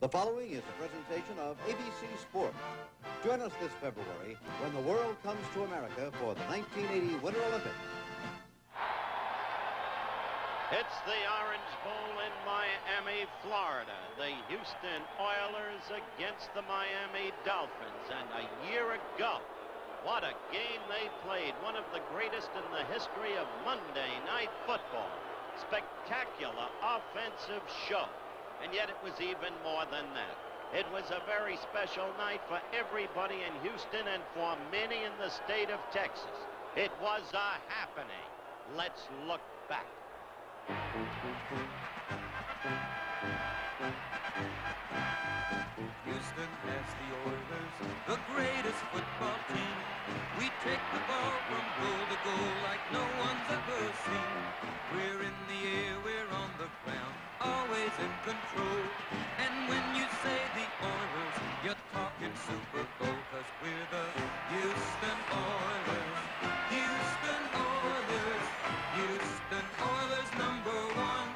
The following is a presentation of ABC Sport. Join us this February when the world comes to America for the 1980 Winter Olympics. It's the Orange Bowl in Miami, Florida. The Houston Oilers against the Miami Dolphins. And a year ago, what a game they played. One of the greatest in the history of Monday Night Football. Spectacular offensive show. And yet it was even more than that. It was a very special night for everybody in Houston and for many in the state of Texas. It was a happening. Let's look back. Houston has the Oilers, the greatest football team. We take the ball from goal to goal like no one's ever seen. We're in the air, we're on the ground, always in control. And when you say the Oilers, you're talking Super Bowl, 'cause we're the Houston Oilers. Houston Oilers. Houston Oilers #1.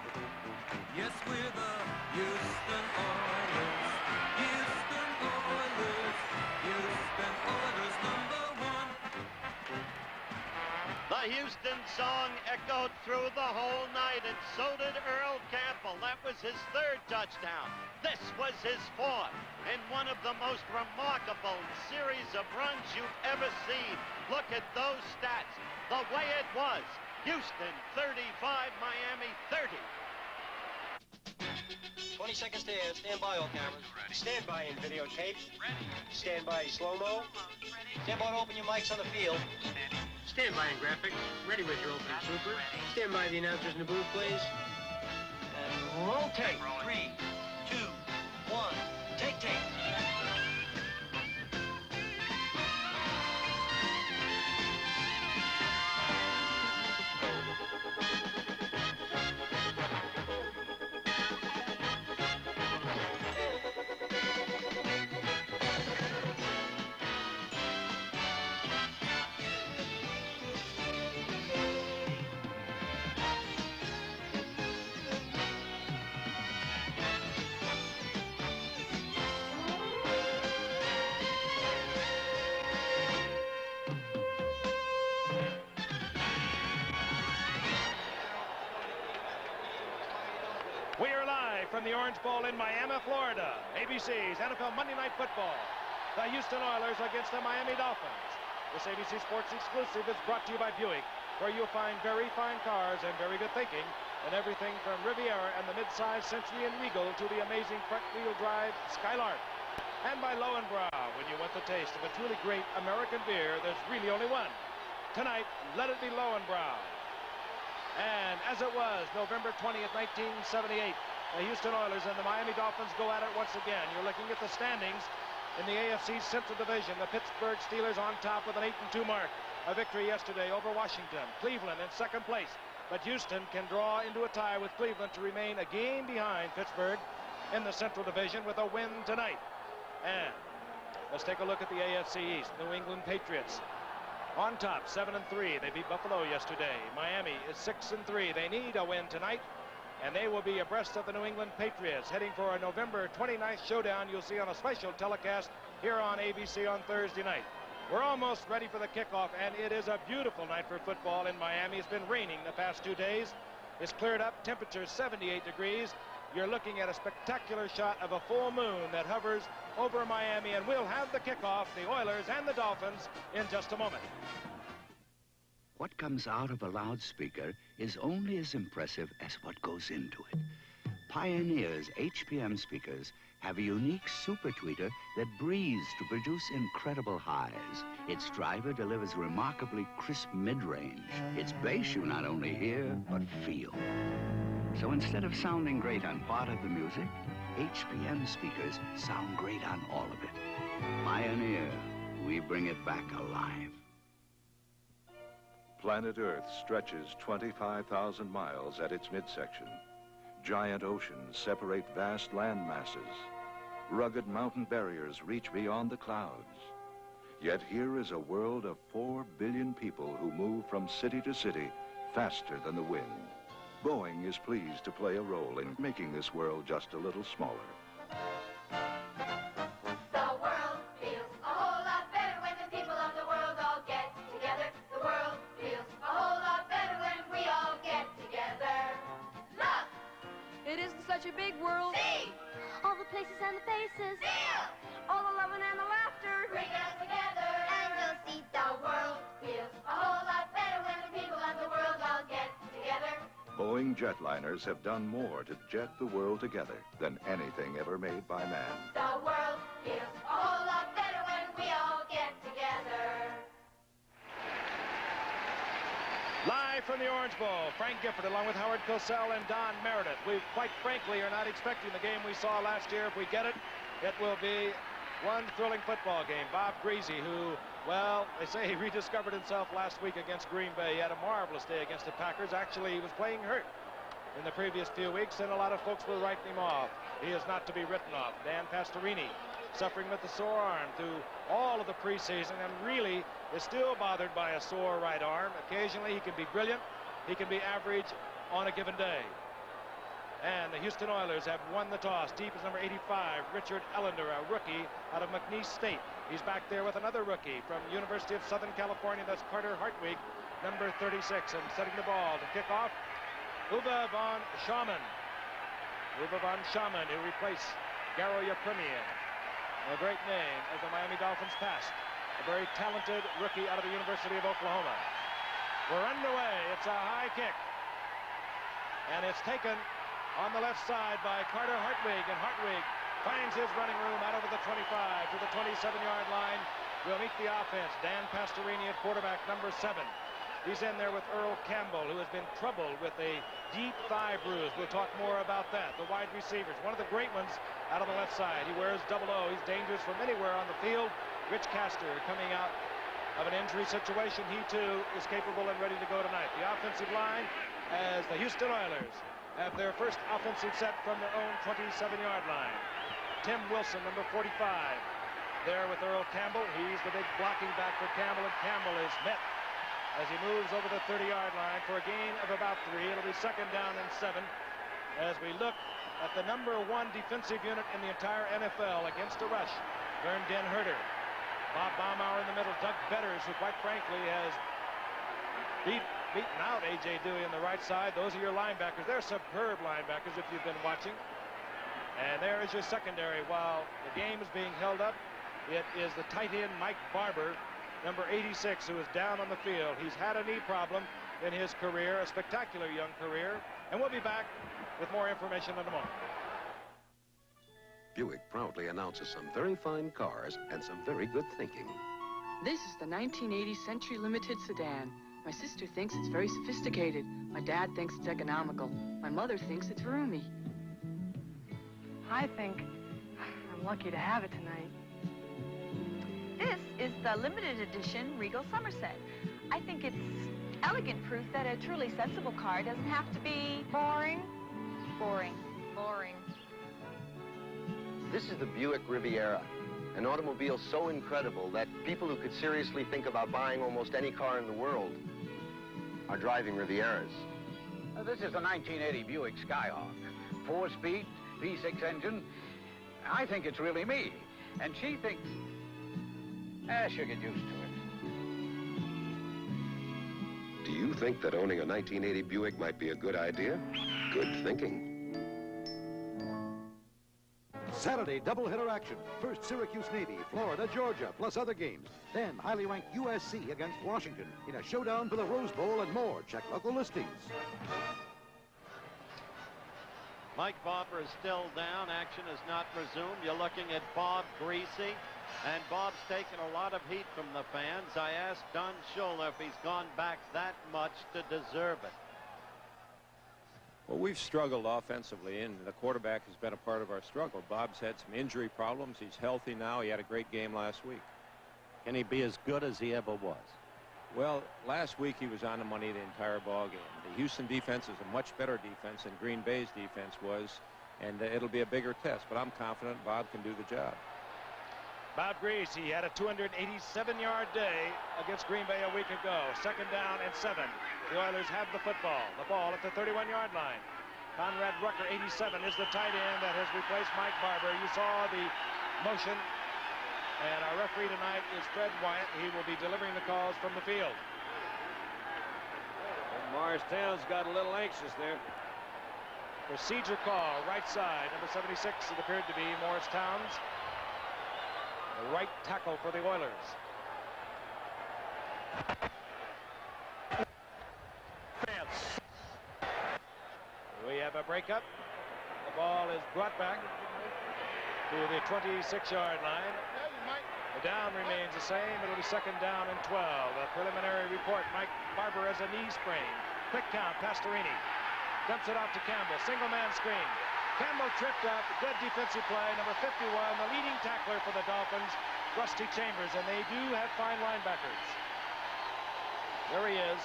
Yes, we're the Houston Oilers. Houston Oilers. Houston Oilers #1. The Houston song echoed through the whole night, and so did Earl Campbell. That was his third touchdown. This was his fourth, and one of the most remarkable series of runs you've ever seen. Look at those stats. The way it was. Houston 35, Miami 30. 20 seconds to air. Stand by, all cameras. Stand by in videotape. Stand by slow-mo. Stand by to open your mics on the field. Stand by in graphics. Ready with your opening super. Stand by the announcers in the booth, please. And roll tape. 3, 2, 1. Take tape. We are live from the Orange Bowl in Miami, Florida. ABC's NFL Monday Night Football. The Houston Oilers against the Miami Dolphins. This ABC Sports exclusive is brought to you by Buick, where you'll find very fine cars and very good thinking, and everything from Riviera and the mid-size Century and Regal to the amazing front-wheel drive Skylark. And by Lowenbrow, when you want the taste of a truly great American beer, there's really only one. Tonight, let it be Lowenbrow. And as it was, November 20th, 1978, the Houston Oilers and the Miami Dolphins go at it once again. You're looking at the standings in the AFC Central Division. The Pittsburgh Steelers on top with an 8-2 mark. A victory yesterday over Washington. Cleveland in second place. But Houston can draw into a tie with Cleveland to remain a game behind Pittsburgh in the Central Division with a win tonight. And let's take a look at the AFC East. New England Patriots on top, 7-3. They beat Buffalo yesterday. Miami is 6-3. They need a win tonight, and they will be abreast of the New England Patriots, heading for a November 29th showdown you'll see on a special telecast here on ABC on Thursday night. We're almost ready for the kickoff, and it is a beautiful night for football in Miami. It's been raining the past 2 days. It's cleared up. Temperature 78 degrees. You're looking at a spectacular shot of a full moon that hovers over Miami, and we'll have the kickoff, the Oilers and the Dolphins, in just a moment. What comes out of a loudspeaker is only as impressive as what goes into it. Pioneer's HPM speakers have a unique super tweeter that breathes to produce incredible highs. Its driver delivers remarkably crisp mid-range. Its bass you not only hear, but feel. So instead of sounding great on part of the music, HPM speakers sound great on all of it. Pioneer, we bring it back alive. Planet Earth stretches 25,000 miles at its midsection. Giant oceans separate vast land masses. Rugged mountain barriers reach beyond the clouds. Yet here is a world of 4 billion people who move from city to city faster than the wind. Boeing is pleased to play a role in making this world just a little smaller. such a big world. See! All the places and the faces. Feel! All the loving and the laughter. Bring us together. And you'll see the world feels a whole lot better when the people of the world all get together. Boeing jetliners have done more to jet the world together than anything ever made by man. The world feels a whole lot better when we all get together. Live from the Orange Bowl, Frank Gifford along with Howard Cosell and Don Meredith. We quite frankly are not expecting the game we saw last year. If we get it, it will be one thrilling football game. Bob Greasy, who, well, they say he rediscovered himself last week against Green Bay. He had a marvelous day against the Packers. Actually, he was playing hurt in the previous few weeks, and a lot of folks were writing him off. He is not to be written off. Dan Pastorini, suffering with a sore arm through all of the preseason, and really is still bothered by a sore right arm. Occasionally he can be brilliant, he can be average on a given day. And the Houston Oilers have won the toss. Deep is number 85, Richard Ellender, a rookie out of McNeese State. He's back there with another rookie from University of Southern California. That's Carter Hartwig, number 36, and setting the ball to kick off, Uwe von Schamann. Uwe von Schamann, who replaced Garo Yepremian, a great name as the Miami Dolphins passed. A very talented rookie out of the University of Oklahoma. We're underway. It's a high kick. And it's taken on the left side by Carter Hartwig. And Hartwig finds his running room out over the 25 to the 27-yard line. Will meet the offense. Dan Pastorini at quarterback, number 7. He's in there with Earl Campbell, who has been troubled with a deep thigh bruise. We'll talk more about that. The wide receivers, one of the great ones out on the left side. He wears double O. He's dangerous from anywhere on the field. Rich Castor coming out of an injury situation. He, too, is capable and ready to go tonight. The offensive line, as the Houston Oilers have their first offensive set from their own 27-yard line. Tim Wilson, number 45, there with Earl Campbell. He's the big blocking back for Campbell, and Campbell is met as he moves over the 30-yard line for a gain of about 3. It'll be 2nd down and 7 as we look at the number 1 defensive unit in the entire NFL against a rush. Vern Den Herter, Bob Baumauer in the middle, Doug Betters, who quite frankly has beaten out A.J. Dewey on the right side. Those are your linebackers. They're superb linebackers if you've been watching. And there is your secondary. While the game is being held up, it is the tight end Mike Barber, number 86, who is down on the field. He's had a knee problem in his career, a spectacular young career. And we'll be back with more information in a moment. Buick proudly announces some very fine cars and some very good thinking. This is the 1980 Century Limited sedan. My sister thinks it's very sophisticated. My dad thinks it's economical. My mother thinks it's roomy. I think I'm lucky to have it tonight. This is the limited edition Regal Somerset. I think it's elegant proof that a truly sensible car doesn't have to be boring. Boring. Boring. This is the Buick Riviera, an automobile so incredible that people who could seriously think about buying almost any car in the world are driving Rivieras. This is the 1980 Buick Skyhawk. 4-speed, V6 engine. I think it's really me. And she thinks... she'll get used to it. Do you think that owning a 1980 Buick might be a good idea? Good thinking. Saturday doubleheader action. First Syracuse Navy, Florida, Georgia, plus other games. Then highly ranked USC against Washington in a showdown for the Rose Bowl and more. Check local listings. Mike Barber is still down. Action is not resumed. You're looking at Bob Greasy, and Bob's taken a lot of heat from the fans. I asked Don Shula if he's gone back that much to deserve it. Well, we've struggled offensively, and the quarterback has been a part of our struggle. Bob's had some injury problems. He's healthy now. He had a great game last week. Can he be as good as he ever was? Well, last week he was on the money the entire ball game. The Houston defense is a much better defense than Green Bay's defense was, and it'll be a bigger test, but I'm confident Bob can do the job. Bob Greasy had a 287-yard day against Green Bay a week ago. 2nd down and 7. The Oilers have the football. The ball at the 31-yard line. Conrad Rucker, 87, is the tight end that has replaced Mike Barber. You saw the motion. And our referee tonight is Fred Wyatt. He will be delivering the calls from the field. And Morristown's got a little anxious there. Procedure call, right side. Number 76, it appeared to be Morris Towns. The right tackle for the Oilers. We have a breakup. The ball is brought back to the 26-yard line. The down remains the same. It'll be second down and 12. A preliminary report. Mike Barber has a knee sprain. Quick count. Pastorini dumps it off to Campbell. Single man screen. Campbell tripped up. Good defensive play. Number 51, the leading tackler for the Dolphins, Rusty Chambers, and they do have fine linebackers. There he is.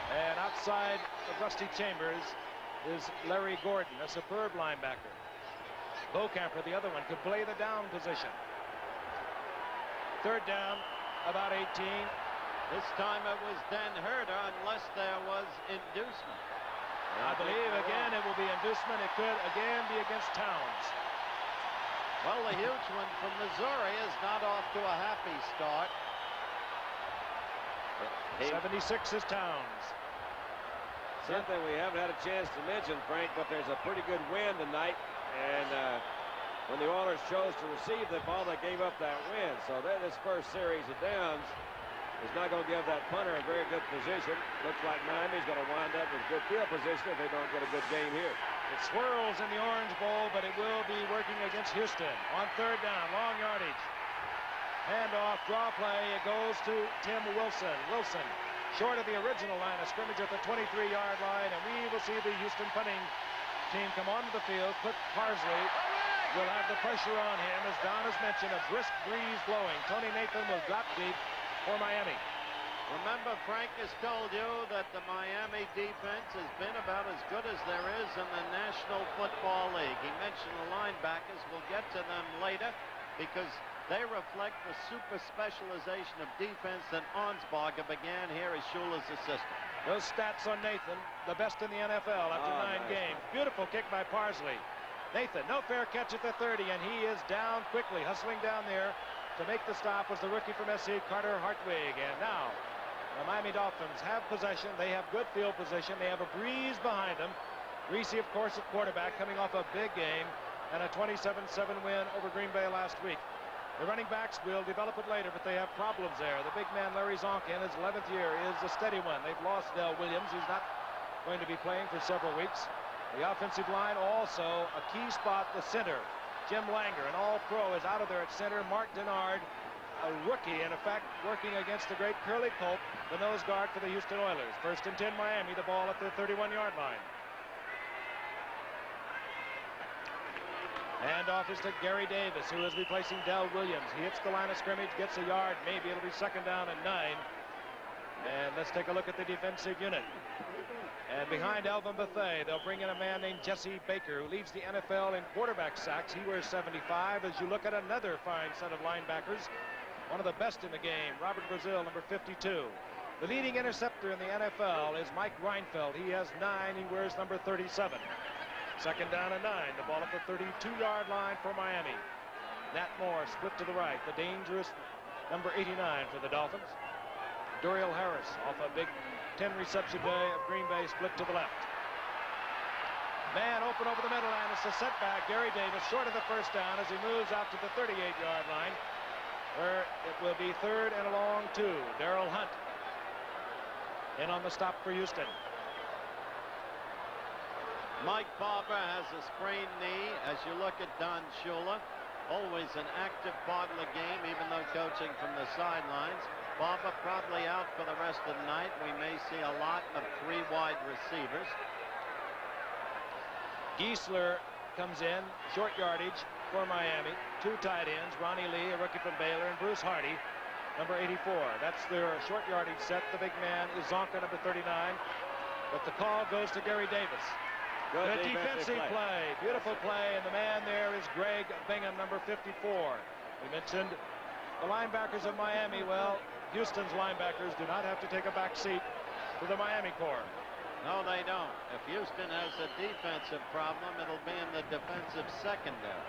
And outside of Rusty Chambers is Larry Gordon, a superb linebacker. Beaucamper, the other one, could play the down position. Third down, about 18. This time it was Dan Herder, unless there was inducement. I believe, again, it will be inducement. It could, again, be against Towns. Well, the huge one from Missouri is not off to a happy start. 76 is Towns. Something we haven't had a chance to mention, Frank, but there's a pretty good wind tonight. And when the Oilers chose to receive the ball, they gave up that wind. So this first series of downs is not going to give that punter a very good position. Looks like Miami's going to wind up with good field position if they don't get a good game here. It swirls in the Orange Bowl, but it will be working against Houston. On third down, long yardage. Handoff, draw play. It goes to Tim Wilson. Wilson, short of the original line of scrimmage at the 23-yard line, and we will see the Houston punting team come onto the field. Cliff Parsley will have the pressure on him. As Don has mentioned, a brisk breeze blowing. Tony Nathan will drop deep for Miami. Remember, Frank has told you that the Miami defense has been about as good as there is in the National Football League. He mentioned the linebackers. We'll get to them later because they reflect the super specialization of defense that Arnsparger began here as Shula's assistant. Those stats on Nathan, the best in the NFL after 9 games. Beautiful kick by Parsley. Nathan, no fair catch at the 30, and he is down quickly, hustling down there. To make the stop was the rookie from SC, Carter Hartwig. And now, the Miami Dolphins have possession. They have good field position. They have a breeze behind them. Reese, of course, at quarterback, coming off a big game and a 27-7 win over Green Bay last week. The running backs will develop it later, but they have problems there. The big man, Larry Zonka, in his 11th year, is a steady one. They've lost Dell Williams. He's not going to be playing for several weeks. The offensive line also a key spot, the center. Jim Langer, an all-pro, is out of there at center. Mark Denard, a rookie, and in fact, working against the great Curly Pope, the nose guard for the Houston Oilers. First and 10 Miami, the ball at the 31-yard line. Handoff is to Gary Davis, who is replacing Dell Williams. He hits the line of scrimmage, gets a yard, maybe it'll be second down and 9. And let's take a look at the defensive unit. And behind Alvin Bethea, they'll bring in a man named Jesse Baker, who leads the NFL in quarterback sacks. He wears 75. As you look at another fine set of linebackers, one of the best in the game, Robert Brazil, number 52. The leading interceptor in the NFL is Mike Reinfeldt. He has 9. He wears number 37. Second down and 9. The ball at the 32-yard line for Miami. Nat Moore split to the right. The dangerous number 89 for the Dolphins. Duriel Harris off a big 10-reception day of Green Bay, split to the left. Man open over the middle, and it's a setback. Gary Davis short of the first down as he moves out to the 38-yard line, where it will be third and a long 2. Darrell Hunt in on the stop for Houston. Mike Barber has a sprained knee. As you look at Don Shula, always an active part of the game, even though coaching from the sidelines. Barber probably out for the rest of the night. We may see a lot of 3 wide receivers. Giesler comes in, short yardage for Miami. 2 tight ends, Ronnie Lee, a rookie from Baylor, and Bruce Hardy, number 84. That's their short yardage set. The big man is Zonka, number 39. But the call goes to Gary Davis. Good defensive play. Beautiful play, and the man there is Greg Bingham, number 54. We mentioned the linebackers of Miami. Well, Houston's linebackers do not have to take a back seat to the Miami corps. No, they don't. If Houston has a defensive problem, it'll be in the defensive secondary.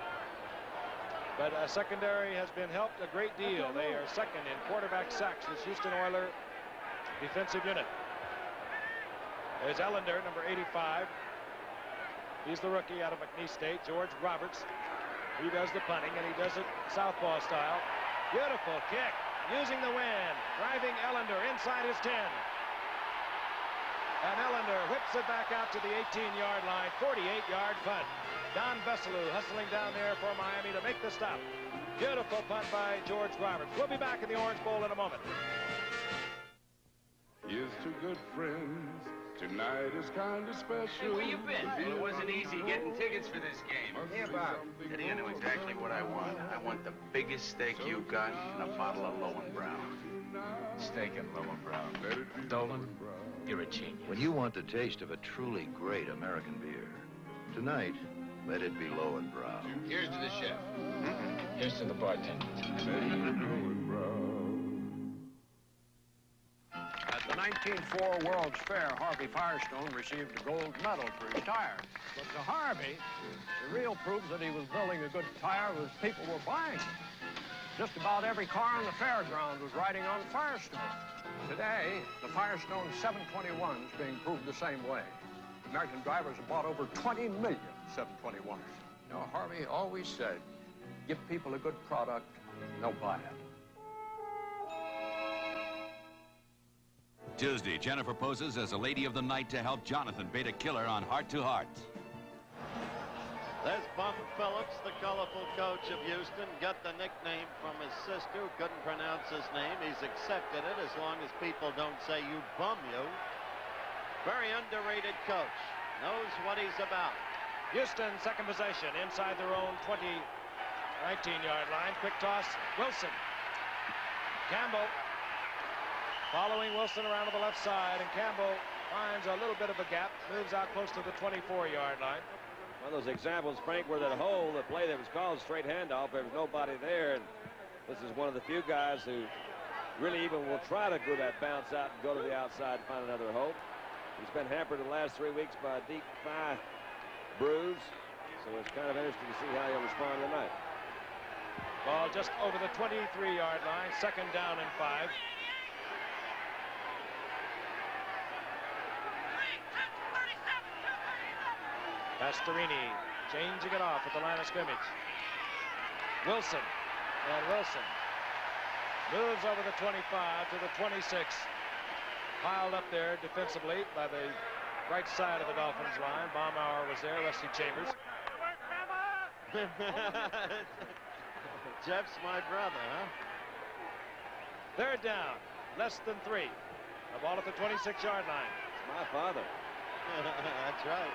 But secondary has been helped a great deal. They are second in quarterback sacks, this Houston Oilers defensive unit. There's Ellender, number 85. He's the rookie out of McNeese State, George Roberts. He does the punting, and he does it southpaw style. Beautiful kick, using the wind, driving Ellender inside his 10. And Ellender whips it back out to the 18-yard line, 48-yard punt. Don Vesselou hustling down there for Miami to make the stop. Beautiful punt by George Roberts. We'll be back in the Orange Bowl in a moment. Here's to good friends. Tonight is kind of special. Hey, where you been? Well, it wasn't easy getting tickets for this game. Here, Bob. Eddie, I know exactly what I want. I want the biggest steak you've got and a bottle of Lowenbrow. Steak and Lowenbrow. Dolan, you're a genius. When you want the taste of a truly great American beer, tonight, let it be Lowenbrow. Here's to the chef. Here's to the bartender. At the 1904 World's Fair, Harvey Firestone received a gold medal for his tires. But to Harvey, the real proof that he was building a good tire was people were buying them. Just about every car on the fairground was riding on Firestone. Today, the Firestone 721 is being proved the same way. American drivers have bought over 20 million 721s. You know, Harvey always said, give people a good product, and they'll buy it. Tuesday, Jennifer poses as a lady of the night to help Jonathan bait a killer on Heart to Heart. There's Bum Phillips, the colorful coach of Houston. Got the nickname from his sister who couldn't pronounce his name. He's accepted it as long as people don't say you bum you. Very underrated coach. Knows what he's about. Houston, second possession, inside their own 19-yard line. Quick toss, Wilson. Campbell following Wilson around to the left side, and Campbell finds a little bit of a gap, moves out close to the 24-yard line. One of those examples, Frank, where that hole, the play that was called straight handoff, there was nobody there, and this is one of the few guys who really even will try to do that bounce out and go to the outside and find another hole. He's been hampered the last 3 weeks by a deep thigh bruise, so it's kind of interesting to see how he'll respond tonight. Ball just over the 23-yard line, second down and 5. Pastorini changing it off at the line of scrimmage. Wilson, and Wilson moves over the 25 to the 26. Piled up there defensively by the right side of the Dolphins line. Baumauer was there, Rusty Chambers. Jeff's my brother, huh? Third down, less than 3. The ball at the 26-yard line. It's my father. That's right.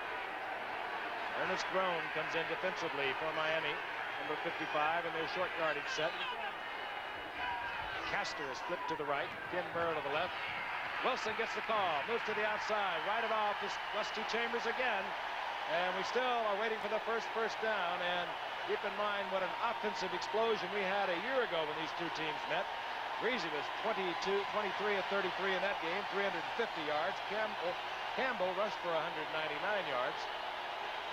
Ernest Groan comes in defensively for Miami, number 55 in their short yardage set. Castor is flipped to the right, Ken Burrow to the left. Wilson gets the call, moves to the outside, right it off to Rusty Chambers again. And we still are waiting for the first down. And keep in mind what an offensive explosion we had a year ago when these two teams met. Greasy was 23 of 33 in that game, 350 yards. Campbell rushed for 199 yards.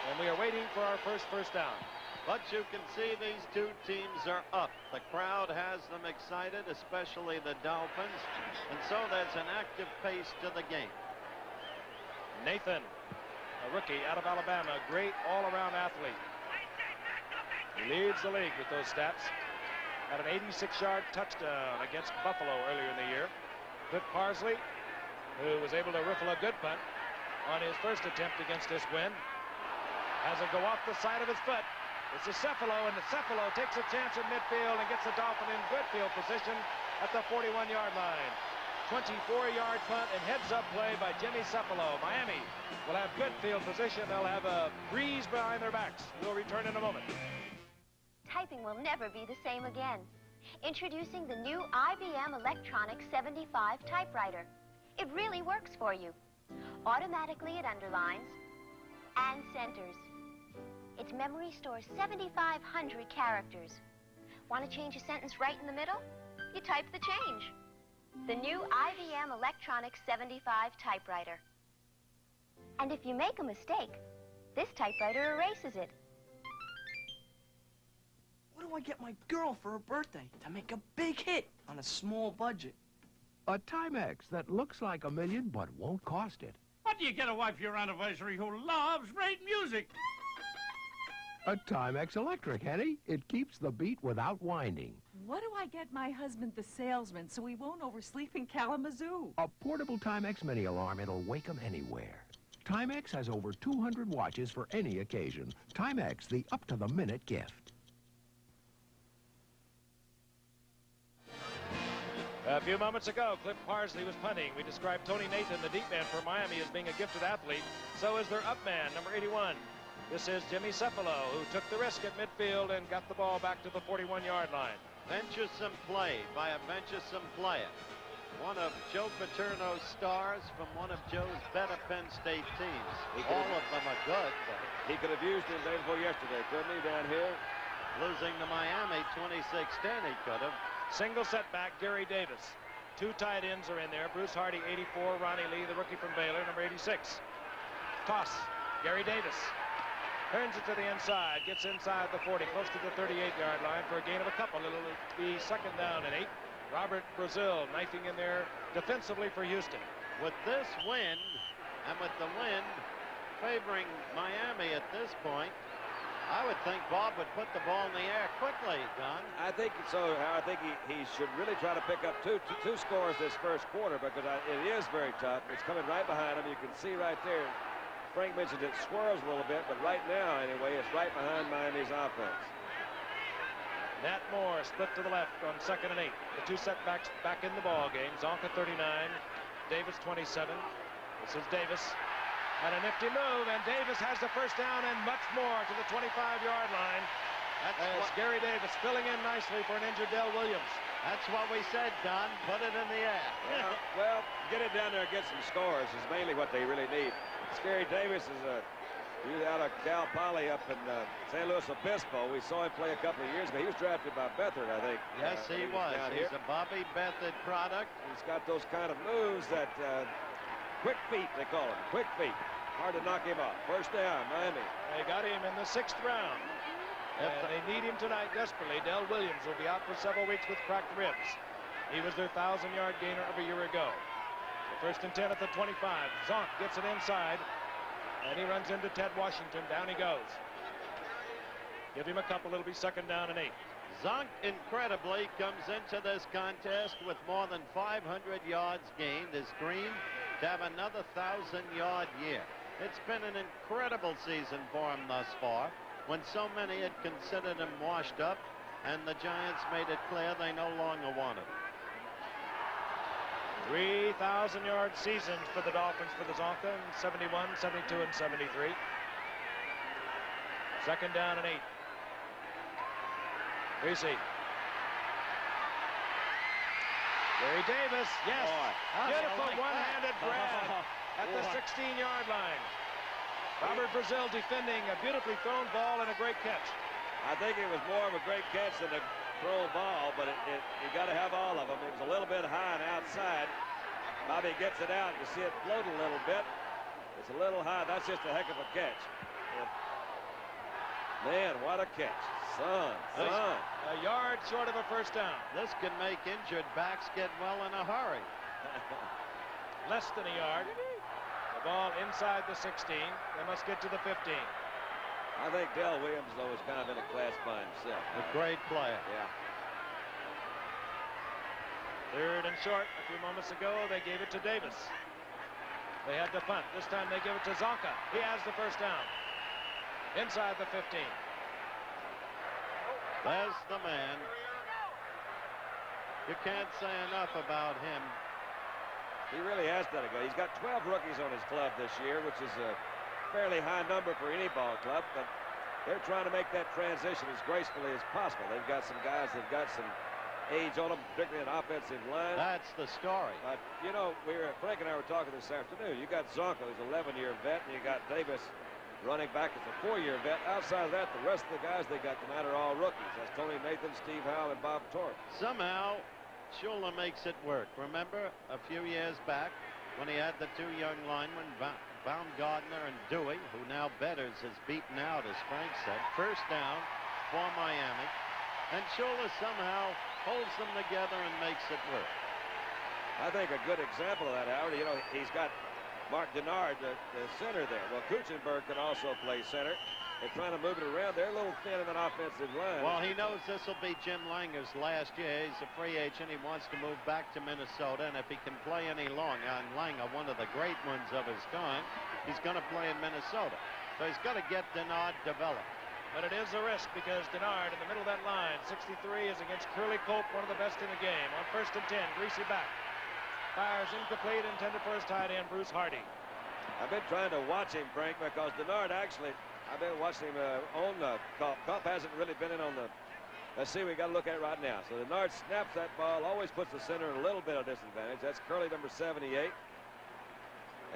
And we are waiting for our first down. But you can see these two teams are up. The crowd has them excited, especially the Dolphins. And so there's an active pace to the game. Nathan, a rookie out of Alabama, great all-around athlete. He leads the league with those stats. Had an 86-yard touchdown against Buffalo earlier in the year. Cliff Parsley, who was able to riffle a good punt on his first attempt against this win, has it go off the side of his foot. It's a Cephalo, and the Cephalo takes a chance in midfield and gets the Dolphin in good field position at the 41-yard line. 24-yard punt and heads-up play by Jimmy Cephalo. Miami will have good field position. They'll have a breeze behind their backs. We'll return in a moment. Typing will never be the same again. Introducing the new IBM Electronic 75 typewriter. It really works for you. Automatically it underlines and centers. Its memory stores 7,500 characters. Want to change a sentence right in the middle? You type the change. The new IBM Electronic 75 typewriter. And if you make a mistake, this typewriter erases it. What do I get my girl for her birthday to make a big hit on a small budget? A Timex that looks like $1 million but won't cost it. What do you get a wife for your anniversary who loves great music? A Timex Electric, Henny. It keeps the beat without winding. What do I get my husband, the salesman, so he won't oversleep in Kalamazoo? A portable Timex mini alarm. It'll wake him anywhere. Timex has over 200 watches for any occasion. Timex, the up-to-the-minute gift. A few moments ago, Cliff Parsley was punting. We described Tony Nathan, the deep man for Miami, as being a gifted athlete. So is their up man, number 81. This is Jimmy Cephalo, who took the risk at midfield and got the ball back to the 41-yard line. Venturesome play by a venturesome player. One of Joe Paterno's stars from one of Joe's better Penn State teams. All of them are good, but he could have used him day before yesterday, couldn't he, down here? Losing to Miami 26-10, he could have. Single setback, Gary Davis. Two tight ends are in there. Bruce Hardy, 84. Ronnie Lee, the rookie from Baylor, number 86. Toss, Gary Davis. Turns it to the inside, gets inside the 40, close to the 38-yard line for a gain of a couple. It'll be second down and 8. Robert Brazil knifing in there defensively for Houston. With this wind, and with the wind favoring Miami at this point, I would think Bob would put the ball in the air quickly, Don. I think so. I think he should really try to pick up two scores this first quarter, because it is very tough. It's coming right behind him. You can see right there. Frank mentioned it swirls a little bit, but right now, anyway, it's right behind Miami's offense. Nat Moore split to the left on 2nd and 8. The two setbacks back in the ball game. Zonka 39, Davis 27. This is Davis. And a nifty move, and Davis has the first down and much more to the 25-yard line. That's Gary Davis filling in nicely for an injured Del Williams. That's what we said, Don. Put it in the air. Yeah, well, get it down there and get some scores is mainly what they really need. Gary Davis is out of Cal Poly up in San Luis Obispo. We saw him play a couple of years ago. He was drafted by Beathard, I think. Yes, he was. He's a Bobby Beathard product. He's got those kind of moves that quick feet, they call him. Quick feet. Hard to knock him off. First down, Miami. They got him in the 6th round. And they need him tonight desperately. Del Williams will be out for several weeks with cracked ribs. He was their 1,000-yard gainer of a year ago. First and 10 at the 25. Zonk gets it inside, and he runs into Ted Washington. Down he goes. Give him a couple. It'll be second down and 8. Zonk, incredibly, comes into this contest with more than 500 yards gained. His dream to have another 1,000-yard year. It's been an incredible season for him thus far, when so many had considered him washed up, and the Giants made it clear they no longer wanted him. 3,000-yard seasons for the Dolphins for the Zonka in 71, 72, and 73. Second down and 8. Reese. Gary Davis, yes. Beautiful one-handed grab at the 16-yard line. Robert Brazil defending a beautifully thrown ball and a great catch. I think it was more of a great catch than a throw ball, but you got to have all of them. It was a little bit high and outside. Bobby gets it out. You see it float a little bit. It's a little high. That's just a heck of a catch. Man, what a catch. Son. A yard short of a first down. This can make injured backs get well in a hurry. Less than a yard. The ball inside the 16. They must get to the 15. I think Del Williams, though, is kind of in a class by himself. A great player. Yeah. Third and short. A few moments ago, they gave it to Davis. They had to punt. This time they give it to Zonka. He has the first down. Inside the 15. There's the man. You can't say enough about him. He really has done it good. He's got 12 rookies on his club this year, which is a fairly high number for any ball club, but they're trying to make that transition as gracefully as possible. They've got some guys that got some age on them, particularly in offensive line. That's the story. But, you know, Frank and I were talking this afternoon. You got Zonka, who's an 11-year vet, and you got Davis running back as a 4-year vet. Outside of that, the rest of the guys they got tonight are all rookies. That's Tony Nathan, Steve Howell, and Bob Torrey. Somehow, Shula makes it work. Remember a few years back when he had the two young linemen, Baumgartner and Dewey, who now Betters has beaten out, as Frank said. First down for Miami. And Shula somehow holds them together and makes it work. I think a good example of that, Howard, you know, he's got Mark Denard, the center there. Well, Kuchenberg can also play center. They're trying to move it around. They're a little thin in that offensive line. Well, he knows this will be Jim Langer's last year. He's a free agent. He wants to move back to Minnesota, and if he can play any longer, and Langer, one of the great ones of his time, he's going to play in Minnesota. So he's got to get Denard developed. But it is a risk because Denard in the middle of that line, 63, is against Curly Cope, one of the best in the game. On 1st and 10, Greasy back. Fires incomplete, intended for his tight end, Bruce Hardy. I've been trying to watch him, Frank, because Denard actually, I've been watching him on the Cope hasn't really been in on the. Let's see, we got to look at it right now. So Denard snaps that ball, always puts the center in a little bit of disadvantage. That's Curly, number 78.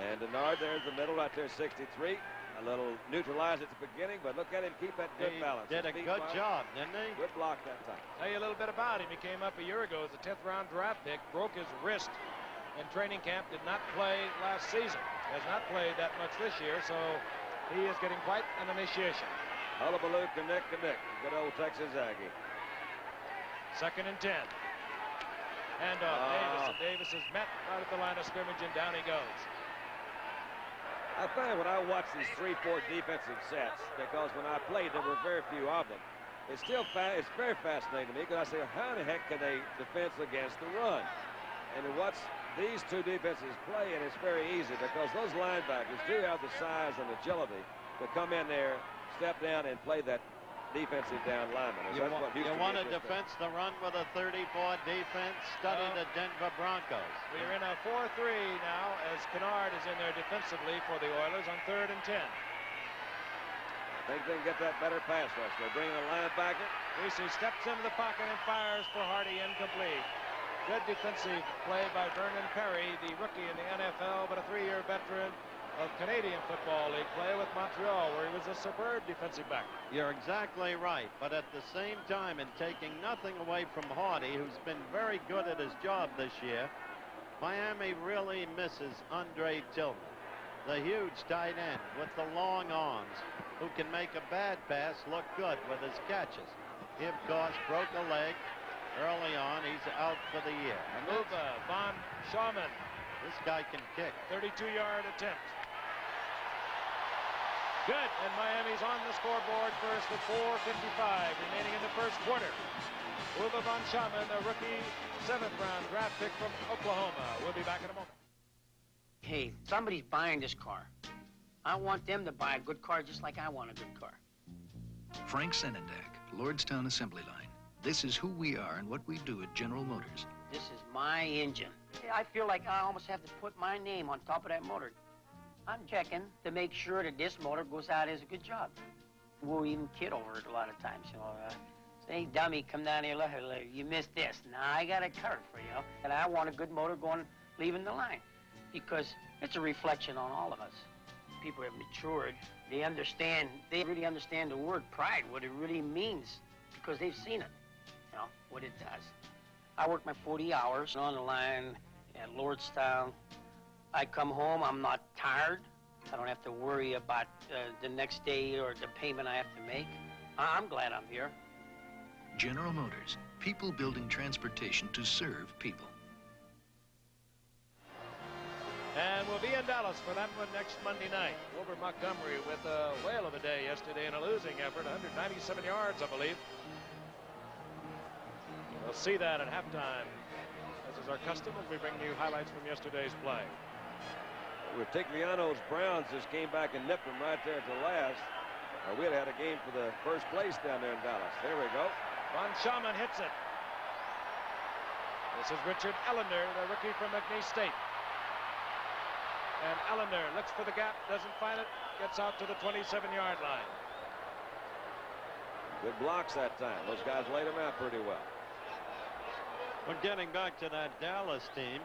And Denard there in the middle, right there, 63. A little neutralized at the beginning, but look at him keep that good balance. Did a good job, didn't he? Good block that time. Tell you a little bit about him. He came up a year ago as a 10th round draft pick, broke his wrist in training camp, did not play last season. Has not played that much this year, so he is getting quite an initiation. Hullabaloo, connect. Good old Texas Aggie. 2nd and 10. Handoff, Davis, and Davis is met right at the line of scrimmage, and down he goes. I find when I watch these 3-4 defensive sets, because when I played, there were very few of them. It's very fascinating to me because I say, how the heck can they defense against the run? And to watch these two defenses play, and it's very easy because those linebackers do have the size and agility to come in there, step down, and play that defensive down lineman. You want to defense the run with a 34 defense? Study the Denver Broncos. We're in a 4-3 now as Kennard is in there defensively for the Oilers on 3rd and 10. I think they can get that better pass rush. They're bringing a linebacker. Greasy steps into the pocket and fires for Hardy, incomplete. Good defensive play by Vernon Perry, the rookie in the NFL, but a 3-year veteran of Canadian Football League play with Montreal, where he was a superb defensive back. You're exactly right, but at the same time, in taking nothing away from Hardy, who's been very good at his job this year, Miami really misses Andre Tillman, the huge tight end with the long arms, who can make a bad pass look good with his catches. He, of course, broke a leg early on. He's out for the year. Von Schaumann. This guy can kick. 32-yard attempt. Good, and Miami's on the scoreboard first with 4:55 remaining in the first quarter. Uwe von Schaumann, a rookie 7th-round draft pick from Oklahoma. We'll be back in a moment. Hey, somebody's buying this car. I want them to buy a good car just like I want a good car. Frank Senendak, Lordstown Assembly Line. This is who we are and what we do at General Motors. This is my engine. I feel like I almost have to put my name on top of that motor. I'm checking to make sure that this motor goes out as a good job. We'll even kid over it a lot of times, you know. Say, dummy, come down here, look, you missed this. Now I got it covered for you. And I want a good motor leaving the line, because it's a reflection on all of us. People have matured. They really understand the word pride, what it really means, because they've seen it, you know, what it does. I work my 40 hours on the line at Lordstown. I come home, I'm not tired. I don't have to worry about the next day or the payment I have to make. I'm glad I'm here. General Motors, people building transportation to serve people. And we'll be in Dallas for that one next Monday night. Wilbur Montgomery with a whale of a day yesterday in a losing effort, 197 yards, I believe. We'll see that at halftime, as is our custom, as we bring you highlights from yesterday's play. With Tigliano's Browns just came back and nipped them right there at the last. We'd had a game for the first place down there in Dallas. There we go. Von Schaumann hits it. This is Richard Ellender, the rookie from McNeese State. And Ellender looks for the gap, doesn't find it, gets out to the 27-yard line. Good blocks that time. Those guys laid them out pretty well. We're getting back to that Dallas team.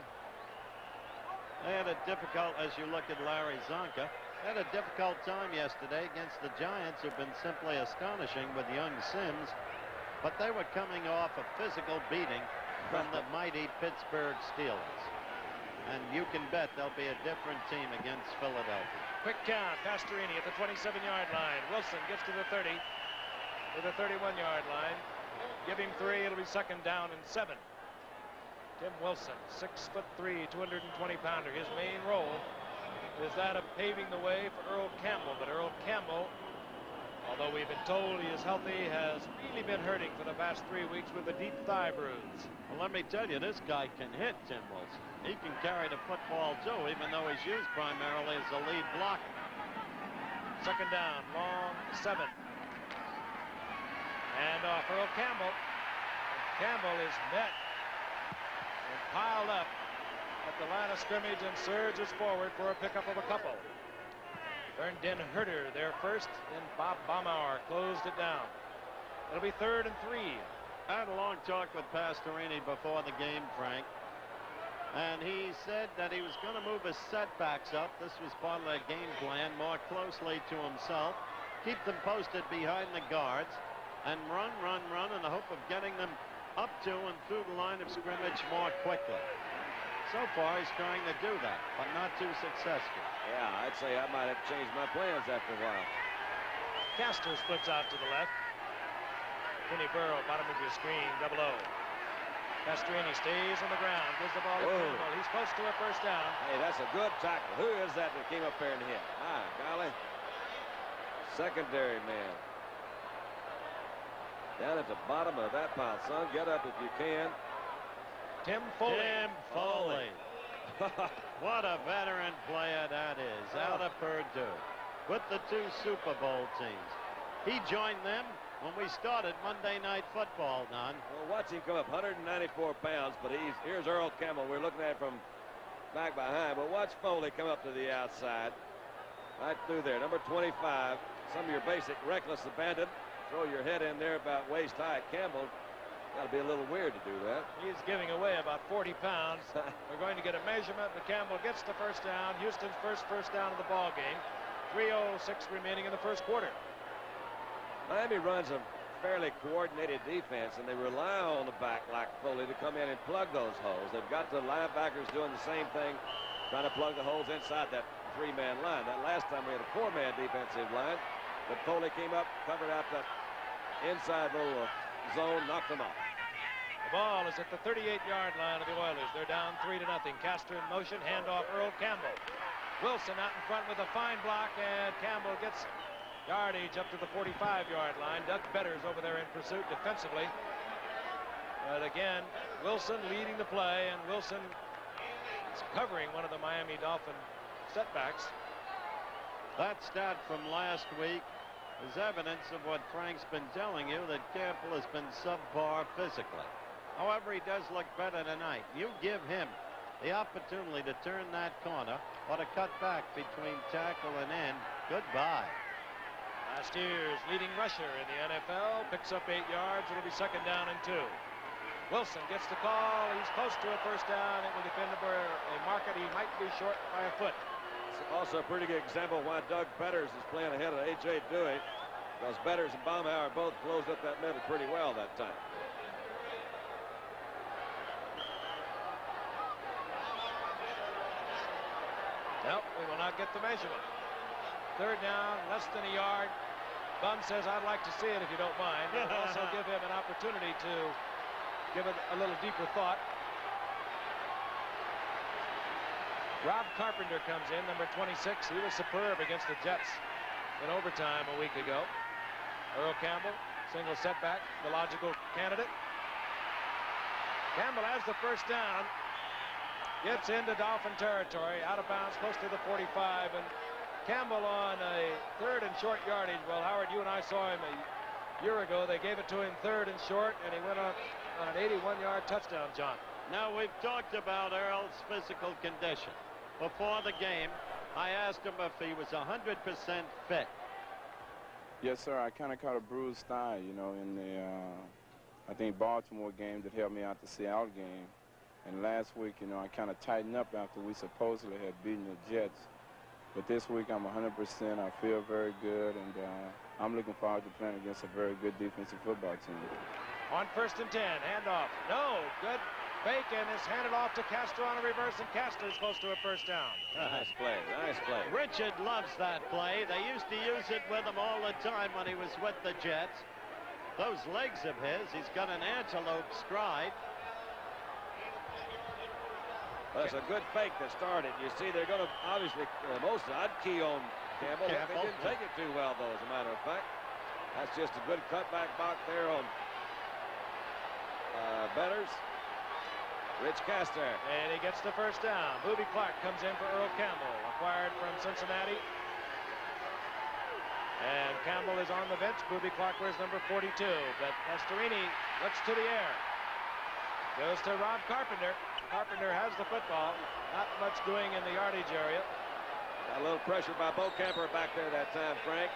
They had a difficult, as you look at Larry Zonka, had a difficult time yesterday against the Giants, who've been simply astonishing with young Sims. But they were coming off a physical beating from the mighty Pittsburgh Steelers. And you can bet there'll be a different team against Philadelphia. Quick count, Pastorini at the 27-yard line. Wilson gets to the 30, to the 31-yard line. Give him 3, it'll be 2nd down and 7. Tim Wilson, 6'3", 220-pounder. His main role is that of paving the way for Earl Campbell. But Earl Campbell, although we've been told he is healthy, has really been hurting for the past 3 weeks with a deep thigh bruise. Well, let me tell you, this guy can hit, Tim Wilson. He can carry the football, too, even though he's used primarily as a lead blocker. Second down, long 7. And off Earl Campbell. Campbell is met and piled up at the line of scrimmage and surges forward for a pickup of a couple. Vernon Herter there first, then Bob Baumauer closed it down. It'll be 3rd and 3. I had a long talk with Pastorini before the game, Frank. And he said that he was going to move his setbacks up. This was part of their game plan, more closely to himself. Keep them posted behind the guards and run in the hope of getting them up to and through the line of scrimmage more quickly. So far, he's trying to do that, but not too successful. Yeah, I'd say I might have changed my plans after a while. Castor splits out to the left. Vinny Burrow, bottom of your screen, 0-0. Pastorini stays on the ground, gives the ball to Campbell. He's close to a first down. Hey, that's a good tackle. Who is that came up there and hit? My golly. Secondary man. Down at the bottom of that pile, son. Get up if you can. Tim Foley. Tim Foley. What a veteran player that is, out of Purdue, with the 2 Super Bowl teams. He joined them when we started Monday Night Football, Don. Well, watch him come up, 194 pounds, but here's Earl Campbell. We're looking at it from back behind, but watch Foley come up to the outside. Right through there, number 25. Some of your basic reckless abandon. Throw your head in there about waist high. Campbell, got to be a little weird to do that. He's giving away about 40 pounds. We're going to get a measurement, but Campbell gets the first down. Houston's first down of the ball game. 3:06 remaining in the first quarter. Miami runs a fairly coordinated defense, and they rely on the back like Foley to come in and plug those holes. They've got the linebackers doing the same thing, trying to plug the holes inside that 3-man line. That last time we had a 4-man defensive line, but Foley came up, covered out that inside little zone, knocked them off. The ball is at the 38-yard line of the Oilers. They're down 3-0. Castor in motion, handoff Earl Campbell. Wilson out in front with a fine block, and Campbell gets yardage up to the 45-yard line. Doug Betters over there in pursuit defensively. But again, Wilson leading the play, and Wilson is covering one of the Miami Dolphin setbacks. That stat from last week is evidence of what Frank's been telling you, that Campbell has been subpar physically. However, he does look better tonight. You give him the opportunity to turn that corner or to cut back between tackle and end. Goodbye. Last year's leading rusher in the NFL picks up 8 yards. It'll be 2nd down and 2. Wilson gets the call. He's close to a first down. It will defend a market. He might be short by a foot. Also a pretty good example of why Doug Betters is playing ahead of A.J. Dewey, because Betters and Baumauer both closed up that middle pretty well that time. Nope, we will not get the measurement. 3rd down, less than a yard. Bum says, I'd like to see it if you don't mind. It'll also give him an opportunity to give it a little deeper thought. Rob Carpenter comes in, number 26. He was superb against the Jets in overtime a week ago. Earl Campbell, single setback, the logical candidate. Campbell has the first down. Gets into Dolphin territory, out of bounds, close to the 45. And Campbell on a 3rd and short yardage. Well, Howard, you and I saw him a year ago. They gave it to him 3rd and short, and he went on an 81-yard touchdown, John. Now, we've talked about Earl's physical condition. Before the game, I asked him if he was 100% fit. Yes, sir. I kind of caught a bruised thigh, you know, in the, I think, Baltimore game that helped me out the Seattle game. And last week, you know, I kind of tightened up after we supposedly had beaten the Jets. But this week, I'm 100%. I feel very good, and I'm looking forward to playing against a very good defensive football team. On 1st and 10, handoff. No, good. Bacon is handed off to Castro on a reverse, and Castor's close to a first down. Nice play, nice play. Richard loves that play. They used to use it with him all the time when he was with the Jets. Those legs of his, he's got an antelope stride. Well, it's a good fake that started. You see, they're going to obviously, I'd key on Campbell. They didn't take it too well, though, as a matter of fact. That's just a good cutback block there on Betters. Rich Castor. And he gets the first down. Boobie Clark comes in for Earl Campbell, acquired from Cincinnati. And Campbell is on the bench. Boobie Clark wears number 42. But Pastorini looks to the air. Goes to Rob Carpenter. Carpenter has the football. Not much doing in the yardage area. Got a little pressure by Camper back there that time, Frank.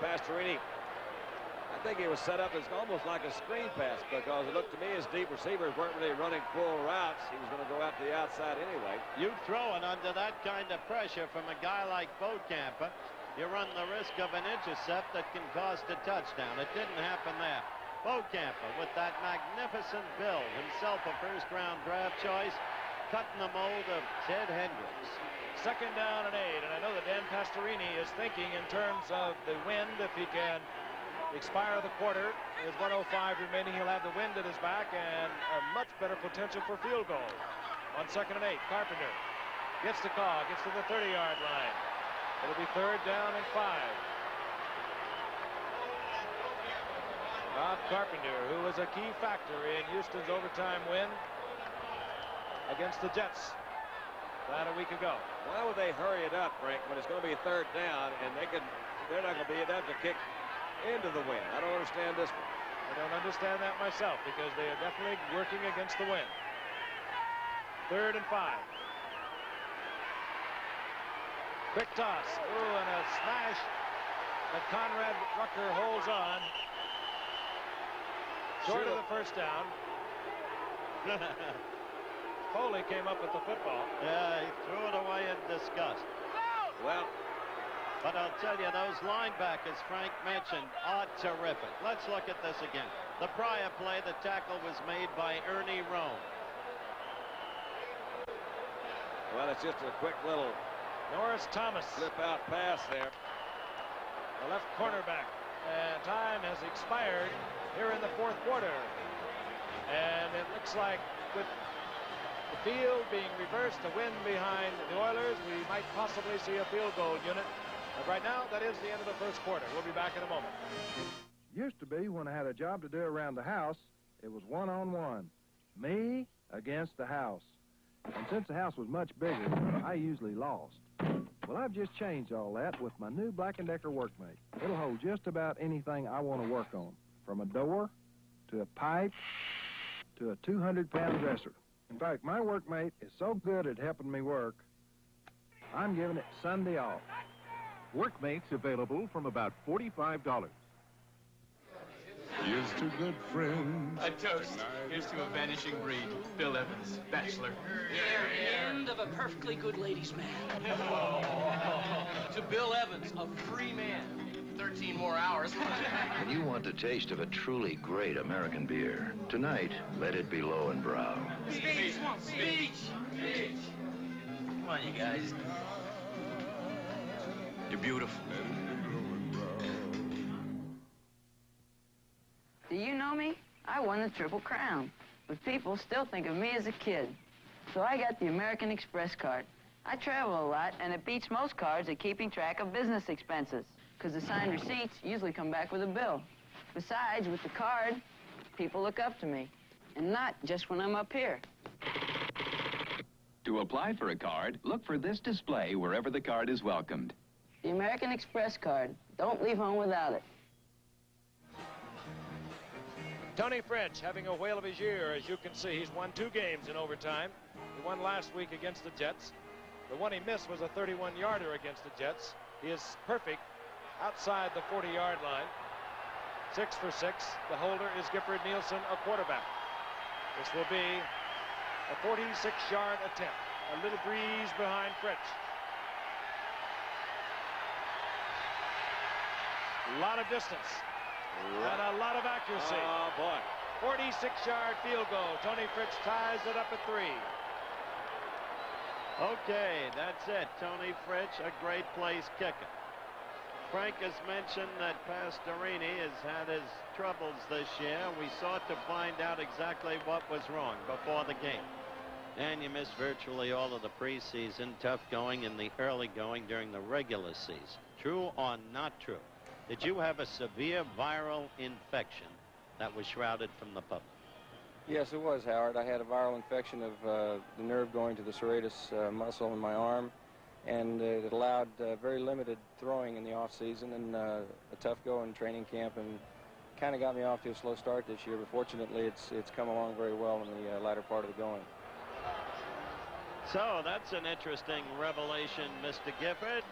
Pastorini, I think he was set up as almost like a screen pass because it looked to me as deep receivers weren't really running full routes. He was going to go out to the outside anyway. You throw it under that kind of pressure from a guy like Camper, you run the risk of an intercept that can cost a touchdown. It didn't happen there. Camper with that magnificent build, himself a first-round draft choice, cutting the mold of Ted Hendricks. Second down and 8, and I know that Dan Pastorini is thinking in terms of the wind. If he can expire the quarter, there's 1:05 remaining. He'll have the wind at his back and a much better potential for field goal. On second and 8, Carpenter gets the call, gets to the 30-yard line. It'll be third down and 5. Rob Carpenter, who was a key factor in Houston's overtime win against the Jets about a week ago. Why would they hurry it up, Frank, when it's going to be third down and they're not going to be able to kick into the wind? I don't understand this one. I don't understand that myself because they are definitely working against the wind. Third and 5. Quick toss. Ooh, and a smash. But Conrad Rucker holds on. Short of the first down. Foley came up with the football. Yeah, he threw it away in disgust. Well, but I'll tell you, those linebackers Frank mentioned are terrific. Let's look at this again. The prior play, the tackle was made by Ernie Rome. Well, it's just a quick little Norris Thomas slip out pass there. The left cornerback. And time has expired here in the fourth quarter. And it looks like with the field being reversed, the wind behind the Oilers, we might possibly see a field goal unit. But right now, that is the end of the first quarter. We'll be back in a moment. Used to be when I had a job to do around the house, it was one-on-one. Me against the house. And since the house was much bigger, I usually lost. Well, I've just changed all that with my new Black & Decker Workmate. It'll hold just about anything I want to work on, from a door to a pipe to a 200-pound dresser. In fact, my Workmate is so good at helping me work, I'm giving it Sunday off. Workmate's available from about $45. Here's to good friends. A toast. Here's to a vanishing breed. Bill Evans, bachelor. End of a perfectly good ladies' man. To Bill Evans, a free man. 13 more hours. And you want the taste of a truly great American beer. Tonight, let it be low and brow. Speech! Speech! Speech! Come on, you guys. You're beautiful. Do you know me? I won the Triple Crown, but people still think of me as a kid. So I got the American Express card. I travel a lot, and it beats most cards at keeping track of business expenses, because the signed receipts usually come back with a bill. Besides, with the card, people look up to me, and not just when I'm up here. To apply for a card, look for this display wherever the card is welcomed. The American Express card. Don't leave home without it. Tony French having a whale of his year. As you can see, he's won 2 games in overtime. He won last week against the Jets. The one he missed was a 31-yarder against the Jets. He is perfect outside the 40-yard line. 6 for 6. The holder is Gifford Nielsen, a quarterback. This will be a 46-yard attempt. A little breeze behind French. A lot of distance. And a lot of accuracy. Oh, boy. 46-yard field goal. Tony Fritz ties it up at 3. Okay, that's it. Tony Fritz, a great place kicker. Frank has mentioned that Pastorini has had his troubles this year. We sought to find out exactly what was wrong before the game. And you missed virtually all of the preseason, tough going in the early going during the regular season. True or not true? Did you have a severe viral infection that was shrouded from the public? Yes, it was, Howard. I had a viral infection of the nerve going to the serratus muscle in my arm, and it allowed very limited throwing in the off-season and a tough go in training camp, and kind of got me off to a slow start this year, but fortunately it's come along very well in the latter part of the going. So that's an interesting revelation, Mr. Gifford.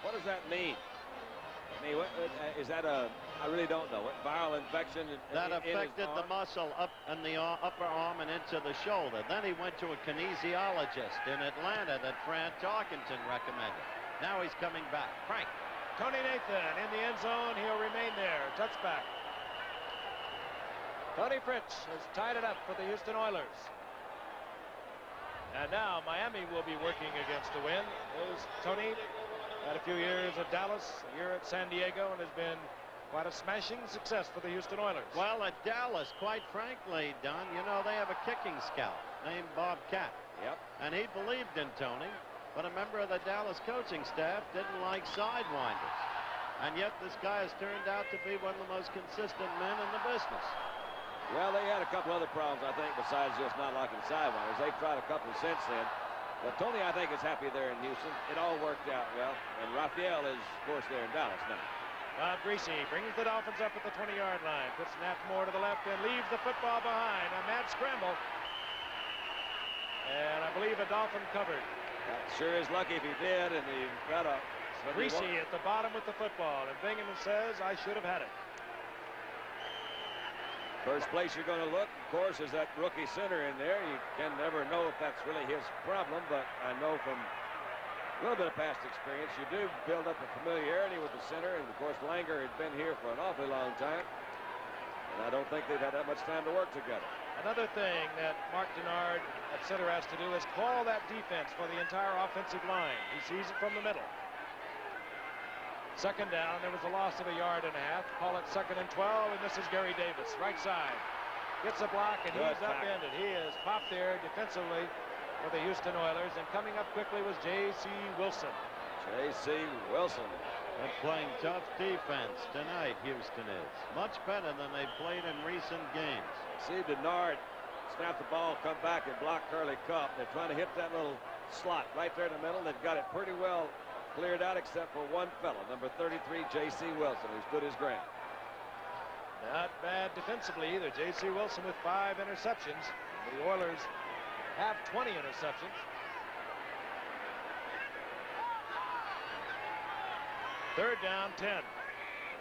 What does that mean? I mean, is that a, I really don't know. What viral infection? That affected the muscle up in the upper arm and into the shoulder. Then he went to a kinesiologist in Atlanta that Fran Tarkenton recommended. Now he's coming back. Frank. Tony Nathan in the end zone. He'll remain there. Touchback. Tony Fritz has tied it up for the Houston Oilers. And now Miami will be working against the wind. There's Tony. Had a few years at Dallas, a year at San Diego, and has been quite a smashing success for the Houston Oilers. Well, at Dallas, quite frankly, Don, you know, they have a kicking scout named Bob Cat. Yep. And he believed in Tony, but a member of the Dallas coaching staff didn't like sidewinders. And yet this guy has turned out to be one of the most consistent men in the business. Well, they had a couple other problems, I think, besides just not liking sidewinders. They've tried a couple since then. But Tony, I think, is happy there in Houston. It all worked out well. And Raphael is, of course, there in Dallas now. Bob Greasy brings the Dolphins up at the 20-yard line. Puts Nat Moore to the left and leaves the football behind. A mad scramble. And I believe a Dolphin covered. That sure is lucky if he did. And he got a... Greasy at the bottom with the football. And Bingham says, I should have had it. First place you're going to look, of course, is that rookie center in there. You can never know if that's really his problem, but I know from a little bit of past experience, you do build up a familiarity with the center, and of course Langer had been here for an awfully long time, and I don't think they've had that much time to work together. Another thing that Mark Denard at center has to do is call that defense for the entire offensive line. He sees it from the middle. Second down, there was a loss of 1.5 yards. Call it 2nd and 12, and this is Gary Davis, right side. Gets a block, and he's upended. He is popped there defensively for the Houston Oilers, and coming up quickly was J.C. Wilson. J.C. Wilson. And playing tough defense tonight, Houston is. Much better than they've played in recent games. See Denard snap the ball, come back, and block Curly Cup. They're trying to hit that little slot right there in the middle. They've got it pretty well cleared out, except for one fellow, number 33, J.C. Wilson, who stood his ground. Not bad defensively either. J.C. Wilson with 5 interceptions. The Oilers have 20 interceptions. Third down, 10.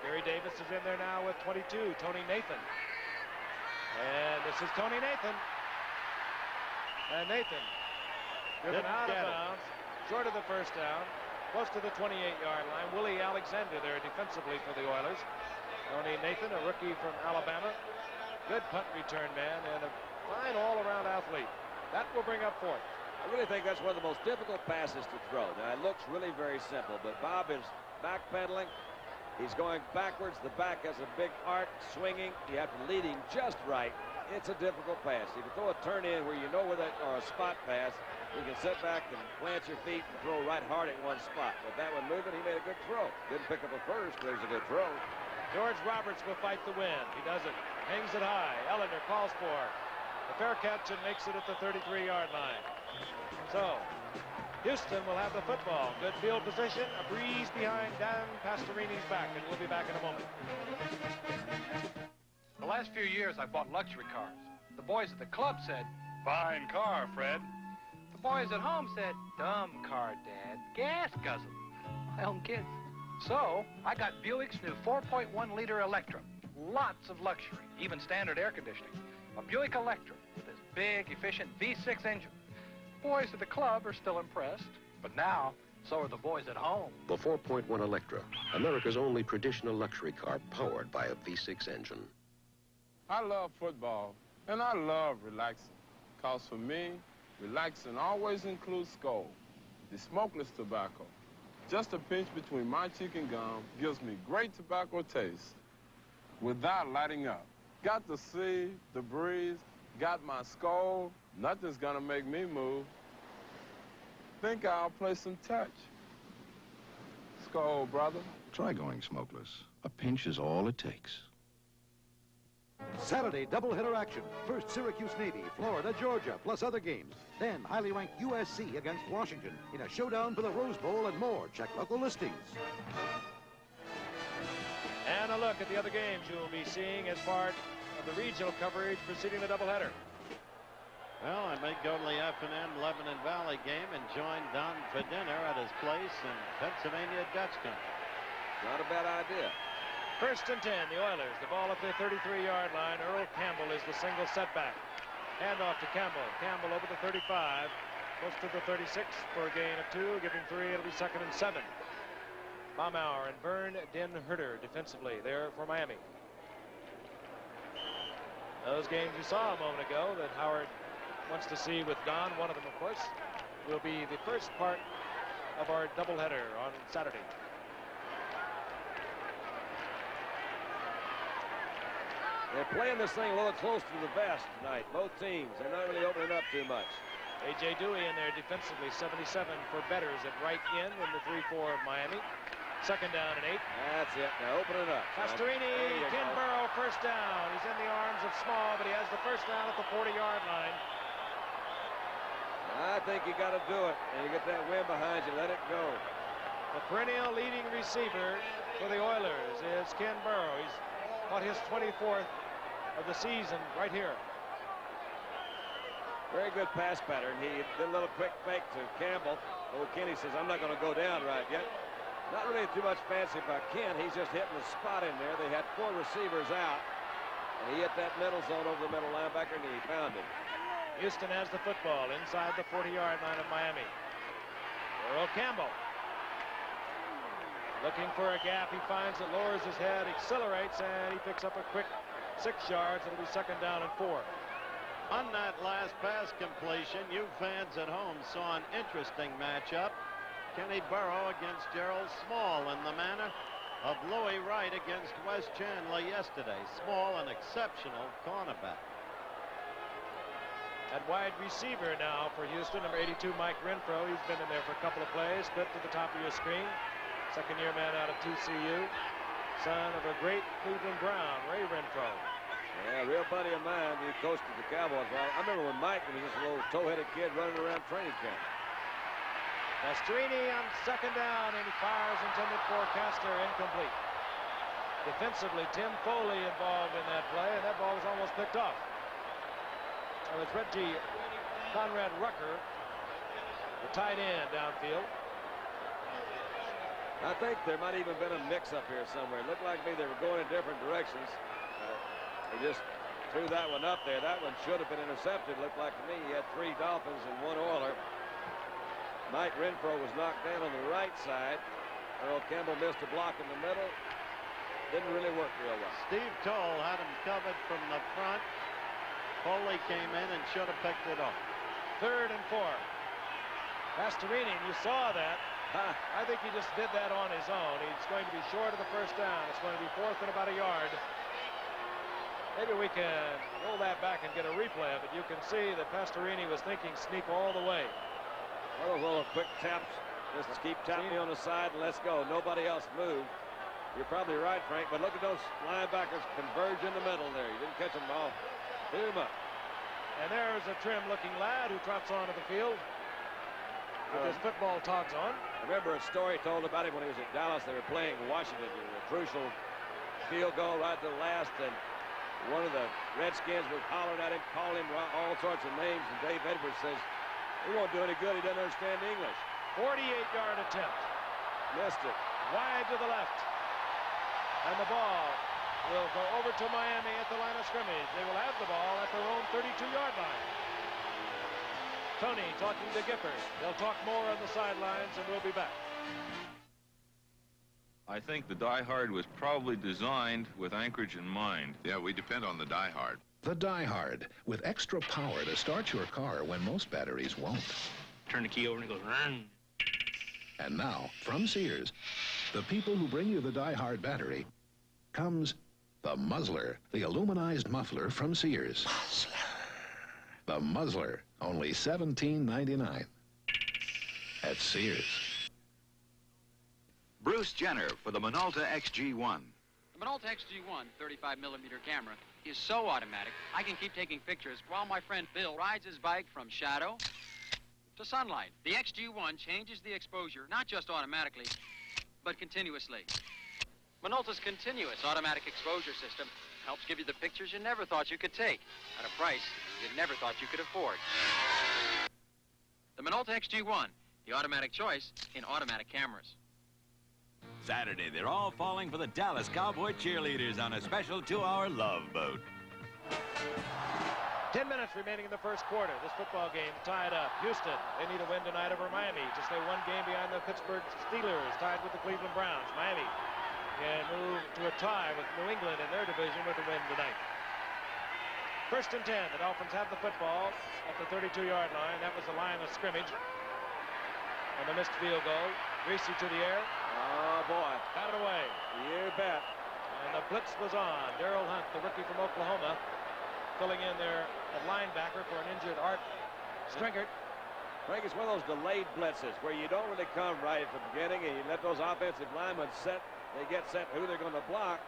Gary Davis is in there now with 22. Tony Nathan. And this is Tony Nathan. And Nathan driven out of bounds, short of the first down. Close to the 28-yard line. Willie Alexander there defensively for the Oilers. Tony Nathan, a rookie from Alabama. Good punt return man and a fine all-around athlete. That will bring up 4th. I really think that's one of the most difficult passes to throw. Now, it looks really very simple, but Bob is backpedaling. He's going backwards. The back has a big arc, swinging. You have to lead him just right. It's a difficult pass. If you throw a turn in where you know where that, or a spot pass, you can sit back and plant your feet and throw right hard at one spot. But that one moving, he made a good throw. Didn't pick up a first, but it was a good throw. George Roberts will fight the wind. He does it. Hangs it high. Ellender calls for a fair catch and makes it at the 33-yard line. So, Houston will have the football. Good field position. A breeze behind Dan Pastorini's back, and we'll be back in a moment. The last few years, I've bought luxury cars. The boys at the club said, fine car, Fred. The boys at home said, dumb car, Dad. Gas guzzle. My own kids. So, I got Buick's new 4.1-liter Electra. Lots of luxury, even standard air conditioning. A Buick Electra with this big, efficient V6 engine. Boys at the club are still impressed, but now, so are the boys at home. The 4.1 Electra, America's only traditional luxury car powered by a V6 engine. I love football, and I love relaxing. Because for me, relaxing always includes Skoal, the smokeless tobacco. Just a pinch between my cheek and gum gives me great tobacco taste without lighting up. Got the sea, the breeze, got my Skoal, Nothing's gonna make me move. Think I'll play some touch. Let's go, old brother. Try going smokeless. A pinch is all it takes. Saturday doubleheader action. First Syracuse Navy, Florida, Georgia, plus other games. Then highly ranked USC against Washington in a showdown for the Rose Bowl and more. Check local listings. And a look at the other games you will be seeing as part of the regional coverage preceding the doubleheader. Well, I may go to the F&M Lebanon Valley game and join Don for dinner at his place in Pennsylvania Dutch country. Not a bad idea. First and 10, the Oilers. The ball at the 33-yard line. Earl Campbell is the single setback. Handoff to Campbell. Campbell over the 35. Close to the 36 for a gain of 2. Giving 3. It'll be 2nd and 7. Baumauer and Vern Den Herter defensively there for Miami. Those games you saw a moment ago that Howard wants to see with Don, one of them, of course, will be the first part of our doubleheader on Saturday. They're playing this thing a little close to the vest tonight, both teams. They're not really opening up too much. A.J. Dewey in there defensively, 77 for betters at right in the 3-4 of Miami. 2nd down and 8. That's it. Now open it up. Pastorini, Ken Burrow, first down. He's in the arms of Small, but he has the first down at the 40-yard line. I think you got to do it. And you get that wind behind you, let it go. The perennial leading receiver for the Oilers is Ken Burrow. He's caught his 24th of the season right here. Very good pass pattern. He did a little quick fake to Campbell. Old Kenny says, I'm not going to go down right yet. Not really too much fancy by Ken. He's just hitting the spot in there. They had 4 receivers out. And he hit that middle zone over the middle linebacker, and he found him. Houston has the football inside the 40-yard line of Miami. Earl Campbell looking for a gap. He finds it, lowers his head, accelerates, and he picks up a quick 6 yards. It'll be 2nd down and 4. On that last pass completion, you fans at home saw an interesting matchup. Kenny Burrow against Gerald Small in the manner of Louis Wright against Wes Chandler yesterday. Small, an exceptional cornerback. At wide receiver now for Houston, number 82, Mike Renfro. He's been in there for a couple of plays. Clip to the top of your screen. Second-year man out of TCU. Son of a great Cleveland Brown, Ray Renfro. Yeah, real buddy of mine. He coached at the Cowboys. I remember when Mike was just a little toe-headed kid running around training camp. Pastorini on 2nd down, and he fires intended for Castor, incomplete. Defensively, Tim Foley involved in that play, and that ball was almost picked off. It was Reggie Conrad Rucker, the tight end downfield. I think there might even been a mix-up here somewhere. It looked like me they were going in different directions. They just threw that one up there. That one should have been intercepted. Looked like to me he had 3 Dolphins and 1 Oiler. Mike Renfro was knocked down on the right side. Earl Campbell missed a block in the middle. Didn't really work real well. Steve Toll had him covered from the front. Foley came in and should have picked it up. 3rd and 4. Pastorini, and you saw that. I think he just did that on his own. He's going to be short of the first down. It's going to be 4th and about a yard. Maybe we can roll that back and get a replay of it. You can see that Pastorini was thinking sneak all the way. Well, those little quick taps. Just keep tapping me on the side and let's go. Nobody else moved. You're probably right, Frank, but look at those linebackers converge in the middle there. You didn't catch them all. Beat him up. And there's a trim-looking lad who trots onto the field with his football togs on. I remember a story told about him when he was at Dallas. They were playing Washington. It was a crucial field goal right to the last, and one of the Redskins was hollering at him, calling him all sorts of names, and Dave Edwards says, he won't do any good. He doesn't understand English. 48-yard attempt. Missed it. Wide to the left. And the ball will go over to Miami at the line of scrimmage. They will have the ball at their own 32-yard line. Tony talking to Gifford. They'll talk more on the sidelines, and we'll be back. I think the Die Hard was probably designed with Anchorage in mind. Yeah, we depend on the Die Hard. The Die Hard, with extra power to start your car when most batteries won't. Turn the key over and it goes, run. And now, from Sears, the people who bring you the Die Hard battery, comes the Muzzler, the aluminized muffler from Sears. The Muzzler, only $17.99 at Sears. Bruce Jenner for the Minolta XG1. The Minolta XG1 35mm camera is so automatic, I can keep taking pictures while my friend Bill rides his bike from shadow to sunlight. The XG1 changes the exposure, not just automatically, but continuously. Minolta's continuous automatic exposure system helps give you the pictures you never thought you could take at a price you never thought you could afford. The Minolta XG1, the automatic choice in automatic cameras. Saturday, they're all falling for the Dallas Cowboy cheerleaders on a special 2-hour love boat. 10 minutes remaining in the first quarter. This football game tied up. Houston, they need a win tonight over Miami to stay one game behind the Pittsburgh Steelers, tied with the Cleveland Browns. Miami can move to a tie with New England in their division with a win tonight. First and 10. The Dolphins have the football at the 32-yard line. That was the line of scrimmage. And the missed field goal. Greasy to the air. Oh, boy. Got it away. You bet. And the blitz was on. Darrell Hunt, the rookie from Oklahoma, filling in there at linebacker for an injured Art Stringer. Frank, it's one of those delayed blitzes where you don't really come right at the beginning and you let those offensive linemen set. They get set who they're going to block.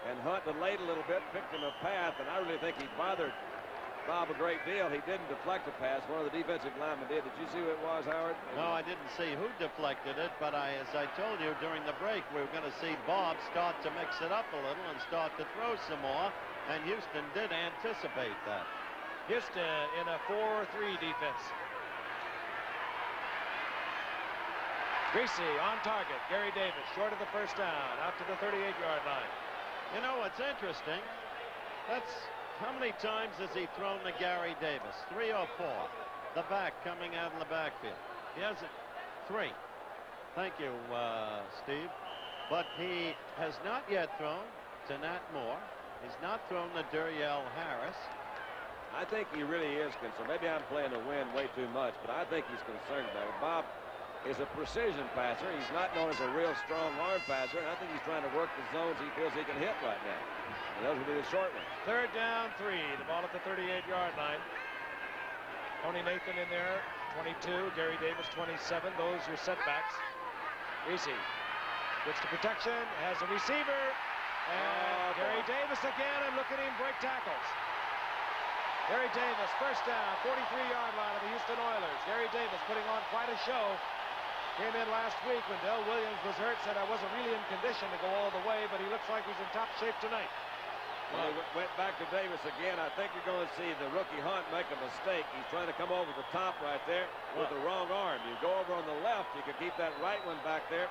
And Hunt delayed a little bit, picked him a path, and I really think he bothered Bob a great deal. He didn't deflect the pass. One of the defensive linemen did. Did you see who it was, Howard? No, I didn't see who deflected it, but as I told you during the break, we were going to see Bob start to mix it up a little and start to throw some more, and Houston did anticipate that. Houston in a 4-3 defense. Greasy on target. Gary Davis short of the first down, out to the 38-yard line. You know what's interesting? That's how many times has he thrown to Gary Davis? 3 or 4. The back coming out of the backfield. He hasn't. 3. Thank you, Steve. But he has not yet thrown to Nat Moore. He's not thrown to Duriel Harris. I think he really is concerned. Maybe I'm playing to win way too much, but I think he's concerned about it. Bob is a precision passer. He's not known as a real strong arm passer, and I think he's trying to work the zones he feels he can hit right now. And those will be the short ones. Third down, 3. The ball at the 38-yard line. Tony Nathan in there, 22. Gary Davis, 27. Those are your setbacks. Easy. Gets the protection, has a receiver, and Gary Davis again, and look at him break tackles. Gary Davis, first down, 43-yard line of the Houston Oilers. Gary Davis putting on quite a show. Came in last week when Dell Williams was hurt, said I wasn't really in condition to go all the way, but he looks like he's in top shape tonight. Well, he went back to Davis again. I think you're going to see the rookie Hunt make a mistake. He's trying to come over the top right there with the wrong arm. You go over on the left, you can keep that right one back there.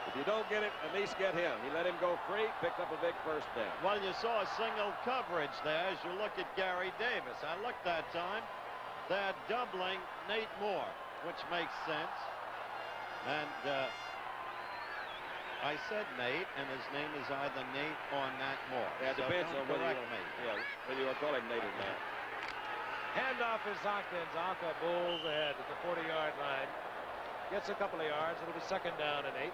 If you don't get it, at least get him. He let him go free, picked up a big first down. Well, you saw a single coverage there as you look at Gary Davis. I looked that time. They're doubling Nate Moore, which makes sense. And I said Nate, and his name is either Nate or Nat Moore. Yeah, it depends on whether you want to call him Nate or not. Handoff is Hawkins. Anka bulls ahead at the 40-yard line. Gets a couple of yards. It'll be second down and 8.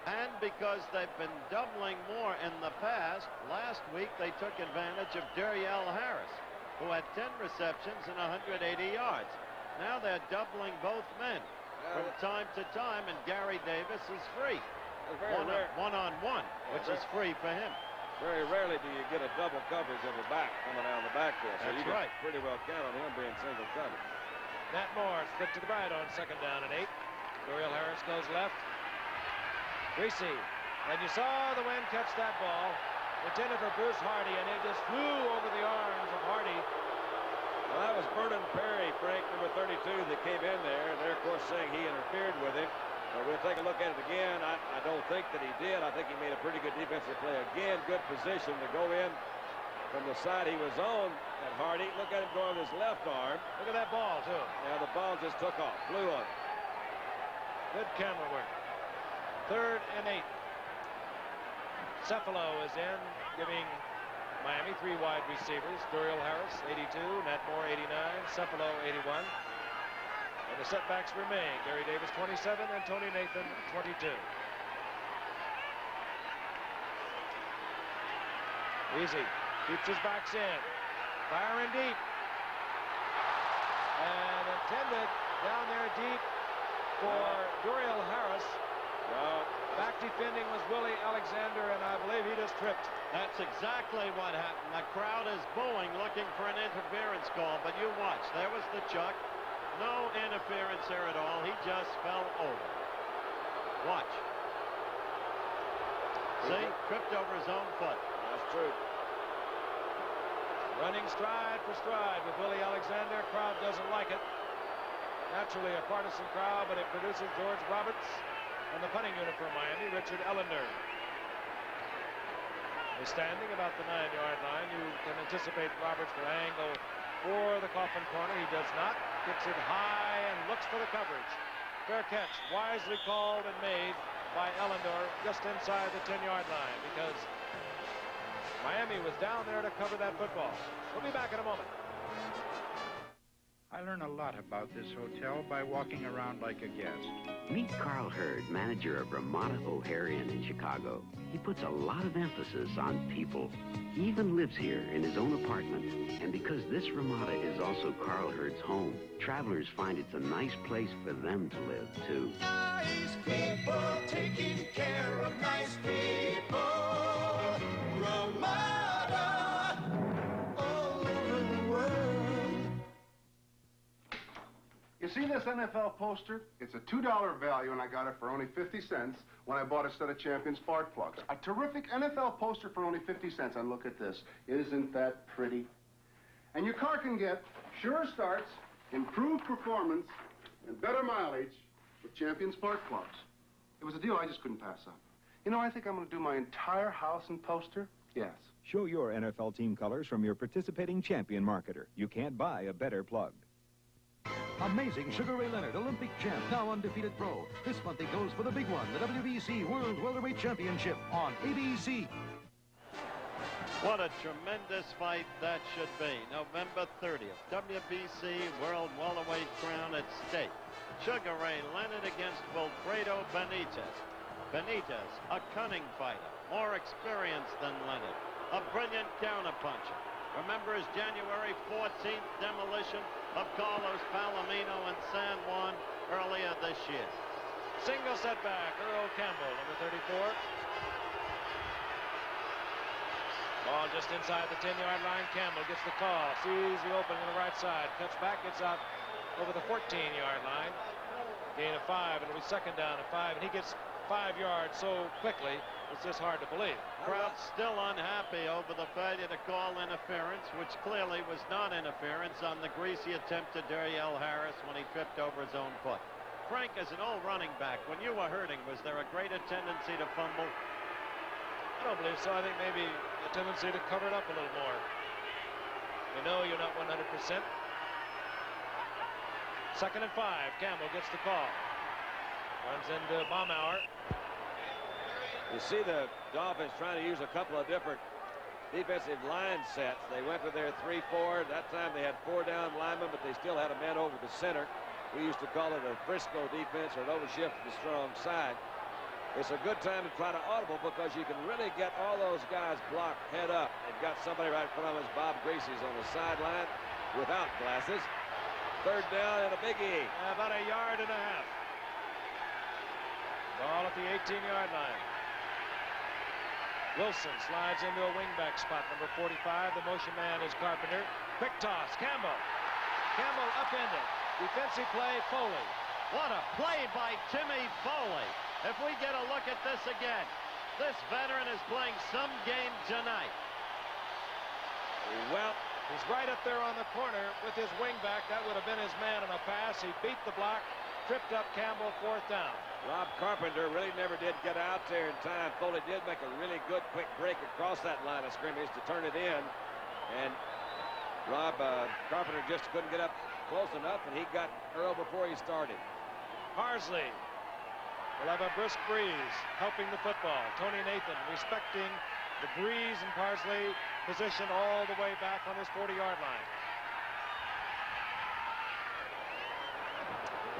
And because they've been doubling Moore in the past, last week they took advantage of Duriel Harris, who had 10 receptions and 180 yards. Now they're doubling both men from time to time, and Gary Davis is free. One-on-one, which is free for him. Very rarely do you get a double coverage of a back coming down the backfield. So you can pretty well count on him being single coverage. Nat Moore split to the right on second down and 8. Duriel Harris goes left. Greasy. And you saw the wind catch that ball. Intended for Bruce Hardy, and it just flew over the arms of Hardy. Well, that was Vernon Perry, Frank, number 32, that came in there. And they're, of course, saying he interfered with him. But we'll take a look at it again. I don't think that he did. I think he made a pretty good defensive play. Again, good position to go in from the side he was on at Hardy. Look at him going with his left arm. Look at that ball, too. Yeah, the ball just took off. Flew on. Good camera work. Third and 8. Cephalo is in, giving Miami 3 wide receivers. Duriel Harris, 82. Nat Moore, 89. Cephalo, 81. And the setbacks remain. Gary Davis, 27, and Tony Nathan, 22. Easy. Keeps his backs in. Firing deep. And intended down there deep for Duriel Harris. Well, back defending was Willie Alexander, and I believe he just tripped. That's exactly what happened. The crowd is booing, looking for an interference call, but you watch. There was the chuck. No interference there at all. He just fell over. Watch. See? Tripped over his own foot. That's true. Running stride for stride with Willie Alexander. Crowd doesn't like it. Naturally a partisan crowd, but it produces George Roberts and the punting unit for Miami, Richard Ellender. He's standing about the 9-yard line. You can anticipate Roberts will angle for the coffin corner. He does not. Gets it high and looks for the coverage. Fair catch, wisely called and made by Ellender just inside the 10-yard line, because Miami was down there to cover that football. We'll be back in a moment. I learn a lot about this hotel by walking around like a guest. Meet Carl Hurd, manager of Ramada O'Hare in Chicago. He puts a lot of emphasis on people. He even lives here in his own apartment. And because this Ramada is also Carl Hurd's home, travelers find it's a nice place for them to live, too. Nice people taking care of nice people. Ramada, all over the world. You see this NFL poster? It's a $2 value, and I got it for only 50 cents when I bought a set of Champion spark plugs. A terrific NFL poster for only 50 cents. And look at this. Isn't that pretty? And your car can get sure starts, improved performance, and better mileage with Champion spark plugs. It was a deal I just couldn't pass up. You know, I think I'm going to do my entire house in poster. Yes. Show your NFL team colors from your participating Champion marketer. You can't buy a better plug. Amazing Sugar Ray Leonard, Olympic champ, now undefeated pro. This month he goes for the big one, the WBC World Welterweight Championship on ABC. What a tremendous fight that should be. November 30th, WBC World Welterweight crown at stake. Sugar Ray Leonard against Wilfredo Benitez. Benitez, a cunning fighter, more experienced than Leonard, a brilliant counterpuncher. Remember his January 14th demolition of Carlos Palomino in San Juan earlier this year. Single setback, Earl Campbell, number 34. Ball just inside the 10-yard line. Campbell gets the call, sees the opening on the right side, cuts back, gets out over the 14-yard line. Gain of 5, it'll be second down and 5, and he gets 5 yards so quickly, it's just hard to believe. Crowd still unhappy over the failure to call interference, which clearly was not interference on the greasy attempt to Duriel Harris when he tripped over his own foot. Frank, as an old running back, when you were hurting, was there a greater tendency to fumble? I don't believe so. I think maybe a tendency to cover it up a little more. You know you're not 100%. Second and 5. Campbell gets the call. Runs into Baumauer. You see the Dolphins trying to use a couple of different defensive line sets. They went with their 3-4. That time they had 4 down linemen, but they still had a man over the center. We used to call it a Frisco defense, or an overshift to the strong side. It's a good time to try to audible, because you can really get all those guys blocked head up. They've got somebody right in front of us, Bob Greasy's on the sideline without glasses. Third down and a big E. About a yard and a half. Ball at the 18-yard line. Wilson slides into a wingback spot, number 45. The motion man is Carpenter. Quick toss, Campbell. Campbell upended. Defensive play, Foley. What a play by Timmy Foley. If we get a look at this again, this veteran is playing some game tonight. Well, he's right up there on the corner with his wingback. That would have been his man on a pass. He beat the block, tripped up Campbell, 4th down. Rob Carpenter really never did get out there in time. Foley did make a really good quick break across that line of scrimmage to turn it in. And Rob Carpenter just couldn't get up close enough, and he got Earl before he started. Parsley will have a brisk breeze helping the football. Tony Nathan respecting the breeze, and Parsley positioned all the way back on his 40-yard line.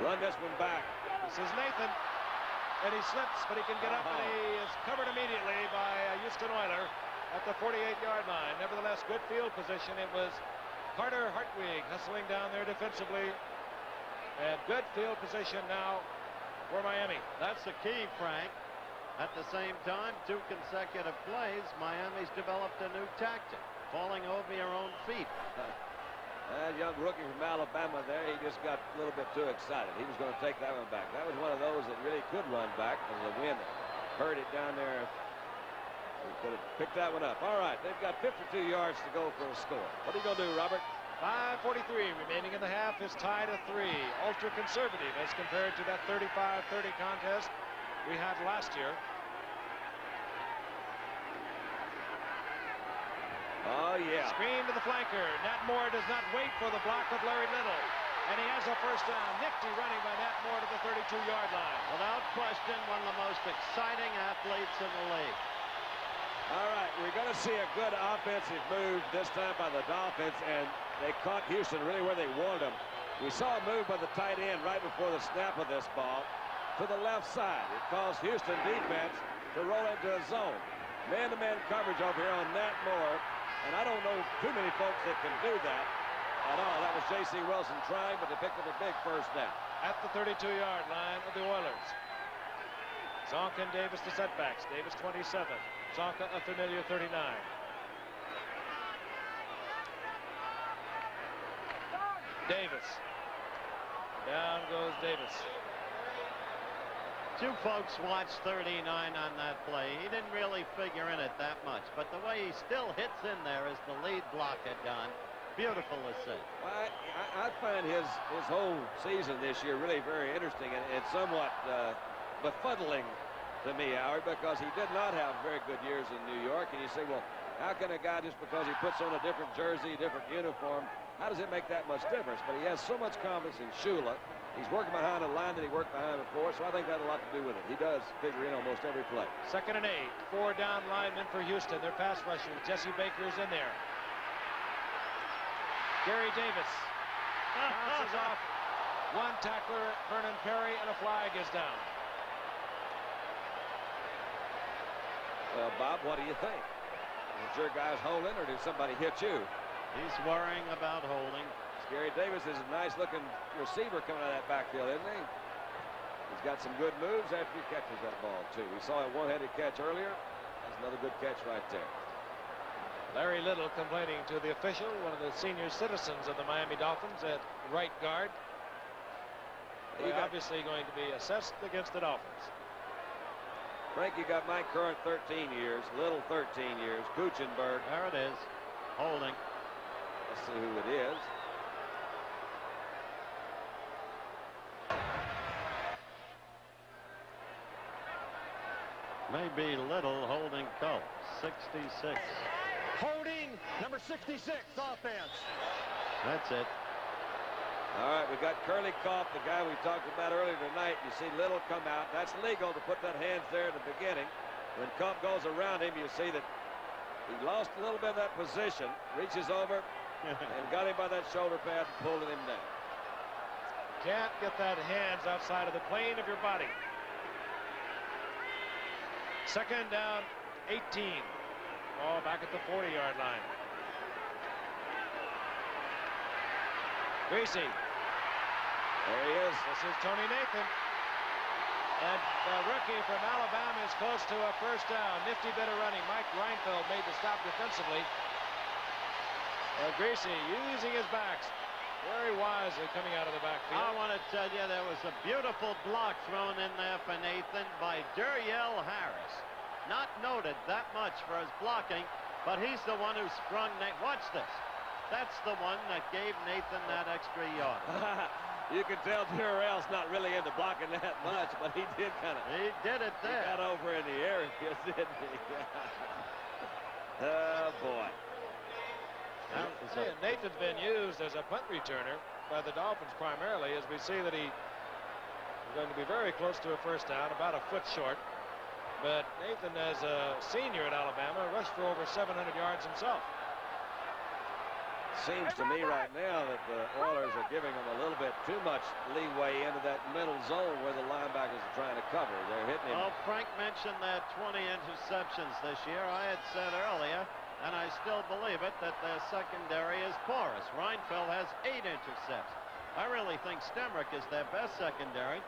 Run this one back. This is Nathan. And he slips, but he can get up, and he is covered immediately by Houston Oiler at the 48-yard line. Nevertheless, good field position. It was Carter Hartwig hustling down there defensively. And good field position now for Miami. That's the key, Frank. At the same time, 2 consecutive plays, Miami's developed a new tactic, falling over your own feet. That young rookie from Alabama there, he just got a little bit too excited. He was going to take that one back. That was one of those that really could run back because the wind hurt it down there. He could have picked that one up. All right, they've got 52 yards to go for a score. What are you going to do, Robert? 5:43 remaining in the half is tied at 3. Ultra conservative as compared to that 35-30 contest we had last year. Oh, yeah. Screen to the flanker. Nat Moore does not wait for the block of Larry Little. And he has a first down. Nifty running by Nat Moore to the 32-yard line. Without question, one of the most exciting athletes in the league. All right, we're going to see a good offensive move this time by the Dolphins, and they caught Houston really where they wanted them. We saw a move by the tight end right before the snap of this ball to the left side. It caused Houston defense to roll into a zone. Man-to-man coverage over here on Nat Moore. And I don't know too many folks that can do that at all. That was J.C. Wilson trying, but they picked up a big first down. At the 32-yard line of the Oilers. Zonka and Davis the setbacks. Davis 27. Zonka a familiar 39. Davis. Down goes Davis. 2 folks watched 39 on that play. He didn't really figure in it that much, but the way he still hits in there as the lead block had done, beautiful to see. Well, I find his whole season this year really very interesting and somewhat befuddling to me, Howard, because he did not have very good years in New York. And you say, well, how can a guy, just because he puts on a different jersey, different uniform, how does it make that much difference? But he has so much confidence in Shula. He's working behind a line that he worked behind before, so I think that had a lot to do with it. He does figure in almost every play. 2nd and 8. 4 down linemen for Houston. Their pass rusher, Jesse Baker's in there. Gary Davis bounces off one tackler, Vernon Perry, and a flag is down. Well, Bob, what do you think? Was your guys holding, or did somebody hit you? He's worrying about holding. Gary Davis is a nice-looking receiver coming out of that backfield, isn't he? He's got some good moves after he catches that ball, too. We saw a one-headed catch earlier. That's another good catch right there. Larry Little complaining to the official, one of the senior citizens of the Miami Dolphins at right guard. They're obviously going to be assessed against the Dolphins. Frank, you got Mike Curran 13 years, Little 13 years, Kuchenberg. There it is. Holding. Let's see who it is. Maybe Little holding Culp. 66. Holding number 66 offense. That's it. All right, we got Curly Culp, the guy we talked about earlier tonight. You see Little come out. That's legal to put that hands there at the beginning. When Culp goes around him, you see that he lost a little bit of that position, reaches over and got him by that shoulder pad and pulled him down. Can't get that hands outside of the plane of your body. 2nd down, 18. Ball back at the 40-yard line. Greasy. There he is. This is Tony Nathan. And the rookie from Alabama is close to a first down. Nifty bit of running. Mike Reinfeld made the stop defensively. Greasy using his backs very wisely coming out of the backfield. I want to tell you, there was a beautiful block thrown in there for Nathan by Duriel Harris. Not noted that much for his blocking, but he's the one who sprung Nathan. Watch this. That's the one that gave Nathan that extra yard. You can tell Duriel's not really into blocking that much, but he did kind of. He did it there. He got over in the air, didn't he? Oh, boy. Nathan's been used as a punt returner by the Dolphins primarily, as we see that he's going to be very close to a first down, about a foot short. But Nathan, as a senior at Alabama, rushed for over 700 yards himself. Seems to me right now that the Oilers are giving them a little bit too much leeway into that middle zone where the linebackers are trying to cover. They're hitting him. Well, Frank mentioned that 20 interceptions this year. I had said earlier and I still believe it, that their secondary is porous. Reinfeldt has 8 intercepts. I really think Stemrick is their best secondary.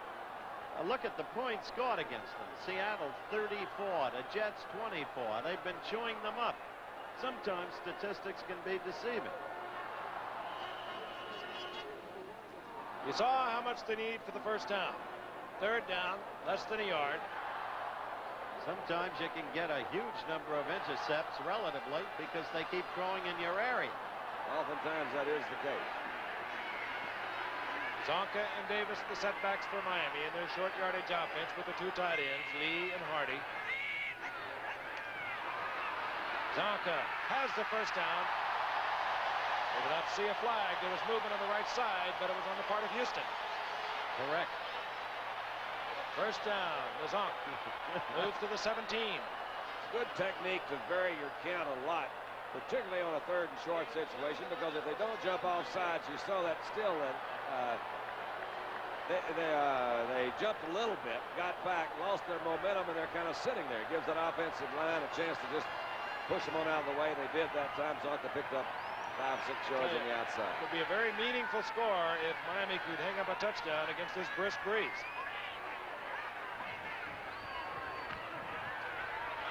Look at the points scored against them. Seattle 34, the Jets 24. They've been chewing them up. Sometimes statistics can be deceiving. You saw how much they need for the first down. Third down, less than a yard. Sometimes you can get a huge number of intercepts relatively because they keep throwing in your area. Oftentimes that is the case. Zonka and Davis, the setbacks for Miami in their short yardage offense with the 2 tight ends, Lee and Hardy. Zonka has the first down. They did not see a flag. There was movement on the right side, but it was on the part of Houston. Correct. First down, Zonka moves to the 17. Good technique to vary your count a lot, particularly on a 3rd and short situation, because if they don't jump off sides, you saw that still that they jumped a little bit, got back, lost their momentum, and they're kind of sitting there. It gives that offensive line a chance to just push them on out of the way. They did that time. Zonka picked up 5-6 yards on the outside. It would be a very meaningful score if Miami could hang up a touchdown against this brisk breeze.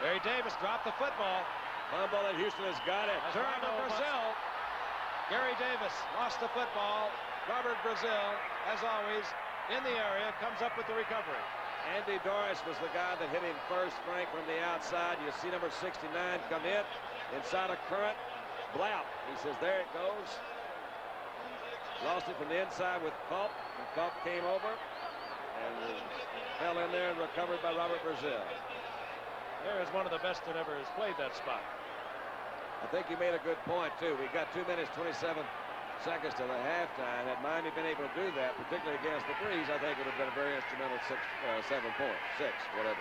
Barry Davis dropped the football. Fumble, and Houston has got it. Turn to Brazil. Gary Davis lost the football. Robert Brazil, as always, in the area, comes up with the recovery. Andy Doris was the guy that hit him first, Frank, from the outside. You see number 69 come in, inside a current. Blount. He says, there it goes. Lost it from the inside with Culp, and Culp came over and fell in there and recovered by Robert Brazil. There is one of the best that ever has played that spot. I think you made a good point, too. We got 2 minutes, 27 seconds to the halftime. Had Miami been able to do that, particularly against the Breeze, I think it would have been a very instrumental 7 points, 6, whatever.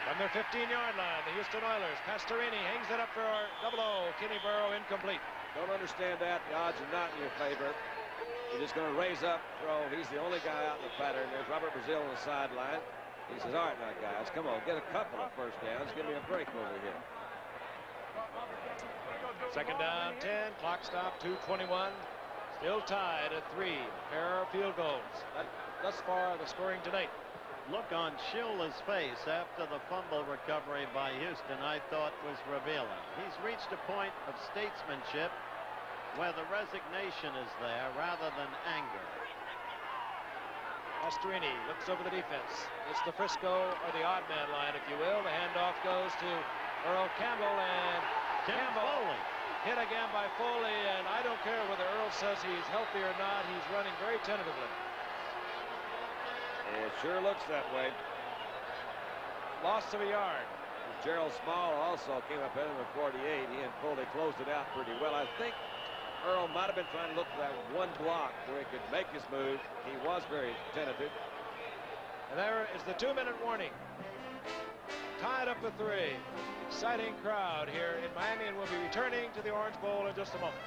From their 15-yard line, the Houston Oilers. Pastorini hangs it up for 0-0. Kenny Burrow incomplete. Don't understand that. The odds are not in your favor. He's just going to raise up, throw. He's the only guy out in the pattern. There's Robert Brazil on the sideline. He says, all right now, guys, come on, get a couple of first downs. Give me a break over here. Second down, 10. Clock stop, 2:21. Still tied at 3. Pair of field goals. Thus far, the scoring tonight. Look on Shula's face after the fumble recovery by Houston, I thought was revealing. He's reached a point of statesmanship where the resignation is there rather than anger. Pastorini looks over the defense. It's the Frisco or the odd man line, if you will. The handoff goes to Earl Campbell, and Campbell hit again by Foley, and I don't care whether Earl says he's healthy or not. He's running very tentatively. It sure looks that way. Loss of a yard. Gerald Small also came up in the 48. He and Foley closed it out pretty well. I think Earl might have been trying to look for that one block where he could make his move. He was very tentative. And there is the 2-minute warning. Tied up at 3. Exciting crowd here in Miami, and we'll be returning to the Orange Bowl in just a moment.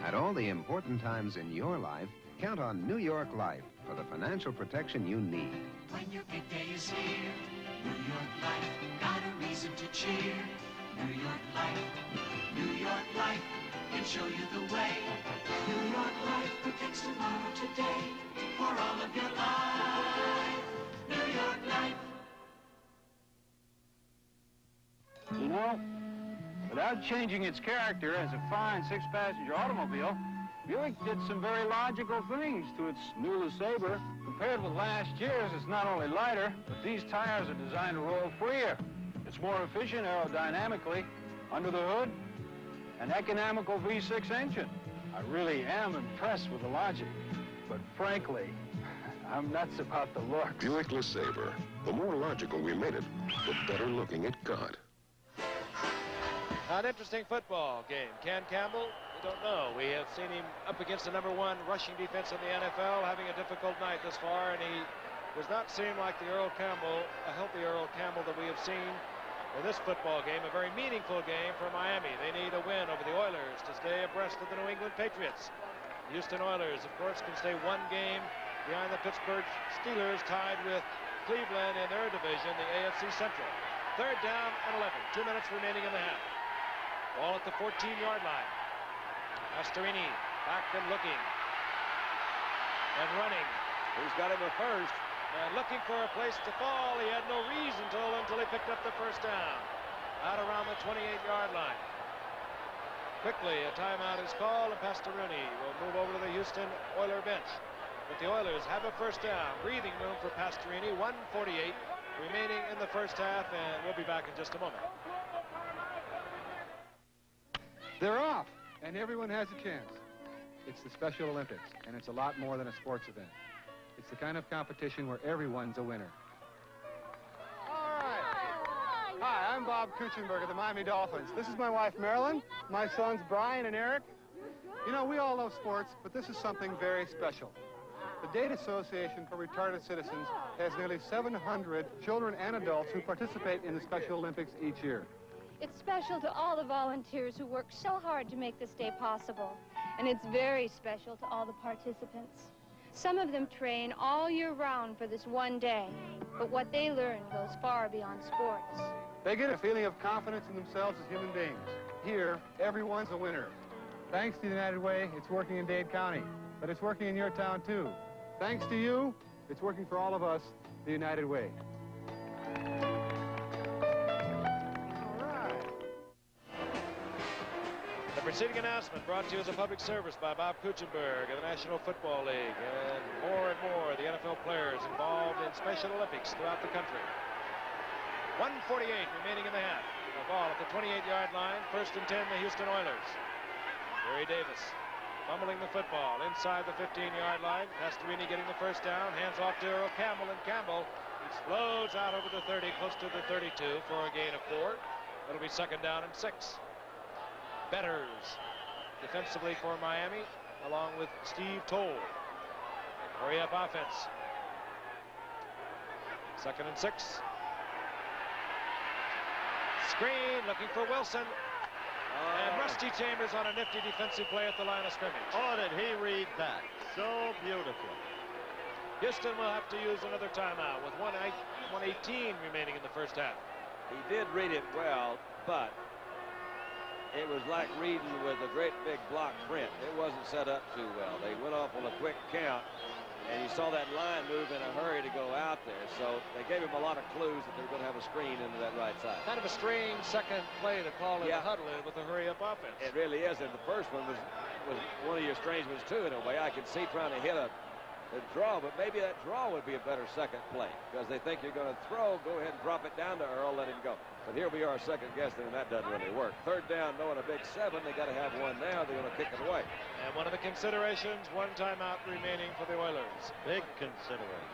At all the important times in your life, count on New York Life for the financial protection you need. When your big day is here, New York Life got a reason to cheer. New York Life, New York Life can show you the way. New York Life protects tomorrow today for all of your life. New York Life. You know, without changing its character as a fine 6-passenger automobile, Buick did some very logical things to its new LeSabre. Compared with last year's, it's not only lighter, but these tires are designed to roll freer. It's more efficient aerodynamically. Under the hood, an economical V6 engine. I really am impressed with the logic, but frankly, I'm nuts about the looks. Buick LeSabre. The more logical we made it, the better looking it got. An interesting football game. Ken Campbell, we don't know. We have seen him up against the #1 rushing defense in the NFL, having a difficult night thus far, and he does not seem like the Earl Campbell, a healthy Earl Campbell that we have seen in this football game. A very meaningful game for Miami. They need a win over the Oilers to stay abreast of the New England Patriots. The Houston Oilers, of course, can stay 1 game behind the Pittsburgh Steelers, tied with Cleveland in their division, the AFC Central. Third down and 11. 2 minutes remaining in the half. Ball at the 14-yard line. Pastorini back and looking. And running. He's got him a first. And looking for a place to fall. He had no reason to until he picked up the first down. Out around the 28-yard line. Quickly, a timeout is called, and Pastorini will move over to the Houston Oilers bench. But the Oilers have a first down. Breathing room for Pastorini. 1:48 remaining in the first half, and we'll be back in just a moment. They're off, and everyone has a chance. It's the Special Olympics, and it's a lot more than a sports event. It's the kind of competition where everyone's a winner. All right. Hi, I'm Bob Kuchenberg of the Miami Dolphins. This is my wife, Marilyn, my sons, Brian and Eric. You know, we all love sports, but this is something very special. The Date Association for Retarded Citizens has nearly 700 children and adults who participate in the Special Olympics each year. It's special to all the volunteers who work so hard to make this day possible. And it's very special to all the participants. Some of them train all year round for this one day. But what they learn goes far beyond sports. They get a feeling of confidence in themselves as human beings. Here, everyone's a winner. Thanks to the United Way, it's working in Dade County. But it's working in your town, too. Thanks to you, it's working for all of us, the United Way. The preceding announcement brought to you as a public service by Bob Kuchenberg of the National Football League. And more the NFL players involved in Special Olympics throughout the country. 1:48 remaining in the half. The ball at the 28-yard line. 1st and 10, the Houston Oilers. Jerry Davis fumbling the football inside the 15-yard line. Pastorini getting the first down. Hands off to Earl Campbell, and Campbell explodes out over the 30, close to the 32 for a gain of 4. It'll be 2nd down and 6. Betters defensively for Miami, along with Steve Toll. Hurry up offense. 2nd and 6. Screen looking for Wilson. And Rusty Chambers on a nifty defensive play at the line of scrimmage. Oh, did he read that? So beautiful. Houston will have to use another timeout with 1:18 remaining in the first half. He did read it well, but it was like reading with a great big block print. It wasn't set up too well. They went off on a quick count, and you saw that line move in a hurry to go out there. So they gave him a lot of clues that they were going to have a screen into that right side. Kind of a strange second play to call in the huddle with a hurry-up offense. It really is, and the first one was one of your strange ones, too, in a way. I could see trying to hit a draw, but maybe that draw would be a better second play because they think you're going to throw. Go ahead and drop it down to Earl, let him go. But here we are second guessing, and that doesn't really work. 3rd down, knowing a big 7. They got to have one now. They're going to kick it away. And one of the considerations, one timeout remaining for the Oilers. Big consideration.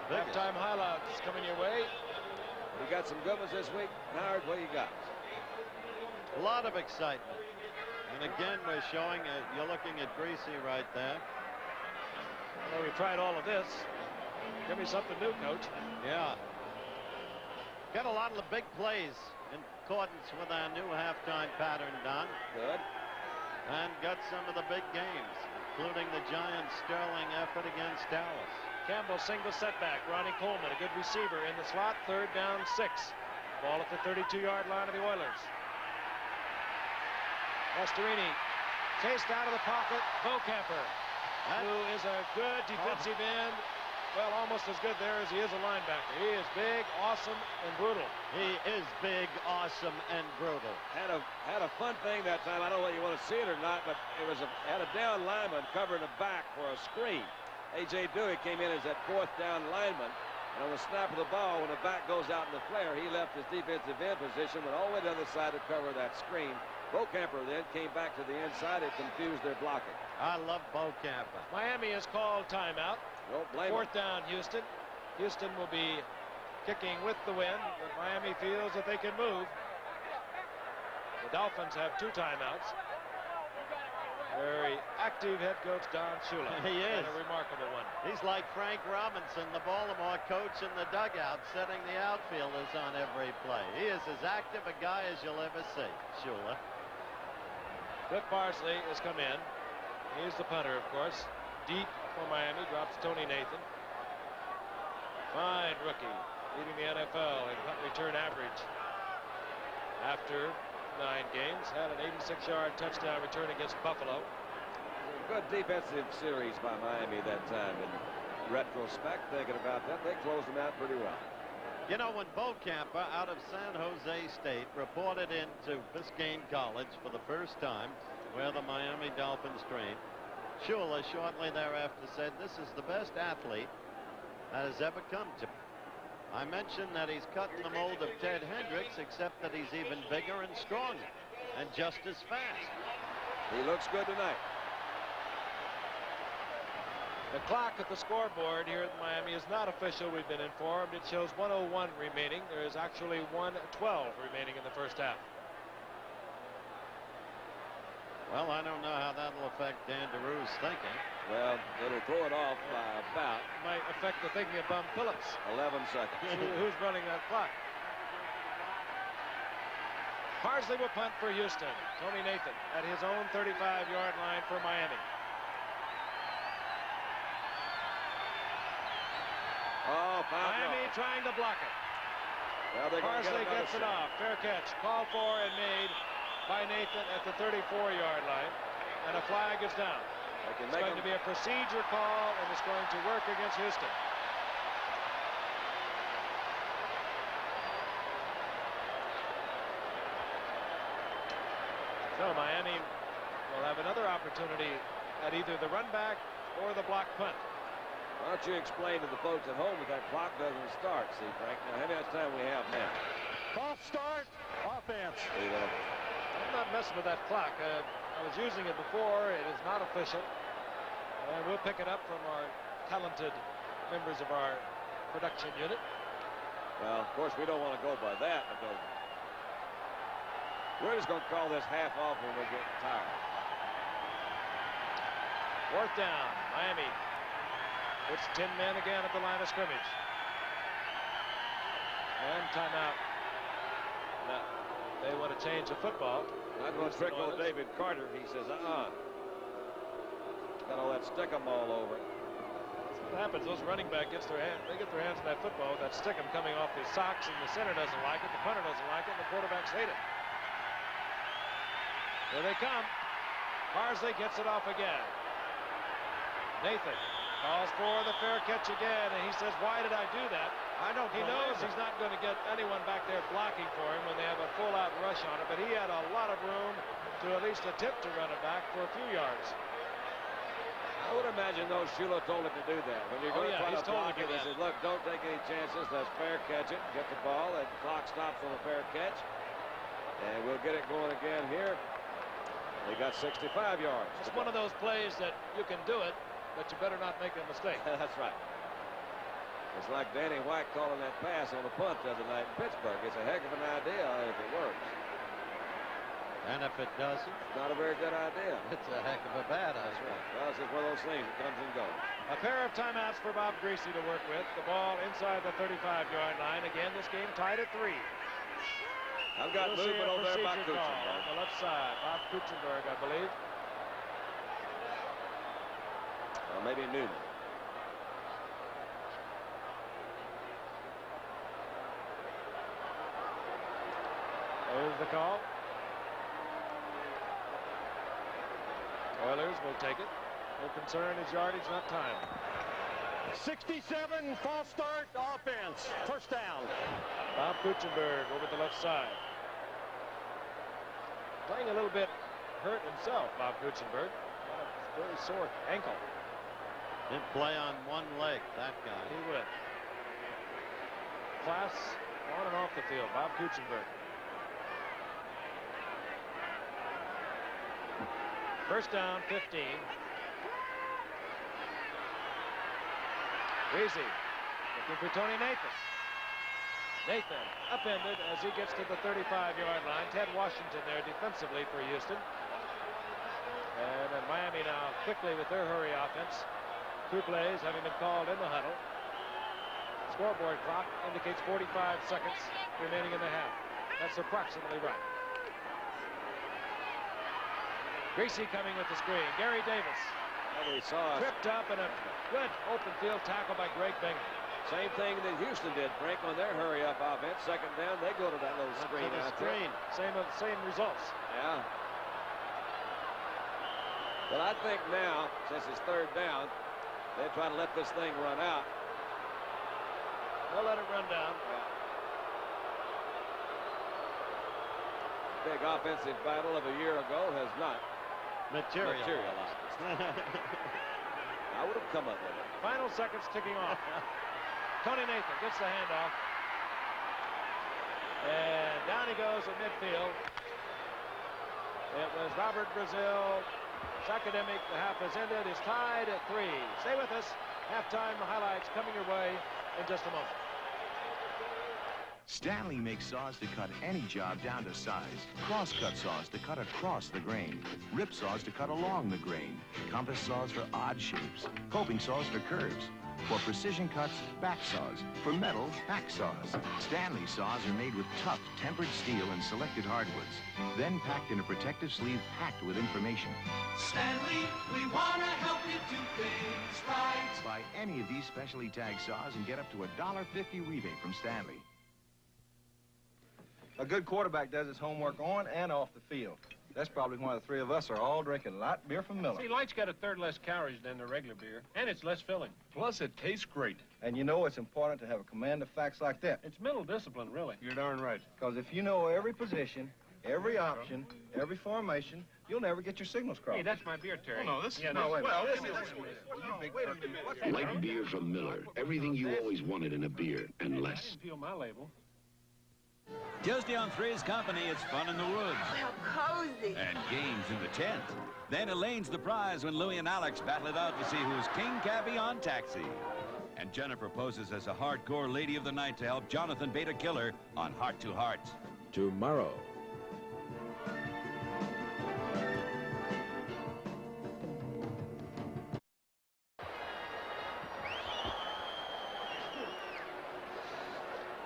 Halftime highlights coming your way. We got some good ones this week. Howard, what you got? A lot of excitement. And again, we're showing, you're looking at Greasy right there. Well, we tried all of this. Give me something new, Coach. Yeah. Got a lot of the big plays in accordance with our new halftime pattern, Don. Good. And got some of the big games, including the Giants' sterling effort against Dallas. Campbell single setback. Ronnie Coleman, a good receiver in the slot. 3rd down, 6. Ball at the 32-yard line of the Oilers. Pastorini chased out of the pocket. Bocamper, who is a good defensive end. Well, almost as good there as he is a linebacker. He is big, awesome, and brutal. He is big, awesome, and brutal. Had a fun thing that time. I don't know whether you want to see it or not, but it was had a down lineman covering the back for a screen. A.J. Dewey came in as that 4th down lineman, and on the snap of the ball, when the back goes out in the flare, he left his defensive end position, went all the way to the other side to cover that screen. Bocamper then came back to the inside. It confused their blocking. I love Bocamper. Miami has called timeout. Don't blame 4th down, Houston. Houston will be kicking with the wind, but Miami feels that they can move. The Dolphins have 2 timeouts. Very active head coach Don Shula. He is. And a remarkable one. He's like Frank Robinson, the Baltimore coach in the dugout, setting the outfielders on every play. He is as active a guy as you'll ever see, Shula. Cliff Parsley has come in. He's the punter, of course. Deep for Miami, drops Tony Nathan. Fine rookie, leading the NFL in punt return average. After 9 games, had an 86-yard touchdown return against Buffalo. Good defensive series by Miami that time. In retrospect, thinking about that, they closed them out pretty well. You know, when Camper out of San Jose State reported into Biscayne College for the first time, where the Miami Dolphins trained, Shula shortly thereafter said, "This is the best athlete that has ever come to me." I mentioned that he's cutting the mold of Ted Hendricks, except that he's even bigger and stronger and just as fast. He looks good tonight. The clock at the scoreboard here at Miami is not official. We've been informed. It shows 1:01 remaining. There is actually 1:12 remaining in the first half. Well, I don't know how that'll affect Dan DeRue's thinking. Well, it'll throw it off by about. Might affect the thinking of Bum Phillips. 11 seconds. Who's running that clock? Parsley will punt for Houston. Tony Nathan at his own 35-yard line for Miami. Oh, Miami trying to block it. Well, Parsley gets it off. Fair catch. Called for and made by Nathan at the 34-yard line. And a flag is down. It's going to be a procedure call, and it's going to work against Houston. So Miami will have another opportunity at either the run back or the block punt. Why don't you explain to the folks at home that that clock doesn't start, see, Frank? Now, how much time we have now? False start, offense. You know. I'm not messing with that clock. I was using it before. It is not official. And we'll pick it up from our talented members of our production unit. Well, of course, we don't want to go by that because we're just going to call this half off when we get tired. 4th down, Miami. It's 10 men again at the line of scrimmage. And timeout. Now, they want to change the football. I'm going to trickle David Carter. He says, Got all that stickum all over. That's what happens. Those running back gets their hand. They get their hands on that football with that stickum coming off his socks, and the center doesn't like it, the punter doesn't like it, and the quarterbacks hate it. Here they come. Parsley gets it off again. Nathan calls for the fair catch again, and he says, "Why did I do that?" He knows he's not going to get anyone back there blocking for him when they have a full-out rush on it, but he had a lot of room to at least attempt to run it back for a few yards. I would imagine, though, Shula told him to do that. When you're going to try to block it, he says, "Look, don't take any chances. Let's fair catch it. Get the ball. That clock stops on the fair catch. And we'll get it going again here." They got 65 yards. It's one of those plays that you can do it, but you better not make a mistake. That's right. It's like Danny White calling that pass on the punt the other night in Pittsburgh. It's a heck of an idea if it works. And if it doesn't? It's not a very good idea. It's a heck of a bad idea. That's right. Well, it's just one of those things that comes and goes. A pair of timeouts for Bob Greasy to work with. The ball inside the 35-yard line. Again, this game tied at 3. I've got movement over there by Kuchenberg. On the left side, Bob Kuchenberg, I believe. Or maybe Newman. There's the call. Oilers will take it. No concern is yardage, not time. 67, false start, offense. First down. Bob Kuchenberg over the left side. Playing a little bit hurt himself, Bob Kuchenberg. A very sore ankle. Didn't play on one leg, that guy. He would. Class on and off the field, Bob Kuchenberg. First down, 15. Greasy looking for Tony Nathan. Nathan upended as he gets to the 35-yard line. Ted Washington there defensively for Houston. And Miami now quickly with their hurry offense. 2 plays having been called in the huddle. Scoreboard clock indicates 45 seconds remaining in the half. That's approximately right. Greasy coming with the screen. Gary Davis. And we saw tripped up and a good open field tackle by Greg Bingham. Same thing that Houston did, Frank, on their hurry-up offense. Second down, they go to that little screen out there. Same results. Yeah. But I think now, since it's third down, they're trying to let this thing run out. They'll let it run down. Big offensive battle of a year ago has not materialized. I would have come up with it. Final seconds ticking off. Tony Nathan gets the handoff. And down he goes at midfield. It was Robert Brazil. It's academic. The half has ended. It's tied at 3. Stay with us. Halftime highlights coming your way in just a moment. Stanley makes saws to cut any job down to size. Cross-cut saws to cut across the grain. Rip saws to cut along the grain. Compass saws for odd shapes. Coping saws for curves. For precision cuts, back saws. For metal, back saws. Stanley saws are made with tough, tempered steel and selected hardwoods. Then packed in a protective sleeve packed with information. Stanley, we want to help you do things right. Buy any of these specially tagged saws and get up to a $1.50 rebate from Stanley. A good quarterback does his homework on and off the field. That's probably why the three of us are all drinking light beer from Miller. See, light's got a third less calories than the regular beer, and it's less filling. Plus, it tastes great. And you know it's important to have a command of facts like that. It's mental discipline, really. You're darn right. Because if you know every position, every option, every formation, you'll never get your signals crossed. Hey, that's my beer, Terry. Oh, no, this is... Yeah, no, wait a minute. Wait a minute. Light beer from Miller. Everything you always wanted in a beer, and I less. didn't peel my label. Tuesday on Three's Company, it's fun in the woods. How cozy. And games in the tent. Then Elaine's the prize when Louie and Alex battle it out to see who's King Cabby on Taxi. And Jennifer poses as a hardcore lady of the night to help Jonathan bait a killer on Heart to Heart. Tomorrow.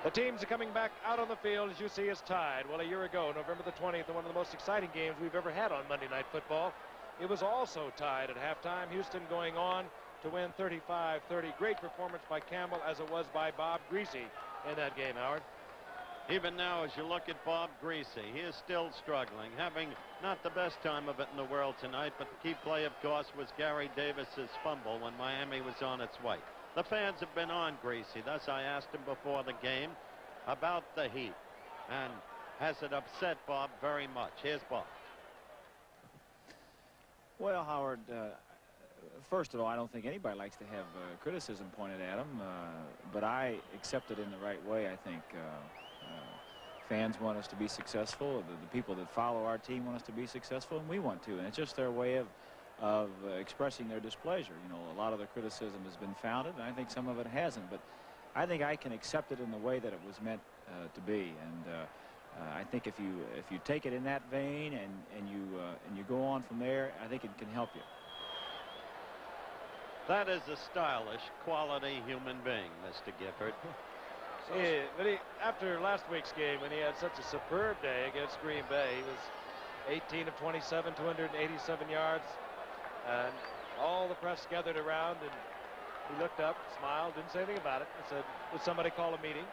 The teams are coming back out on the field, as you see, is tied. Well, a year ago, November the 20th, in one of the most exciting games we've ever had on Monday Night Football, it was also tied at halftime. Houston going on to win 35-30. Great performance by Campbell, as it was by Bob Greasy in that game, Howard. Even now, as you look at Bob Greasy, he is still struggling, having not the best time of it in the world tonight, but the key play, of course, was Gary Davis's fumble when Miami was on its way. The fans have been on Greasy. Thus, I asked him before the game about the heat. And has it upset Bob very much? Here's Bob. Well, Howard, first of all, I don't think anybody likes to have criticism pointed at them, but I accept it in the right way. I think fans want us to be successful. The people that follow our team want us to be successful, and we want to. And it's just their way of expressing their displeasure. You know, a lot of the criticism has been founded, and I think some of it hasn't. But I think I can accept it in the way that it was meant to be. And I think if you take it in that vein and you go on from there, I think it can help you. That is a stylish, quality human being, Mr. Gifford. Yeah, but after last week's game, when he had such a superb day against Green Bay, he was 18 of 27, 287 yards. And all the press gathered around, and he looked up, smiled, didn't say anything about it, and said, would somebody call a meeting?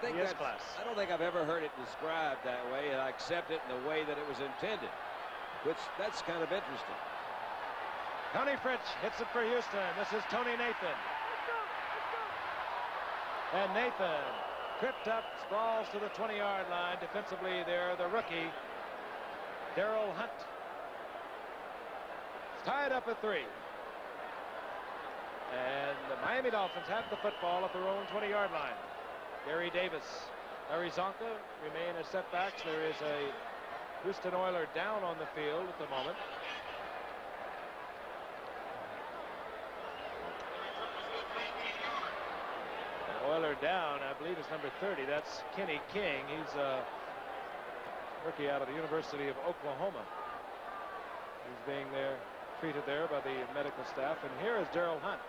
Yes, class. I don't think I've ever heard it described that way, and I accept it in the way that it was intended, which that's kind of interesting. Tony Fritsch hits it for Houston. This is Tony Nathan. And Nathan tripped up, sprawls to the 20-yard line. Defensively there, the rookie, Darrell Hunt. Tied up at 3. And the Miami Dolphins have the football at their own 20-yard line. Gary Davis, Larry Zonka remain as setbacks. There is a Houston Oiler down on the field at the moment. The Oiler down, I believe, is number 30. That's Kenny King. He's a rookie out of the University of Oklahoma. He's being treated there by the medical staff. And here is Darrell Hunt,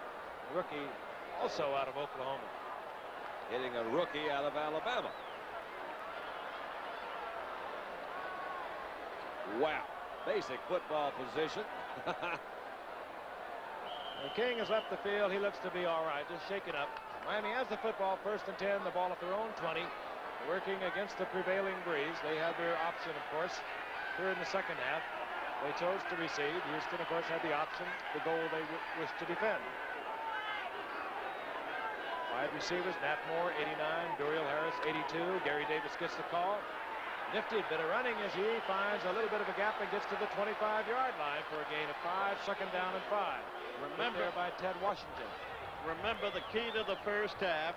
a rookie also out of Oklahoma. Hitting a rookie out of Alabama. Wow. Basic football position. King has left the field. He looks to be all right, just shaken up. Miami has the football, 1st and 10, the ball at their own 20, working against the prevailing breeze. They had their option, of course, here in the second half. They chose to receive. Houston, of course, had the option, the goal they wished to defend. 5 receivers, Nat Moore, 89, Duriel Harris, 82. Gary Davis gets the call. Nifty bit of running as he finds a little bit of a gap and gets to the 25-yard line for a gain of 5, 2nd down and 5. Remember there by Ted Washington. Remember the key to the first half,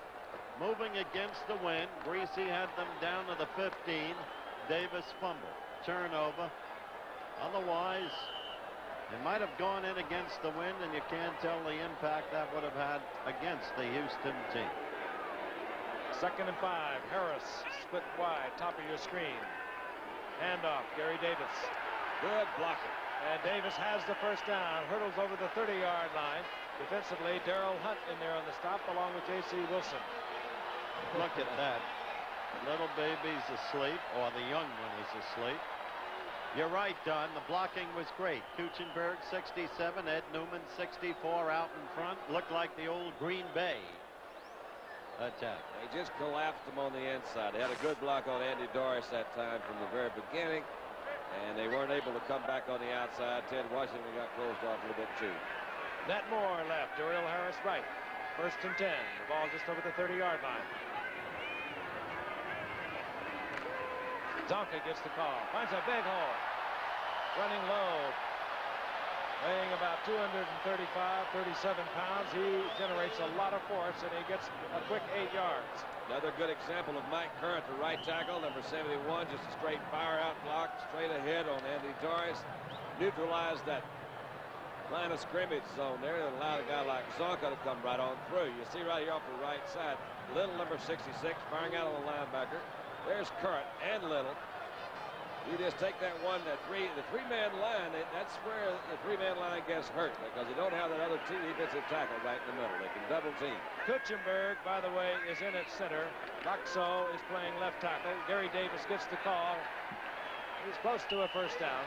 moving against the wind. Greasy had them down to the 15. Davis fumble, turnover. Otherwise, it might have gone in against the wind, and you can't tell the impact that would have had against the Houston team. 2nd and 5. Harris split wide, top of your screen. Handoff, Gary Davis. Good blocking. And Davis has the first down, hurdles over the 30-yard line. Defensively, Darrell Hunt in there on the stop, along with J.C. Wilson. Look at that. Little baby's asleep, or the young one is asleep. You're right, Don. The blocking was great. Kuchenberg, 67. Ed Newman, 64 out in front. Looked like the old Green Bay attack. They just collapsed them on the inside. They had a good block on Andy Doris that time from the very beginning, and they weren't able to come back on the outside. Ted Washington got closed off a little bit too. Nat Moore left, Duriel Harris right. 1st and 10. The ball just over the 30-yard line. Zonka gets the call, finds a big hole. Running low, weighing about 235, 37 pounds. He generates a lot of force, and he gets a quick 8 yards. Another good example of Mike Current, the right tackle, number 71, just a straight fire out block, straight ahead on Andy Doris. Neutralized that line of scrimmage zone there and allowed a guy like Zonka to come right on through. You see right here off the right side, Little, number 66, firing out on the linebacker. There's Current and Little. You just take that one, the three-man line, that's where the three-man line gets hurt, because you don't have that other defensive tackle right in the middle. They can double team. Kuchenberg, by the way, is in at center. Luxo is playing left tackle. Gary Davis gets the call. He's close to a first down.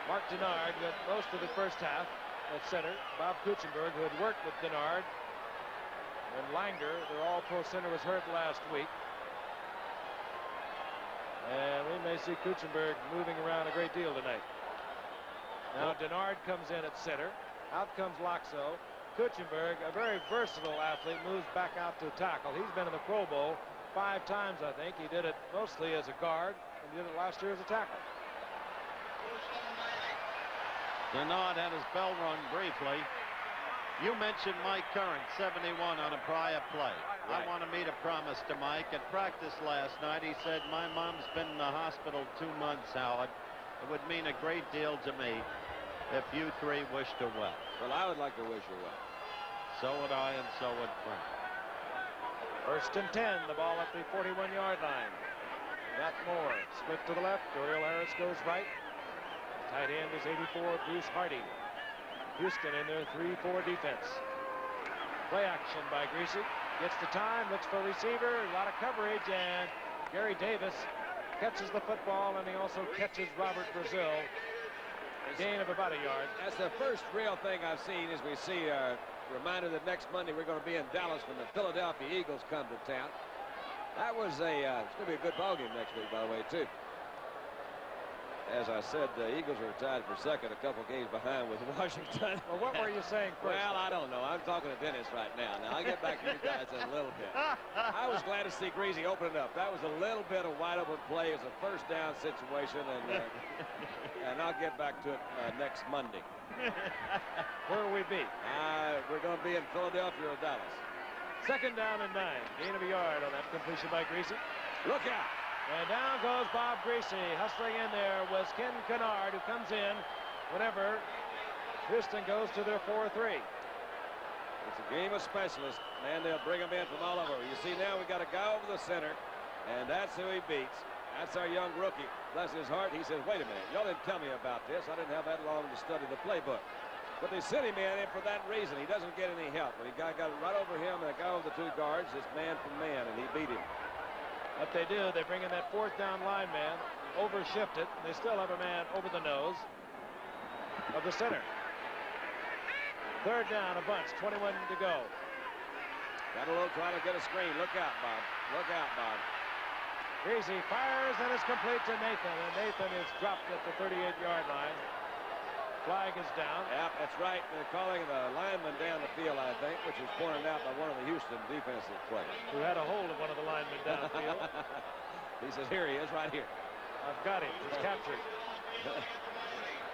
Mark Denard got most of the first half at center. Bob Kuchenberg, who had worked with Denard and Langer, their all-pro center, was hurt last week. And we may see Kuchenberg moving around a great deal tonight. Now Denard comes in at center. Out comes Luxo. Kuchenberg, a very versatile athlete, moves back out to tackle. He's been in the Pro Bowl 5 times, I think. He did it mostly as a guard, and he did it last year as a tackle. Denard had his bell rung briefly. You mentioned Mike Curran, 71 on a prior play. Right. I want to meet a promise to Mike. At practice last night, he said, my mom's been in the hospital 2 months, Howard. It would mean a great deal to me if you three wished her well. Well, I would like to wish her well. So would I, and so would Frank. 1st and 10, the ball at the 41-yard line. Nat Moore, split to the left. Duriel Harris goes right. Tight end is 84, Bruce Hardy. Houston in their 3-4 defense. Play action by Greasy. Gets the time, looks for a receiver, a lot of coverage, and Gary Davis catches the football, and he also catches Robert Brazil. A gain of about a yard. That's the first real thing I've seen as we see a reminder that next Monday we're going to be in Dallas when the Philadelphia Eagles come to town. That was it's going to be a good ball game next week, by the way, too. As I said, the Eagles are tied for second, a couple games behind with Washington. Well, what were you saying first? Well, I don't know. I'm talking to Dennis right now. Now, I'll get back to you guys in a little bit. I was glad to see Greasy open it up. That was a little bit of wide open play. It was a first down situation, and I'll get back to it next Monday. Where will we be? We're going to be in Philadelphia or Dallas. 2nd down and 9. Gain of a yard on that completion by Greasy. Look out. And down goes Bob Greasy. Hustling in there was Ken Kennard, who comes in whenever Houston goes to their 4-3. It's a game of specialists, man. They'll bring them in from all over. You see now we got a guy over the center, and that's who he beats. That's our young rookie. Bless his heart. He says, wait a minute. Y'all didn't tell me about this. I didn't have that long to study the playbook. But they sent him in for that reason. He doesn't get any help. But he got it right over him, and a guy over the 2 guards is man for man, and he beat him. What they do, they bring in that 4th down lineman, overshift it. They still have a man over the nose of the center. Third down, a bunch, 21 to go. Got a little try to get a screen. Look out, Bob. Look out, Bob. Greasy fires, and it's complete to Nathan. And Nathan is dropped at the 38-yard line. Flag is down. Yep, that's right. They're calling the lineman down the field, I think, which was pointed out by one of the Houston defensive players. Who had a hold of one of the linemen downfield. He says, here he is, right here. I've got him. He's captured.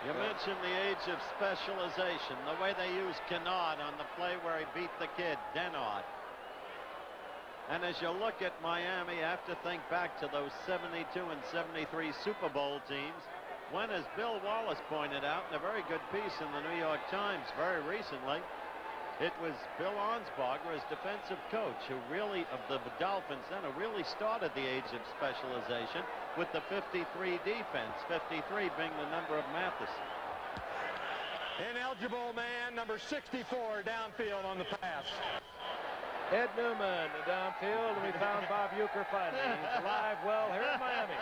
You mentioned the age of specialization, the way they used Kennard on the play where he beat the kid, Denard. And as you look at Miami, I have to think back to those 72 and 73 Super Bowl teams, when, as Bill Wallace pointed out in a very good piece in the New York Times very recently, it was Bill Arnsparger as defensive coach who really, of the Dolphins then, who really started the age of specialization with the 53 defense, 53 being the number of Matheson. Ineligible man, number 64, downfield on the pass. Ed Newman downfield, and we found Bob Uecker finally. He's alive well here in Miami.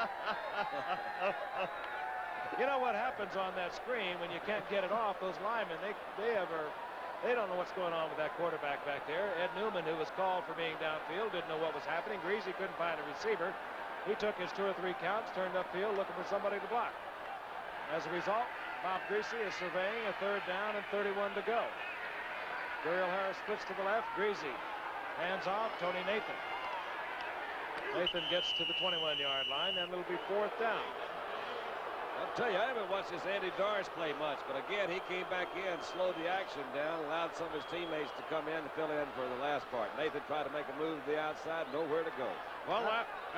You know what happens on that screen when you can't get it off? Those linemen, they don't know what's going on with that quarterback back there. Ed Newman, who was called for being downfield, didn't know what was happening. Greasy couldn't find a receiver. He took his 2 or 3 counts, turned upfield looking for somebody to block. As a result, Bob Greasy is surveying a 3rd down and 31 to go. Guriel Harris splits to the left. Greasy hands off. Tony Nathan. Nathan gets to the 21-yard line, and it'll be 4th down. I'll tell you, I haven't watched this Andy Doris play much, but again, he came back in, slowed the action down, allowed some of his teammates to come in and fill in for the last part. Nathan tried to make a move to the outside, nowhere to go. Well,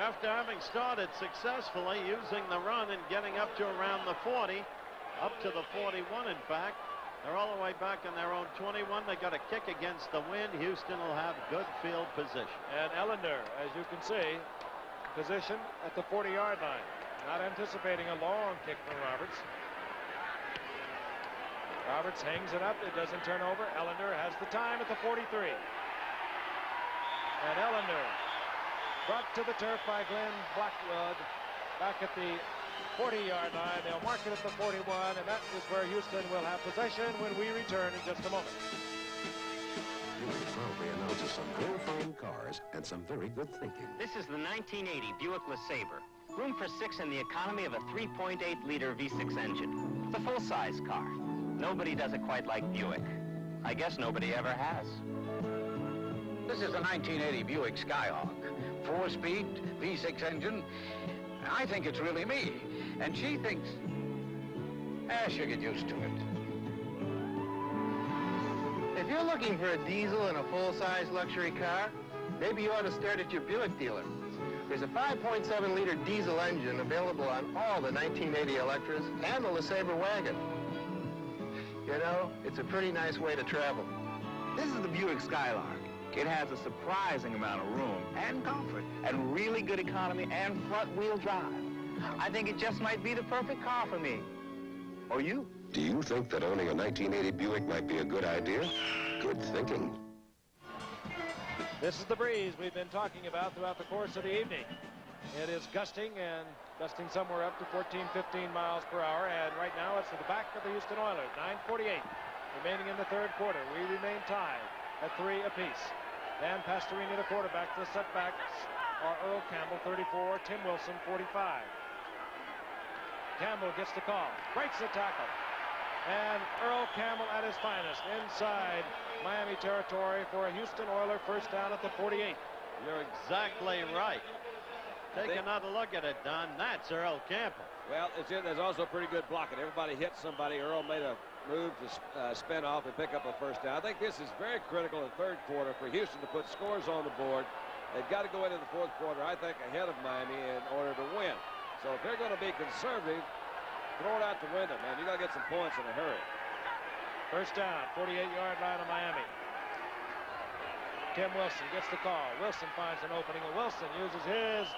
after having started successfully using the run and getting up to around the 40, up to the 41, in fact, they're all the way back in their own 21. They got a kick against the wind. Houston will have good field position. And Ellender, as you can see, position at the 40-yard line. Not anticipating a long kick from Roberts. Roberts hangs it up. It doesn't turn over. Ellender has the time at the 43. And Ellender brought to the turf by Glenn Blackwood back at the 40-yard line. They'll mark it at the 41, and that is where Houston will have possession when we return in just a moment. Buick proudly announces some very fine cars and some very good thinking. This is the 1980 Buick LeSabre. Room for 6 in the economy of a 3.8-liter V6 engine. It's a full-size car. Nobody does it quite like Buick. I guess nobody ever has. This is the 1980 Buick Skyhawk. 4-speed, V6 engine. I think it's really me. And she thinks, she'll get used to it. If you're looking for a diesel in a full-size luxury car, maybe you ought to start at your Buick dealer. There's a 5.7-liter diesel engine available on all the 1980 Electras and the LeSabre wagon. You know, it's a pretty nice way to travel. This is the Buick Skylark. It has a surprising amount of room and comfort and really good economy and front-wheel drive. I think it just might be the perfect car for me. Or you. Do you think that owning a 1980 Buick might be a good idea? Good thinking. This is the breeze we've been talking about throughout the course of the evening. It is gusting somewhere up to 14, 15 miles per hour. And right now it's to the back of the Houston Oilers. 9:48 remaining in the 3rd quarter. We remain tied at 3 apiece. Dan Pastorini, the quarterback. The setbacks are Earl Campbell, 34, Tim Wilson, 45. Campbell gets the call, breaks the tackle. And Earl Campbell at his finest inside Miami territory for a Houston Oiler 1st down at the 48. You're exactly right. Take another look at it, Don. That's Earl Campbell. Well, there's also pretty good blocking. Everybody hit somebody. Earl made a move to spin off and pick up a 1st down. I think this is very critical in the 3rd quarter for Houston to put scores on the board. They've got to go into the 4th quarter, I think, ahead of Miami in order to win. So if they're going to be conservative, throw it out the window, man. You got to get some points in a hurry. 1st down, 48-yard line of Miami. Tim Wilson gets the call. Wilson finds an opening, and Wilson uses his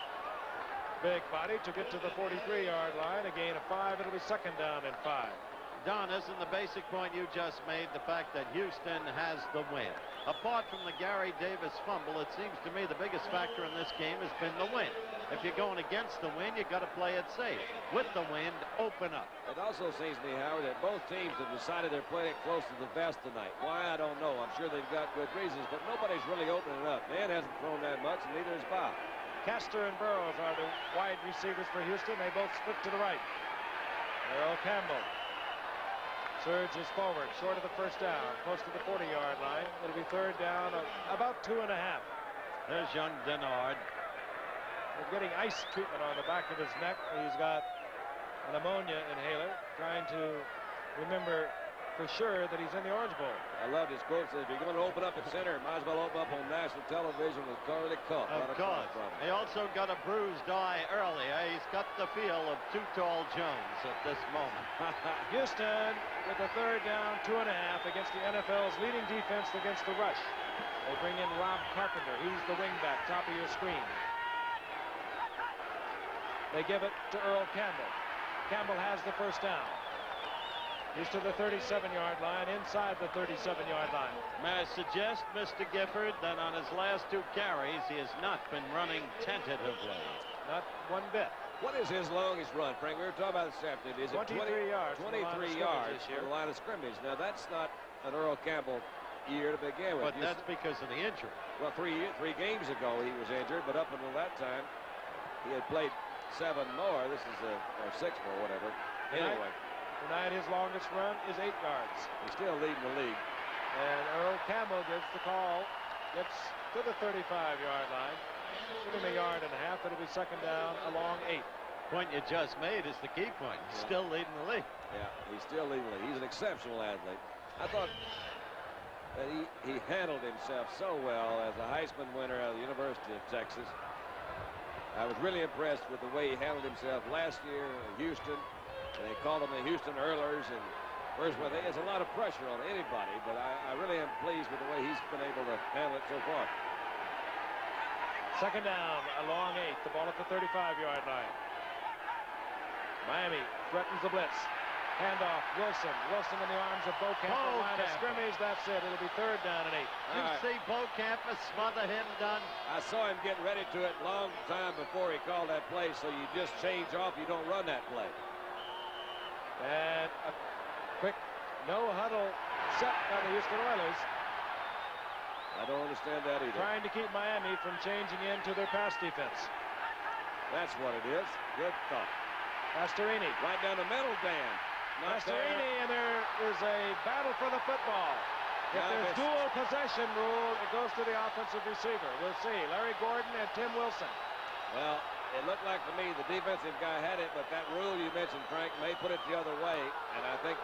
big body to get to the 43-yard line. A gain of 5. It'll be 2nd down and 5. Don, isn't the basic point you just made the fact that Houston has the win? Apart from the Gary Davis fumble, it seems to me the biggest factor in this game has been the win. If you're going against the wind, you've got to play it safe. With the wind, open up. It also seems to me, Howard, that both teams have decided they're playing it close to the vest tonight. Why, I don't know. I'm sure they've got good reasons, but nobody's really opening up. Man hasn't thrown that much, and neither has Bob. Castor and Burroughs are the wide receivers for Houston. They both split to the right. Earl Campbell surges forward, short of the first down, close to the 40-yard line. It'll be third down, about 2.5. There's young Denard. He's getting ice treatment on the back of his neck. He's got an ammonia inhaler, trying to remember for sure that he's in the Orange Bowl. I loved his quote. Says, if you're going to open up at center, might as well open up on national television with Charlie Cook. Of course. He also got a bruised eye earlier. He's got the feel of Too Tall Jones at this moment. Houston with a third down, 2.5 against the NFL's leading defense against the rush. They bring in Rob Carpenter. He's the wingback, top of your screen. They give it to Earl Campbell. Campbell has the first down. He's to the 37-yard line, inside the 37-yard line. May I suggest, Mr. Gifford, that on his last 2 carries, he has not been running tentatively. Not one bit. What is his longest run, Frank? We were talking about this afternoon. Is it 23 yards. 23 yards from the line of scrimmage. Now, that's not an Earl Campbell year to begin with. But that's because of the injury. Well, three games ago he was injured, but up until that time, he had played 7 more. This is or 6 more, whatever. Anyway. Tonight his longest run is 8 yards. He's still leading the league. And Earl Campbell gets the call, gets to the 35-yard line. Give him a yard and a half. It'll be second down along 8. Point you just made is the key point. He's still leading the league. Yeah, he's still leading the league. He's an exceptional athlete. I thought that he handled himself so well as a Heisman winner out of the University of Texas. I was really impressed with the way he handled himself last year in Houston. They called him the Houston Oilers, and first one, there's a lot of pressure on anybody, but I really am pleased with the way he's been able to handle it so far. Second down along 8, the ball at the 35-yard line. Miami threatens the blitz. Handoff, Wilson. Wilson in the arms of Beaucamp. Line of scrimmage, that's it. It'll be third down and 8. You see Beaucamp smother him done? I saw him getting ready to it long time before he called that play, so you just change off, you don't run that play. And a quick no-huddle set by the Houston Oilers. I don't understand that either. Trying to keep Miami from changing into their pass defense. That's what it is. Good thought. Pastorini. Right down the middle, Dan. Pastorini, and there is a battle for the football. If there's dual possession rule, it goes to the offensive receiver. We'll see. Larry Gordon and Tim Wilson. Well, it looked like to me the defensive guy had it, but that rule you mentioned, Frank, may put it the other way, and I think,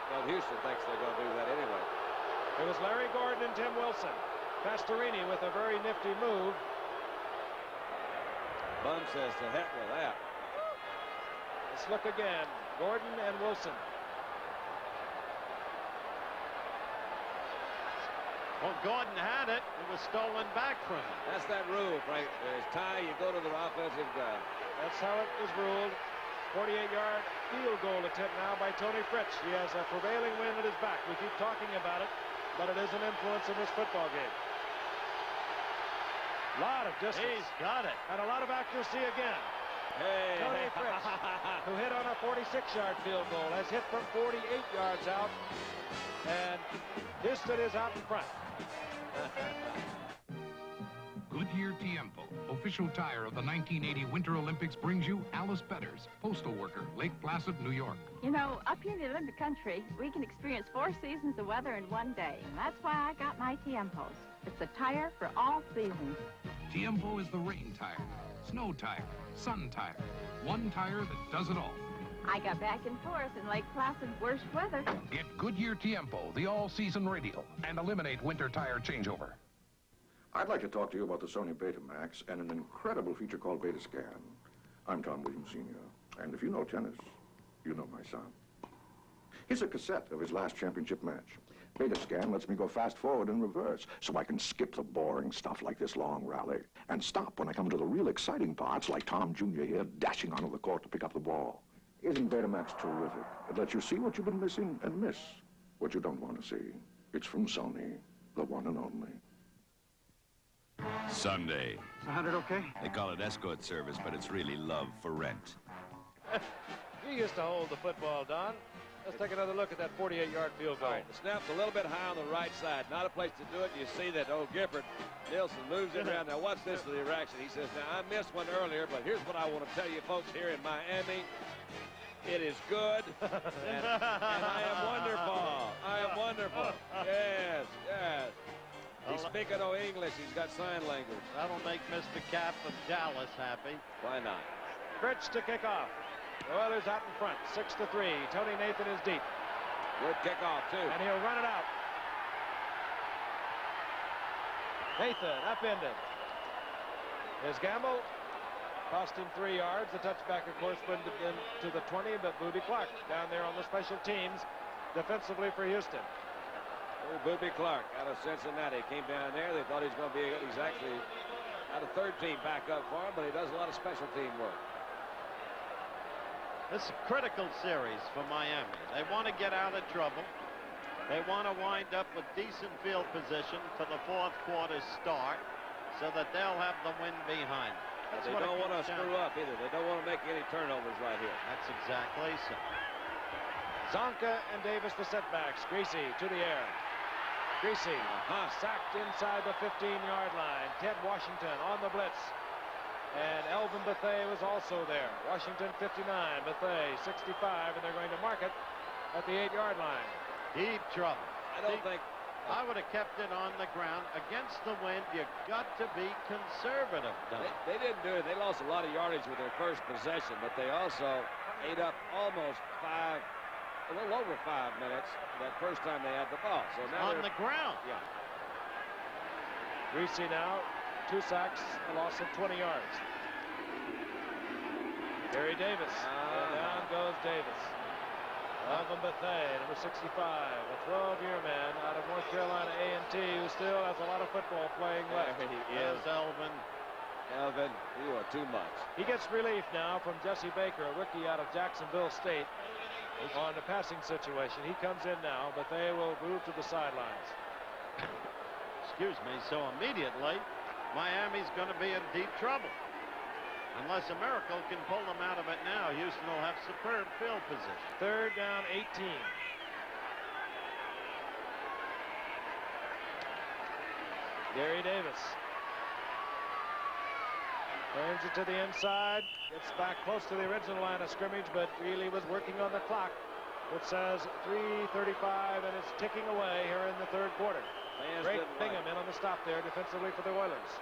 well, Houston thinks they're going to do that anyway. It was Larry Gordon and Tim Wilson. Pastorini with a very nifty move. Bum says to heck with that. Let's look again. Gordon and Wilson. Well, Gordon had it. It was stolen back from him. That's that rule, Frank. There's tie, you go to the offensive guy. That's how it is ruled. 48-yard field goal attempt now by Tony Fritsch. He has a prevailing wind at his back. We keep talking about it, but it is an influence in this football game. A lot of distance. He's got it. And a lot of accuracy again. Hey. Tony Fritsch, who hit on a 46-yard field goal, has hit from 48 yards out. And Houston is out in front. Goodyear Tiempo, official tire of the 1980 Winter Olympics, brings you Alice Betters, postal worker, Lake Placid, New York. You know, up here in the Olympic country, we can experience 4 seasons of weather in one day. And that's why I got my Tiempos. It's a tire for all seasons. Tiempo is the rain tire, snow tire, sun tire. One tire that does it all. I got back and forth in Lake Placid's worst weather. Get Goodyear Tiempo, the all-season radial, and eliminate winter tire changeover. I'd like to talk to you about the Sony Betamax and an incredible feature called Beta Scan. I'm Tom Williams Sr., and if you know tennis, you know my son. Here's a cassette of his last championship match. Beta Scan lets me go fast forward and reverse, so I can skip the boring stuff like this long rally and stop when I come to the real exciting parts, like Tom Jr. here dashing onto the court to pick up the ball. Isn't Betamax terrific? It lets you see what you've been missing and miss what you don't want to see. It's from Sony, the one and only. Sunday, Is 100 okay? They call it escort service, but it's really love for rent. You used to hold the football, Don. Let's take another look at that 48-yard field goal. All right, the snap's a little bit high on the right side. Not a place to do it. You see that old Gifford Nielsen moves it around. Now watch this for the reaction. He says, now I missed one earlier, but here's what I want to tell you folks here in Miami. It is good, and I am wonderful. I am wonderful. Yes, yes. He's speaking no English. He's got sign language. That'll make Mr. Cap of Dallas happy. Why not? Birch to kick off. The Oilers out in front, 6-3. Tony Nathan is deep. Good kickoff, too. And he'll run it out. Nathan upended. His gamble cost him 3 yards. The touchback, of course, went into the 20, but Booby Clark down there on the special teams defensively for Houston. Booby Clark out of Cincinnati came down there. They thought he was going to be, he's actually out of third team backup for him, but he does a lot of special team work. This is a critical series for Miami. They want to get out of trouble. They want to wind up with decent field position for the fourth quarter start so that they'll have the wind behind them. That's They don't want to screw up either. They don't want to make any turnovers right here. That's exactly so. Zonka and Davis the setbacks. Greasy to the air. Greasy sacked inside the 15-yard line. Ted Washington on the blitz. And Elvin Bethea was also there. Washington 59, Bethea 65, and they're going to mark it at the 8-yard line. Deep trouble. I don't think... I would have kept it on the ground. Against the wind, you got to be conservative, Don. They didn't do it. They lost a lot of yardage with their first possession, but they also ate up almost a little over 5 minutes that first time they had the ball. So now on the ground. Yeah. Greasy now. 2 sacks, a loss of 20 yards. Gary Davis. And down goes Davis. Elvin Bethea, number 65, a 12-year man out of North Carolina A&T, who still has a lot of football playing left. There he is. Elvin. Elvin, you are too much. He gets relief now from Jesse Baker, a rookie out of Jacksonville State, on the passing situation. He comes in now, but they will move to the sidelines. Excuse me. So immediately, Miami's going to be in deep trouble. Unless a miracle can pull them out of it now, Houston will have superb field position. 3rd down, 18. Gary Davis. Turns it to the inside. Gets back close to the original line of scrimmage, but really was working on the clock. It says 3:35, and it's ticking away here in the 3rd quarter. Great Bingham in on the stop there defensively for the Oilers.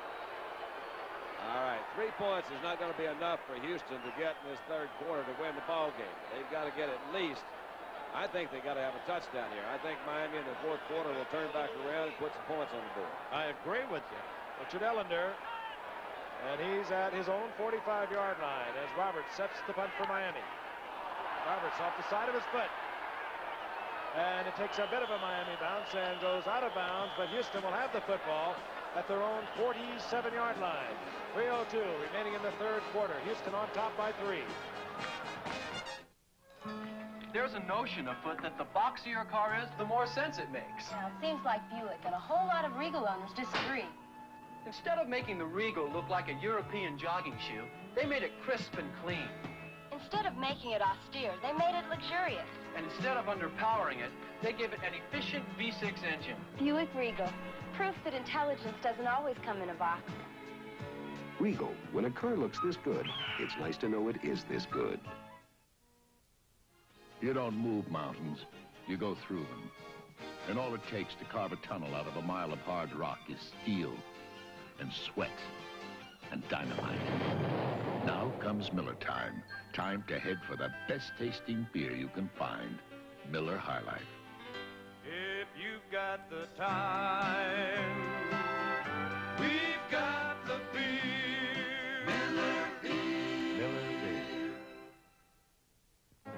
All right, 3 points is not going to be enough for Houston to get in this 3rd quarter to win the ball game. They've got to get at least, I think they got to have a touchdown here. I think Miami in the 4th quarter will turn back around and put some points on the board. I agree with you. Richard Ellender, and he's at his own 45-yard line as Roberts sets the punt for Miami. Roberts off the side of his foot. And it takes a bit of a Miami bounce and goes out of bounds, but Houston will have the football at their own 47-yard line. 3:02 remaining in the 3rd quarter. Houston on top by 3. There's a notion afoot that the boxier your car is, the more sense it makes. Now, it seems like Buick and a whole lot of Regal owners disagree. Instead of making the Regal look like a European jogging shoe, they made it crisp and clean. Instead of making it austere, they made it luxurious. And instead of underpowering it, they give it an efficient V6 engine. Buick Regal. Proof that intelligence doesn't always come in a box. Regal, when a car looks this good, it's nice to know it is this good. You don't move mountains, you go through them. And all it takes to carve a tunnel out of a mile of hard rock is steel and sweat and dynamite. Now comes Miller time. Time to head for the best tasting beer you can find. Miller High Life. If you've got the time, we've got the beer. Miller Beer. Miller Beer.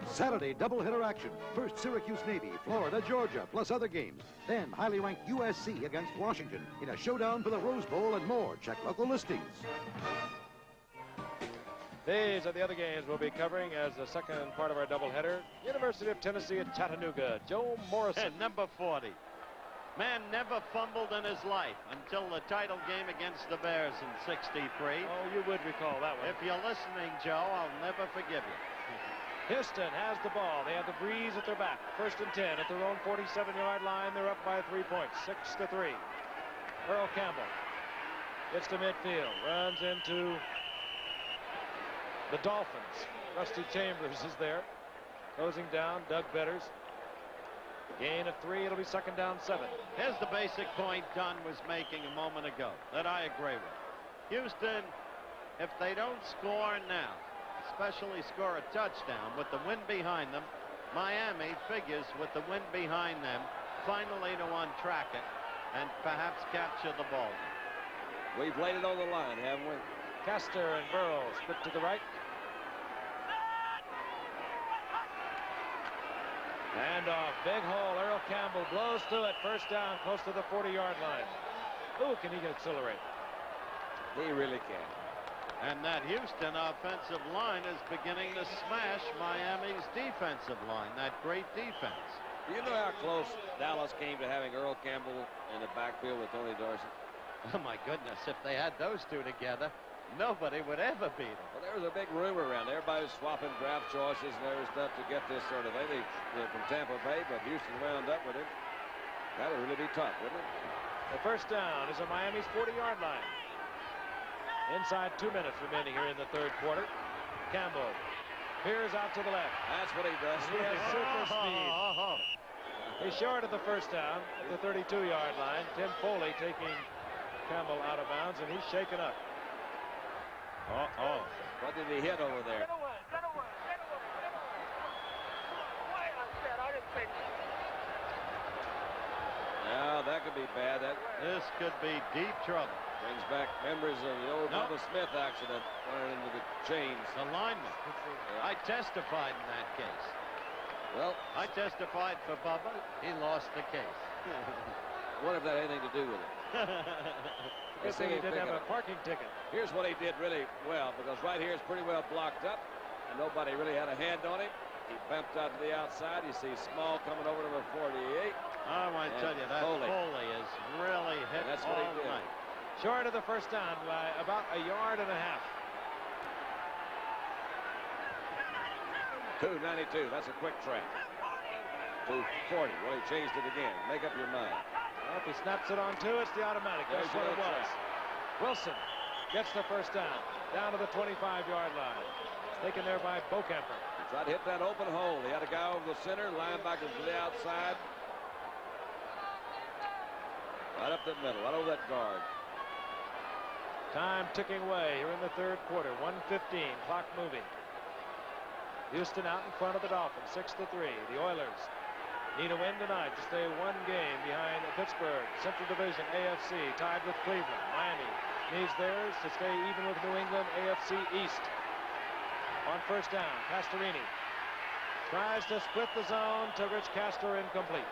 Saturday doubleheader action. First Syracuse Navy, Florida, Georgia, plus other games. Then highly ranked USC against Washington in a showdown for the Rose Bowl and more. Check local listings. These are the other games we'll be covering as the second part of our doubleheader. University of Tennessee at Chattanooga. Joe Morrison. Number 40. Man never fumbled in his life until the title game against the Bears in '63. Oh, you would recall that one. If you're listening, Joe, I'll never forgive you. Houston has the ball. They have the breeze at their back. 1st and 10 at their own 47-yard line. They're up by 3 points, 6-3. Earl Campbell gets to midfield, runs into the Dolphins. Rusty Chambers is there, closing down Doug Betters. Gain of 3. It'll be 2nd down 7. Here's the basic point Dunn was making a moment ago that I agree with. Houston, if they don't score now, especially score a touchdown with the wind behind them, Miami figures with the wind behind them finally to untrack it and perhaps capture the ball. We've laid it on the line, haven't we? Castor and Burrows split to the right. Handoff, big hole. Earl Campbell blows through it. 1st down, close to the 40-yard line. Ooh, can he accelerate? He really can. And that Houston offensive line is beginning to smash Miami's defensive line, that great defense. Do you know how close Dallas came to having Earl Campbell in the backfield with Tony Dorsey? Oh, my goodness, if they had those two together, nobody would ever beat them. Well, there was a big rumor around. Everybody was swapping draft choices and other stuff to get this sort of thing from Tampa Bay, but Houston wound up with it. That would really be tough, wouldn't it? The 1st down is on Miami's 40-yard line. Inside 2 minutes remaining here in the 3rd quarter. Campbell peers out to the left. That's what he does. He has super speed. He's short of the 1st down at the 32-yard line. Tim Foley taking Campbell out of bounds, and he's shaken up. What did he hit over there? Now that could be bad. This could be deep trouble. Brings back memories of the old Bubba Smith accident running into the chains. The lineman. I testified in that case. Well, I testified for Bubba. He lost the case. What if that had anything to do with it? Good thing he didn't have a parking ticket. Here's what he did really well, because right here is pretty well blocked up, and nobody really had a hand on him. He bumped out to the outside. You see Small coming over number 48. I want to tell you, that Foley is really hit all night. Short of the 1st down by about 1.5 yards. 292. That's a quick trap. 240. Well, he changed it again. Make up your mind. Well, if he snaps it on 2, it's the automatic. That's what it was. Wilson gets the 1st down to the 25-yard line. It's taken there by Bocamper. He tried to hit that open hole. He had a guy over the center, linebacker to the outside. Right up the middle, right over that guard. Time ticking away here in the 3rd quarter. 1:15, clock moving. Houston out in front of the Dolphins, 6-3. The Oilers need a win tonight to stay 1 game behind Pittsburgh. Central Division AFC tied with Cleveland. Miami needs theirs to stay even with New England AFC East. On 1st down, Castorini tries to split the zone to Rich Castor, incomplete.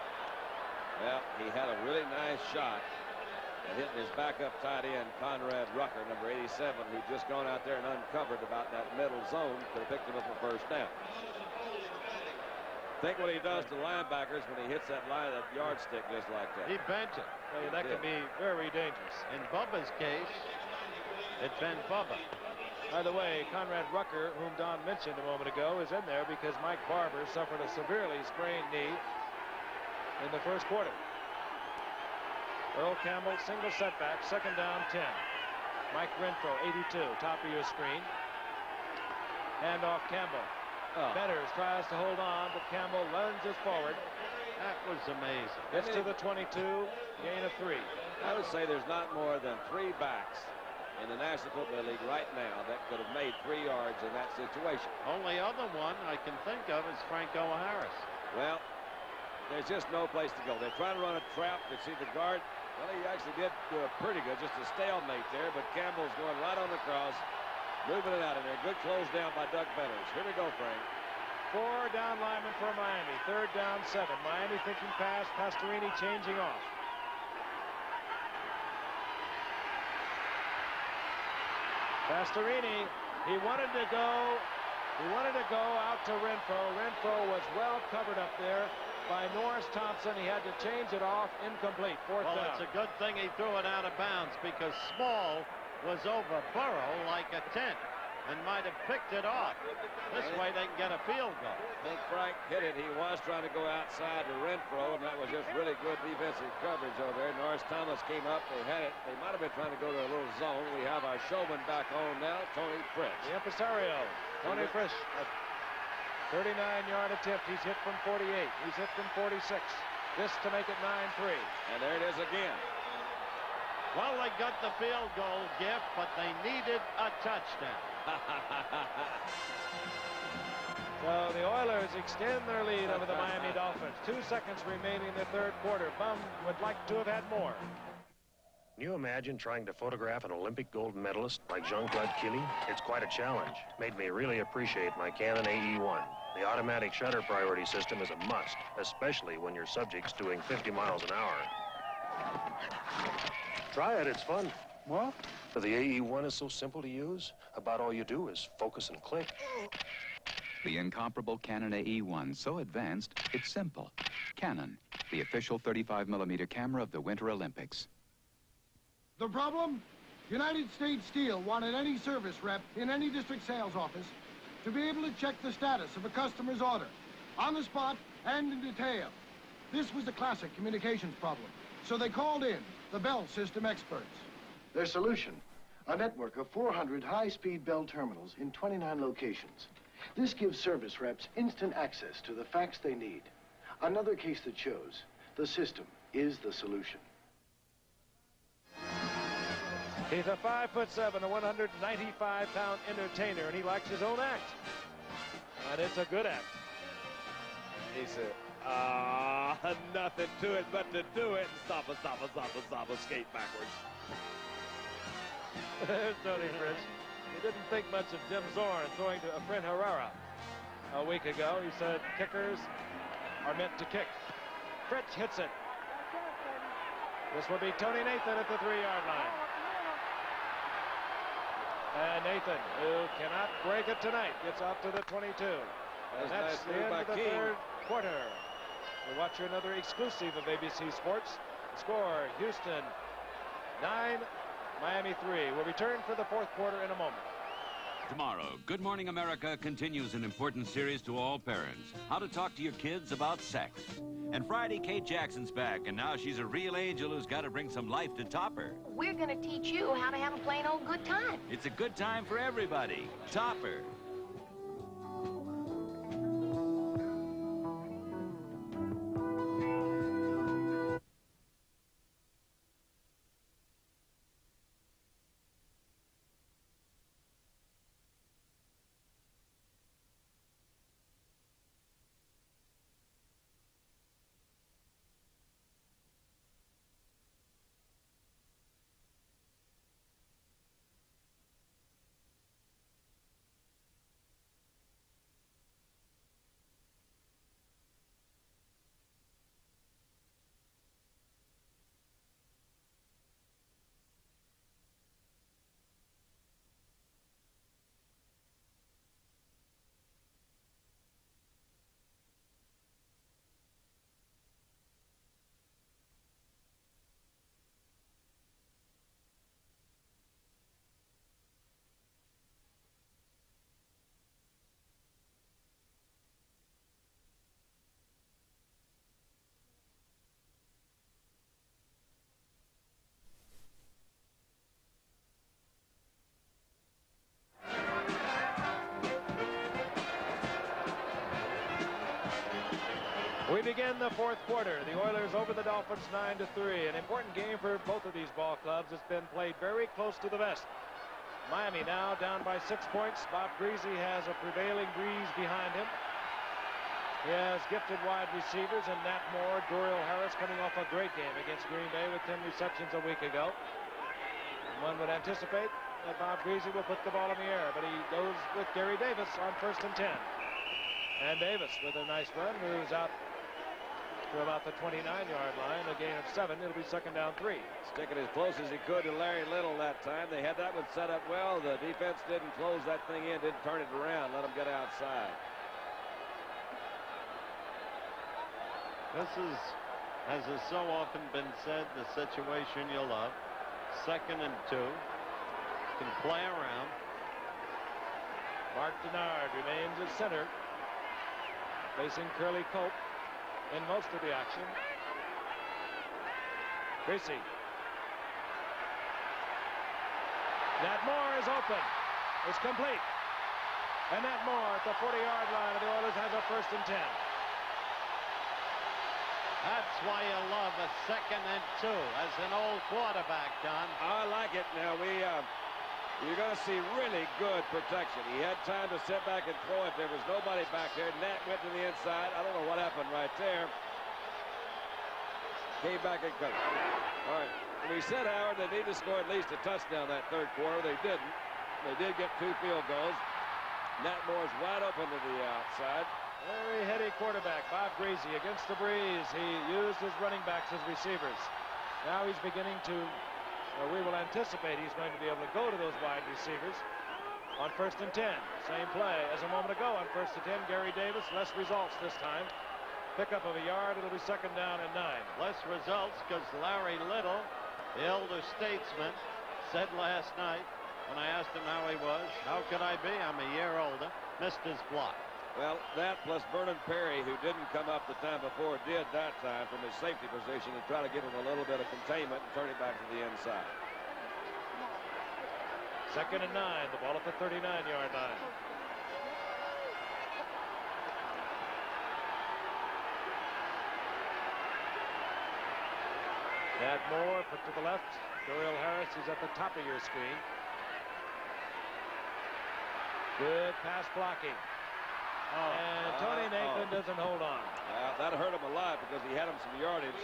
Well, he had a really nice shot and hitting his backup tight end, Conrad Rucker, number 87, who'd just gone out there and uncovered about that middle zone. Could have picked him up a 1st down. Think what he does to linebackers when he hits that line, that yardstick just like that. He bent it. That could be very dangerous. In Bubba's case, it bent Bubba. By the way, Conrad Rucker, whom Don mentioned a moment ago, is in there because Mike Barber suffered a severely sprained knee in the 1st quarter. Earl Campbell, single setback, 2nd down 10. Mike Renfro, 82, top of your screen. Handoff Campbell. Betters tries to hold on, but Campbell lunges forward. That was amazing. Gets to the 22, gain of 3. I would say there's not more than 3 backs in the National Football League right now that could have made 3 yards in that situation. Only other one I can think of is Franco Harris. Well, there's just no place to go. They're trying to run a trap. You see the guard. Well, he actually did do it pretty good, just a stalemate there, but Campbell's going right on the cross, moving it out of there. Good close down by Doug Betters. Here we go, Frank. 4 down linemen for Miami. 3rd down 7. Miami thinking pass. Pastorini changing off. Pastorini, he wanted to go out to Renfro. Renfro was well covered up there. by Norris Thompson. He had to change it off. Incomplete. Fourth down. Well, it's a good thing he threw it out of bounds because Small was over Burrow like a tent and might have picked it off. This way they can get a field goal. I think Frank hit it. He was trying to go outside to Renfro, and that was just really good defensive coverage over there. Norris Thomas came up. They had it. They might have been trying to go to a little zone. We have our showman back on now, Tony Fritz. The impresario, Tony Fritz. 39-yard attempt. He's hit from 48. He's hit from 46. This to make it 9-3. And there it is again. Well, they got the field goal gift, but they needed a touchdown. So the Oilers extend their lead over the Miami Dolphins. 2 seconds remaining in the third quarter. Bum would like to have had more. Can you imagine trying to photograph an Olympic gold medalist like Jean-Claude Killy? It's quite a challenge. Made me really appreciate my Canon AE1. The automatic shutter priority system is a must, especially when your subject's doing 50 miles an hour. Try it, it's fun. What? The AE1 is so simple to use. About all you do is focus and click. The incomparable Canon AE1, so advanced, it's simple. Canon, the official 35mm camera of the Winter Olympics. The problem? United States Steel wanted any service rep in any district sales office to be able to check the status of a customer's order, on the spot and in detail. This was a classic communications problem, so they called in the Bell system experts. Their solution, a network of 400 high-speed Bell terminals in 29 locations. This gives service reps instant access to the facts they need. Another case that shows the system is the solution. He's a 5'7", a 195-pound entertainer, and he likes his own act. And it's a good act. He said, nothing to it but to do it. Stop, skate backwards. There's Tony Fritz. He didn't think much of Jim Zorn throwing to Efren Herrera a week ago. He said kickers are meant to kick. Fritz hits it. This will be Tony Nathan at the 3-yard line. And Nathan, who cannot break it tonight, gets out to the 22. And that's the end of the third quarter. We'll watch another exclusive of ABC Sports. Score, Houston 9, Miami 3. We'll return for the fourth quarter in a moment. Tomorrow, Good Morning America continues an important series to all parents. How to talk to your kids about sex. And Friday, Kate Jackson's back, and now she's a real angel who's got to bring some life to Topper. We're going to teach you how to have a plain old good time. It's a good time for everybody. Topper. We begin the fourth quarter. The Oilers over the Dolphins 9-3. An important game for both of these ball clubs. It's been played very close to the vest. Miami now down by 6 points. Bob Greasy has a prevailing breeze behind him. He has gifted wide receivers in Nat Moore, Dorial Harris coming off a great game against Green Bay with 10 receptions a week ago. One would anticipate that Bob Greasy will put the ball in the air, but he goes with Gary Davis on 1st and 10. And Davis with a nice run moves out to about the 29-yard line, a gain of 7. It'll be 2nd down 3. Sticking as close as he could to Larry Little that time. They had that one set up well. The defense didn't close that thing in, didn't turn it around, let him get outside. This is, as has so often been said, the situation you love. 2nd and 2. Can play around. Mark Denard remains at center, facing Curly Cope in most of the action. Greasy. Nat Moore is open. It's complete. And Nat Moore at the 40-yard line of the Oilers has a 1st and 10. That's why you love a 2nd and 2 as an old quarterback, Don. I like it. Now, you're going to see really good protection. He had time to sit back and throw it. There was nobody back there. Nat went to the inside. I don't know what happened right there. Came back and cut it. All right. We said, Howard, they need to score at least a touchdown that 3rd quarter. They didn't. They did get 2 field goals. Nat Moore's wide open to the outside. Very heady quarterback, Bob Greasy, against the breeze. He used his running backs as receivers. Now he's beginning to, we will anticipate he's going to be able to go to those wide receivers on 1st and 10. Same play as a moment ago on 1st and 10. Gary Davis, less results this time. Pickup of a yard. It'll be 2nd down and 9. Less results because Larry Little, the elder statesman, said last night when I asked him how he was, how could I be? I'm a year older. Missed his block. Well, that plus Vernon Perry, who didn't come up the time before, did that time from his safety position to try to give him a little bit of containment and turn it back to the inside. 2nd and 9. The ball at the 39-yard line. Nat Moore put to the left. Duriel Harris is at the top of your screen. Good pass blocking. And Tony Nathan doesn't hold on. That hurt him a lot because he had him some yardage.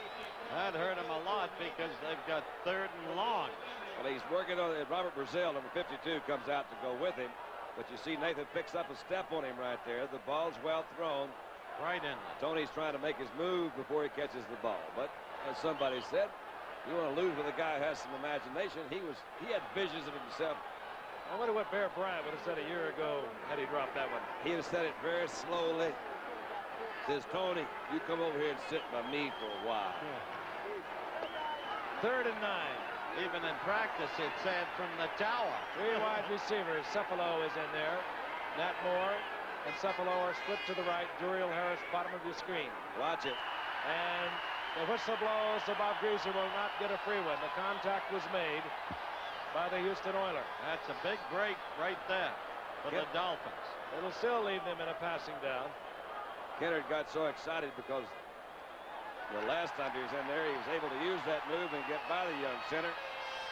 That hurt him a lot because they've got 3rd and long. Well, he's working on it. Robert Brazil, number 52, comes out to go with him. But you see Nathan picks up a step on him right there. The ball's well thrown. Right in. Tony's trying to make his move before he catches the ball. But as somebody said, you want to lose with a guy who has some imagination. He had visions of himself. I wonder what Bear Bryant would have said a year ago had he dropped that one. He'd have said it very slowly. Says, Tony, you come over here and sit by me for a while. 3rd and 9. Even in practice, it said from the tower. 3 wide receivers. Cephalo is in there. Nat Moore and Cephalo are split to the right. Duriel Harris, bottom of your screen. Watch it. And the whistle blows, so Bob Greasy will not get a free one. The contact was made by the Houston Oilers. That's a big break right there for the Dolphins. It'll still leave them in a passing down. Kennard got so excited because the last time he was in there, he was able to use that move and get by the young center.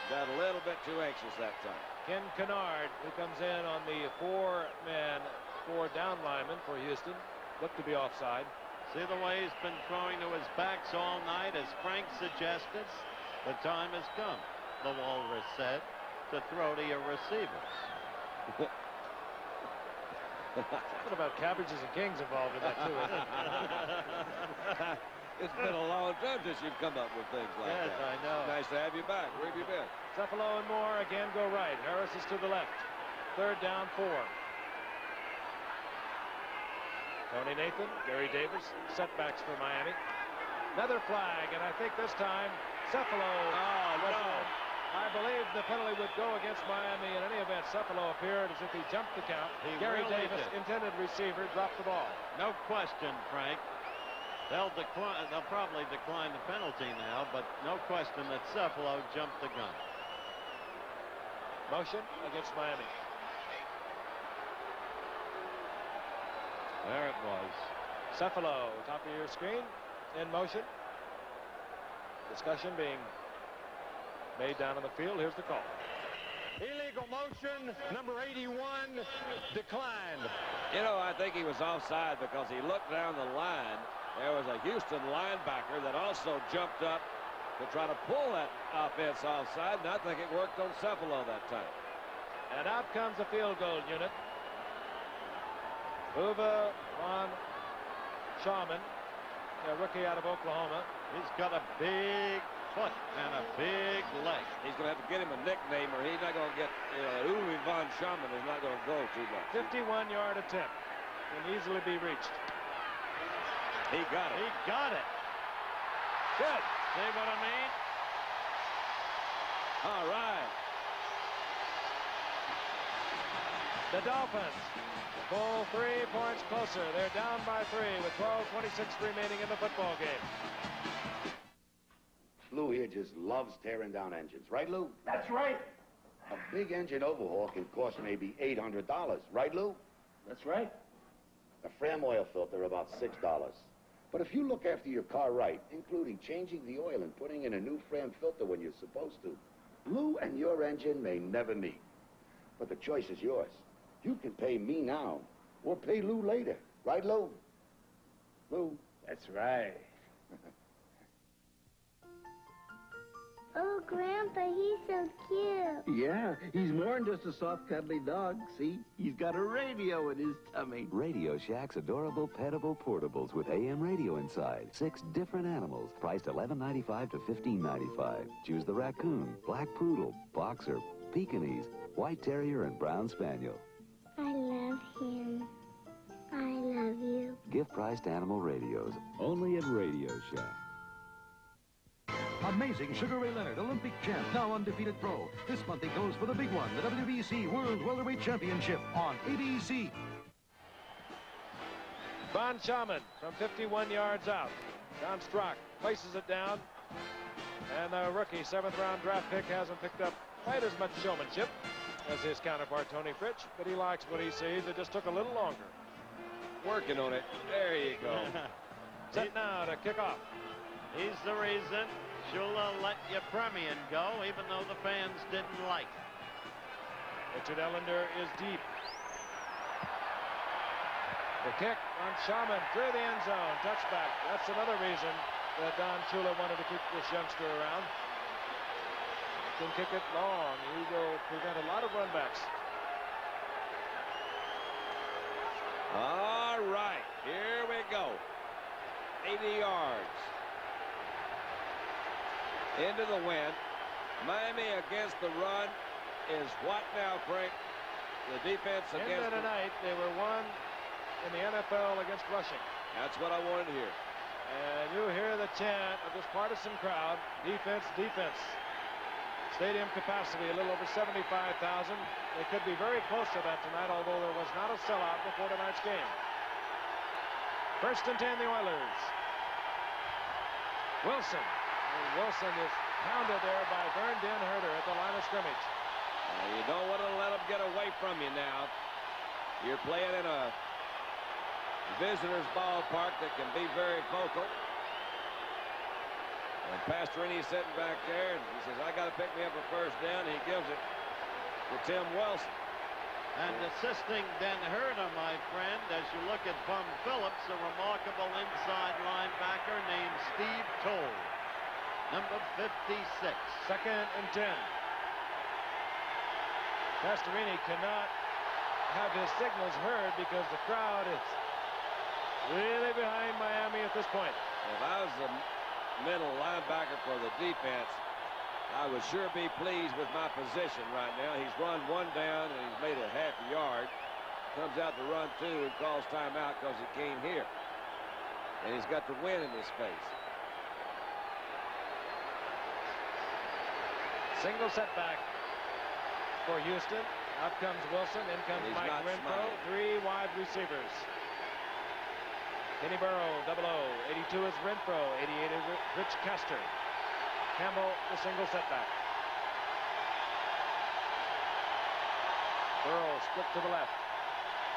Got a little bit too anxious that time. Ken Kennard, who comes in on the 4-man, 4-down lineman for Houston, looked to be offside. See the way he's been throwing to his backs all night, as Frank suggested. The time has come, the Walrus said, to throw to your receivers. What about cabbages and kings involved in that, too, isn't it? It's been a long time since you've come up with things like that. Yes, I know. Nice to have you back. Where have you been? Cephalo and Moore again go right. Harris is to the left. 3rd down, 4. Tony Nathan, Gary Davis, setbacks for Miami. Another flag, and I think this time Cephalo. Oh, no. I believe the penalty would go against Miami. In any event, Cephalo appeared as if he jumped the count. Gary really Davis, did. intended receiver, dropped the ball. No question, Frank. They'll probably decline the penalty now, but no question that Cephalo jumped the gun. Motion against Miami. There it was. Cephalo, top of your screen, in motion. Discussion being made down on the field. Here's the call. Illegal motion, number 81, declined. You know, I think he was offside because he looked down the line. There was a Houston linebacker that also jumped up to try to pull that offense offside, and I think it worked on Cephalo that time. And out comes the field goal unit. Uwe von Schaumann, a rookie out of Oklahoma. He's got a big foot and a big leg. He's going to have to get him a nickname, or he's not going to get, Uwe von Schaumann is not going to go too much. 51-yard attempt can easily be reached. He got it. He got it. Good. See what I mean? All right. The Dolphins pull 3 points closer. They're down by 3 with 12:26 remaining in the football game. Lou here just loves tearing down engines. Right, Lou? That's right. A big engine overhaul can cost maybe $800. Right, Lou? That's right. A Fram oil filter about $6. But if you look after your car right, including changing the oil and putting in a new Fram filter when you're supposed to, Lou and your engine may never meet. But the choice is yours. You can pay me now or pay Lou later. Right, Lou? Lou? That's right. Oh, Grandpa, he's so cute. Yeah, he's more than just a soft, cuddly dog. See, he's got a radio in his tummy. Radio Shack's adorable, petable portables with AM radio inside. 6 different animals, priced $11.95 to $15.95. Choose the raccoon, black poodle, boxer, Pekingese, white terrier, and brown spaniel. I love him. I love you. Gift-priced animal radios, only at Radio Shack. Amazing Sugar Ray Leonard, Olympic champ, now undefeated pro. This month he goes for the big one, the WBC World Welterweight Championship on ABC. Von Schaman from 51 yards out. Don Strock places it down. And the rookie 7th-round draft pick hasn't picked up quite as much showmanship as his counterpart Tony Fritsch, but he likes what he sees. It just took a little longer. Working on it. There you go. Set now to kick off. He's the reason Shula let Yepremian go, even though the fans didn't like it. Richard Ellender is deep. The kick on Schaman through the end zone. Touchback. That's another reason that Don Shula wanted to keep this youngster around. Can kick it long. He will prevent a lot of runbacks. All right, here we go. 80 yards. Into the wind. Miami against the run is what now, Frank? The defense against the tonight, they were 1 in the NFL against rushing. That's what I wanted to hear. And you hear the chant of this partisan crowd, defense, defense. Stadium capacity a little over 75,000. They could be very close to that tonight, although there was not a sellout before tonight's game. 1st and 10, the Oilers. Wilson. And Wilson is pounded there by Vern Den Herder at the line of scrimmage. You don't want to let them get away from you now. You're playing in a visitor's ballpark that can be very vocal. And Pastorini's sitting back there, and he says, I got to pick me up a 1st down. He gives it to Tim Wilson. And assisting Den Herder, my friend, as you look at Bum Phillips, a remarkable inside linebacker named Steve Toll, number 56. 2nd and 10. Pastorini cannot have his signals heard because the crowd is really behind Miami at this point. If I was the middle linebacker for the defense, I would sure be pleased with my position right now. He's run 1 down and he's made a half a yard. Comes out to run 2 and calls timeout because he came here. And he's got the wind in his face. Single setback for Houston. Out comes Wilson. In comes Mike Renfro. 3 wide receivers. Kenny Burrow, 00. 82 is Renfro. 88 is Rich Castor. Campbell, the single setback. Burrow split to the left.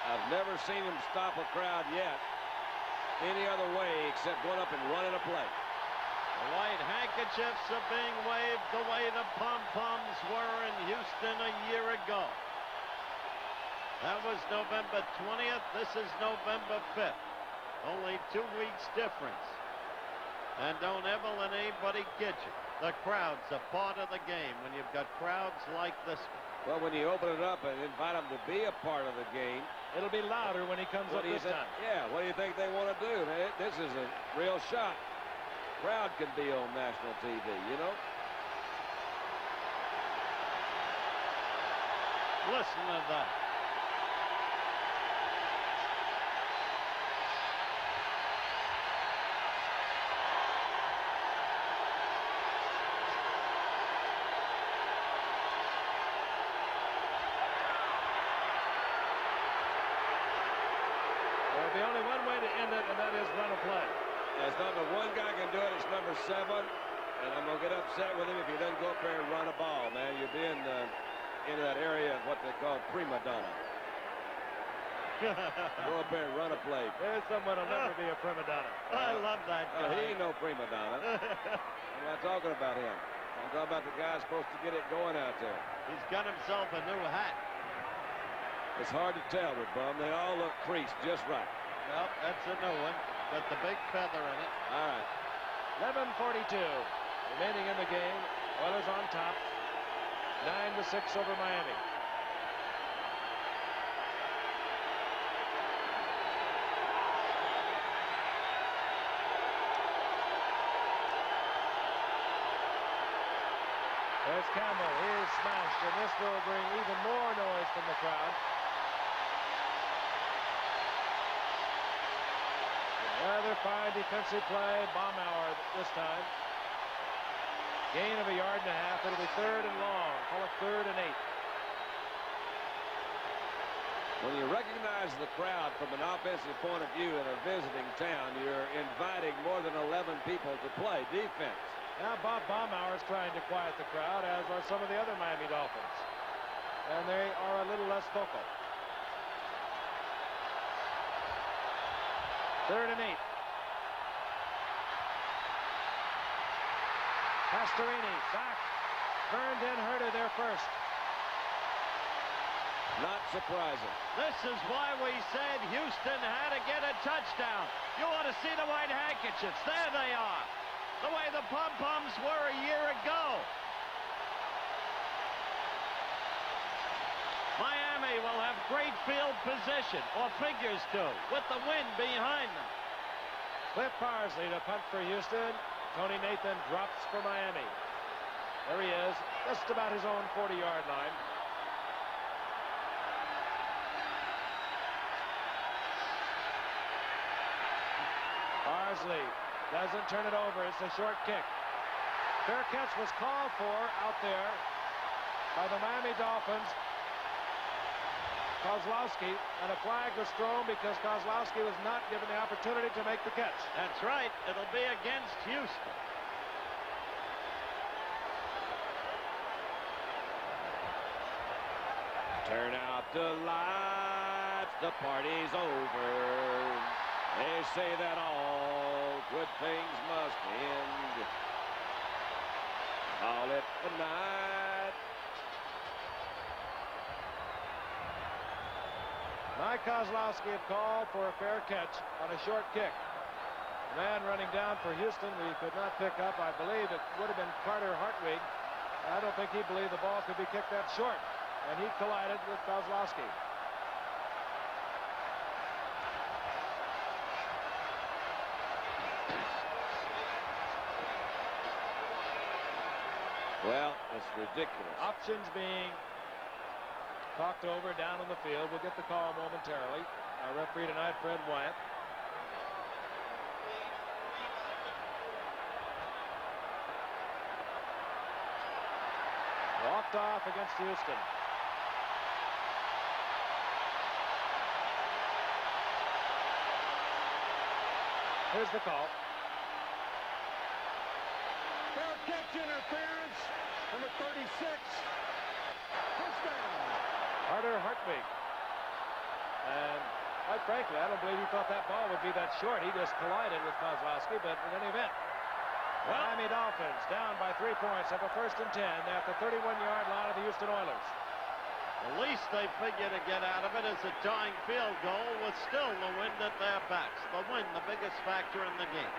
I've never seen him stop a crowd yet any other way except going up and running a play. The white handkerchiefs are being waved the way the pom-poms were in Houston a year ago. That was November 20th. This is November 5th. Only 2 weeks difference. And don't ever let anybody get you. The crowd's a part of the game when you've got crowds like this. Well, when you open it up and invite them to be a part of the game, it'll be louder when he comes up this time. Yeah, what do you think they want to do? This is a real shot. Crowd can be on national TV, you know? Listen to that. There'll be only one way to end it, and that is run a play. There's not the one guy can do it. It's number 7. And I'm going to get upset with him if he doesn't go up there and run a ball, man. You'll be into that area of what they call prima donna. Go up there and run a play. There's someone who'll never be a prima donna. I love that guy. He ain't no prima donna. I'm not talking about him. I'm talking about the guy supposed to get it going out there. He's got himself a new hat. It's hard to tell with Bum. They all look creased just right. Well, that's a new one. Got the big feather in it. All right. 11:42 remaining in the game. Oilers on top. 9-6 over Miami. There's Campbell. He is smashed, and this will bring even more noise from the crowd. Rather fine defensive play. Baumauer this time. Gain of 1.5 yards. It'll be 3rd and long. Call it 3rd and 8. When you recognize the crowd from an offensive point of view in a visiting town, you're inviting more than 11 people to play defense. Now Bob Baumauer is trying to quiet the crowd, as are some of the other Miami Dolphins. And they are a little less vocal. 3rd and 8. Pastorini back. Burned in, Herter there first. Not surprising. This is why we said Houston had to get a touchdown. You want to see the white handkerchiefs. There they are. The way the pom-poms were a year ago. Miami will have great field position, or figures to, with the wind behind them. Cliff Parsley to punt for Houston. Tony Nathan drops for Miami. There he is, just about his own 40-yard line. Parsley doesn't turn it over. It's a short kick. Fair catch was called for out there by the Miami Dolphins. Kozlowski, and a flag was thrown because Kozlowski was not given the opportunity to make the catch. That's right. It'll be against Houston. Turn out the lights. The party's over. They say that all good things must end. Call it the night. Mike Kozlowski had called for a fair catch on a short kick. The man running down for Houston, we could not pick up. I believe it would have been Carter Hartwig. I don't think he believed the ball could be kicked that short. And he collided with Kozlowski. Well, it's ridiculous. Options being talked over down on the field. We'll get the call momentarily. Our referee tonight, Fred Wyatt. Walked off against Houston. Here's the call. Fair catch interference. Number 36. Touchdown. Carter Hartwig. And quite frankly, I don't believe he thought that ball would be that short. He just collided with Kozlowski, but in any event, Miami Dolphins down by 3 points, have a 1st and 10 at the 31-yard line of the Houston Oilers. The least they figure to get out of it is a tying field goal with still the wind at their backs. The wind, the biggest factor in the game.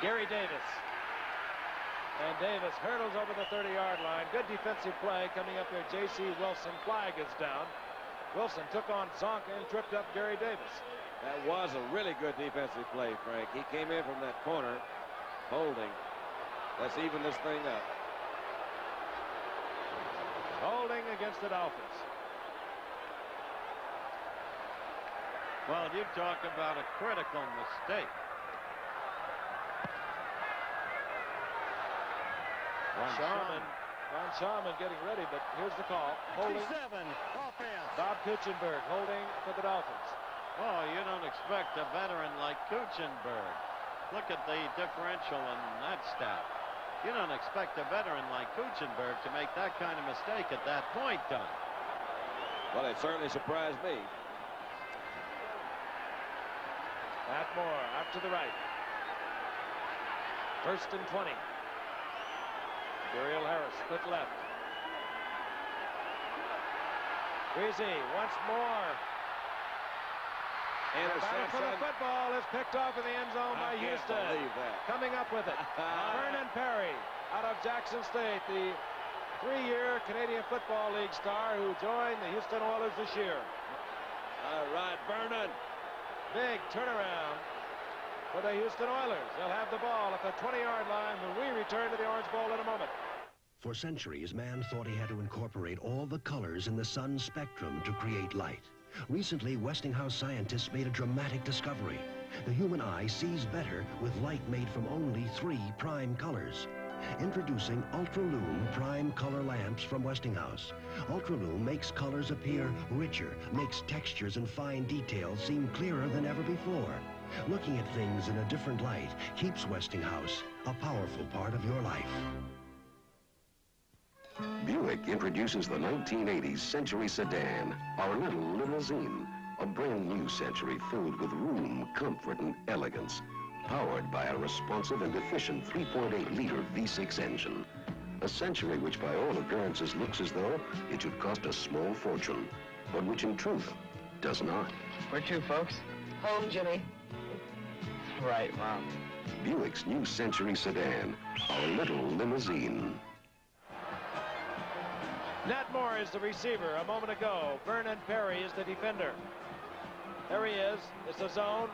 Gary Davis. And Davis hurdles over the 30-yard line. Good defensive play coming up there. J.C. Wilson. Flag is down. Wilson took on Zonka and tripped up Gary Davis. That was a really good defensive play, Frank. He came in from that corner, holding. Let's even this thing up. Holding against the Dolphins. Well, you talk about a critical mistake. Ron Sharman getting ready, but here's the call. Holding. 57 offense. Bob Kuchenberg holding for the Dolphins. Oh, you don't expect a veteran like Kuchenberg. Look at the differential in that stat. You don't expect a veteran like Kuchenberg to make that kind of mistake at that point, Don. Well, it certainly surprised me. Matt Moore out to the right. 1st and 20. Uriel Harris split left. Greasy once more. Battle for the football is picked off in the end zone by Houston. I can't believe that. Coming up with it. Vernon Perry out of Jackson State, the 3-year Canadian Football League star who joined the Houston Oilers this year. All right, Vernon. Big turnaround for the Houston Oilers. They'll have the ball at the 20-yard line when we return to the Orange Bowl in a moment. For centuries, man thought he had to incorporate all the colors in the sun's spectrum to create light. Recently, Westinghouse scientists made a dramatic discovery. The human eye sees better with light made from only 3 prime colors. Introducing Ultralume Prime Color Lamps from Westinghouse. Ultralume makes colors appear richer, makes textures and fine details seem clearer than ever before. Looking at things in a different light keeps Westinghouse a powerful part of your life. Buick introduces the 1980s Century sedan, our little limousine, a brand new Century filled with room, comfort, and elegance, powered by a responsive and efficient 3.8-liter V6 engine. A Century which by all appearances looks as though it should cost a small fortune, but which in truth does not. Where to, folks? Home, Jimmy. Right, Mom. Buick's new Century sedan, our little limousine. Nat Moore is the receiver a moment ago. Vernon Perry is the defender. There he is. It's a zone.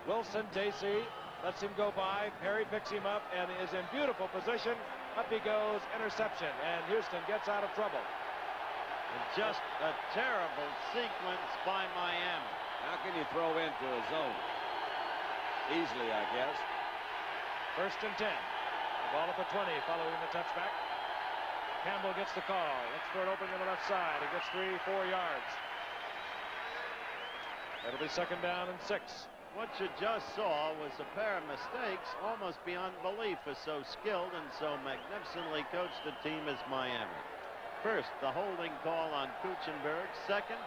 Wilson Dacey lets him go by. Perry picks him up and is in beautiful position. Up he goes. Interception. And Houston gets out of trouble. And just a terrible sequence by Miami. How can you throw into a zone? Easily, I guess. 1st and 10. The ball at the 20 following the touchback. Campbell gets the call. Looks for an opening on the left side. He gets 3-4 yards. It'll be 2nd down and 6. What you just saw was a pair of mistakes almost beyond belief for so skilled and so magnificently coached a team as Miami. First, the holding call on Kuchenberg. Second,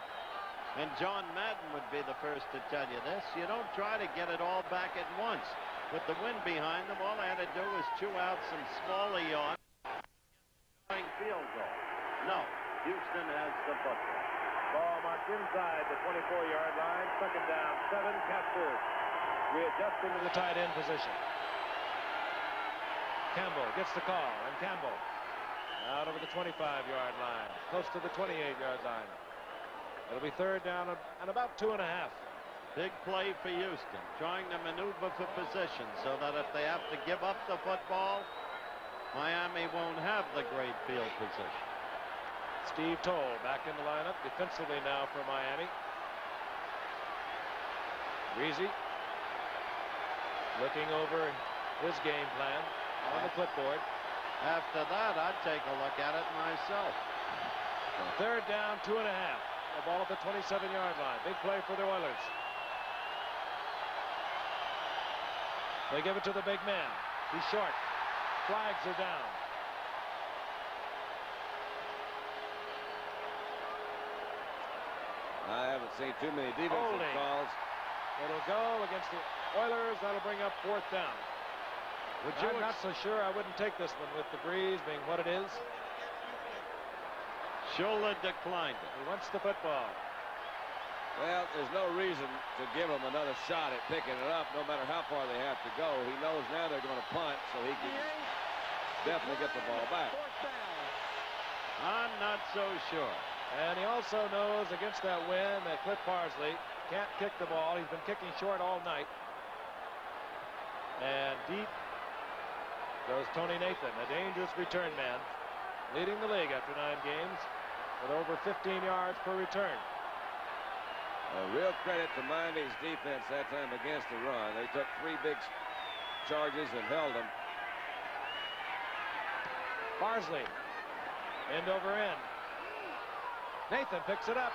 and John Madden would be the first to tell you this, you don't try to get it all back at once. With the wind behind them, all they had to do was chew out some smaller yards. Field goal. No, Houston has the football. Ball marked inside the 24-yard line. 2nd down, 7 captured. Readjusting to the tight end position. Campbell gets the call, and Campbell out over the 25-yard line, close to the 28-yard line. It'll be 3rd down and about 2.5. Big play for Houston, trying to maneuver for position so that if they have to give up the football, Miami won't have the great field position. Steve Toll back in the lineup defensively now for Miami. Greasy looking over his game plan on the clipboard. After that, I'd take a look at it myself. 3rd down, 2.5. The ball at the 27-yard line. Big play for the Oilers. They give it to the big man. He's short. Flags are down. I haven't seen too many defensive calls. It'll go against the Oilers. That'll bring up 4th down. I'm not so sure I wouldn't take this one with the breeze being what it is. Schuler declined it. He wants the football. Well, there's no reason to give him another shot at picking it up, no matter how far they have to go. He knows now they're going to punt, so he can definitely get the ball back. I'm not so sure. And he also knows against that wind that Cliff Parsley can't kick the ball. He's been kicking short all night. And deep goes Tony Nathan, a dangerous return man, leading the league after 9 games with over 15 yards per return. A real credit to Miami's defense that time against the run. They took 3 big charges and held them. Parsley, end over end. Nathan picks it up.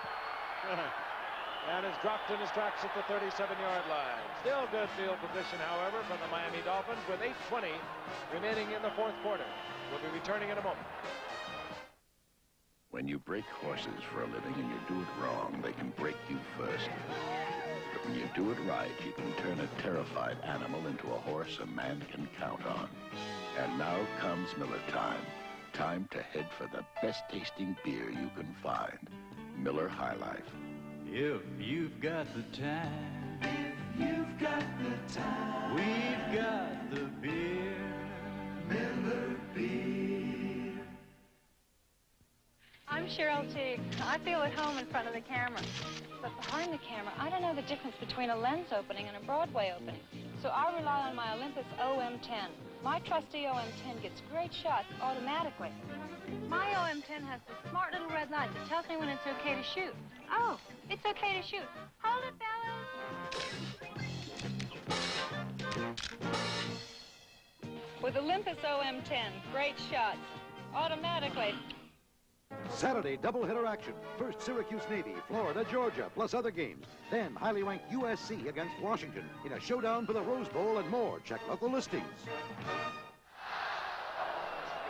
And is dropped in his tracks at the 37-yard line. Still good field position, however, from the Miami Dolphins with 8:20 remaining in the fourth quarter. We'll be returning in a moment. When you break horses for a living and you do it wrong, they can break you first. But when you do it right, you can turn a terrified animal into a horse a man can count on. And now comes Miller time. Time to head for the best tasting beer you can find. Miller High Life. If you've got the time, if you've got the time, we've got the beer, Miller Beer. I'm Cheryl Teague. I feel at home in front of the camera. But behind the camera, I don't know the difference between a lens opening and a Broadway opening. So I rely on my Olympus OM10. My trusty OM10 gets great shots automatically. My OM10 has the smart little red light that tells me when it's okay to shoot. Oh, it's okay to shoot. Hold it, fellas. With Olympus OM10, great shots automatically. Saturday doubleheader action. First Syracuse Navy, Florida, Georgia, plus other games. Then highly ranked USC against Washington in a showdown for the Rose Bowl and more. Check local listings.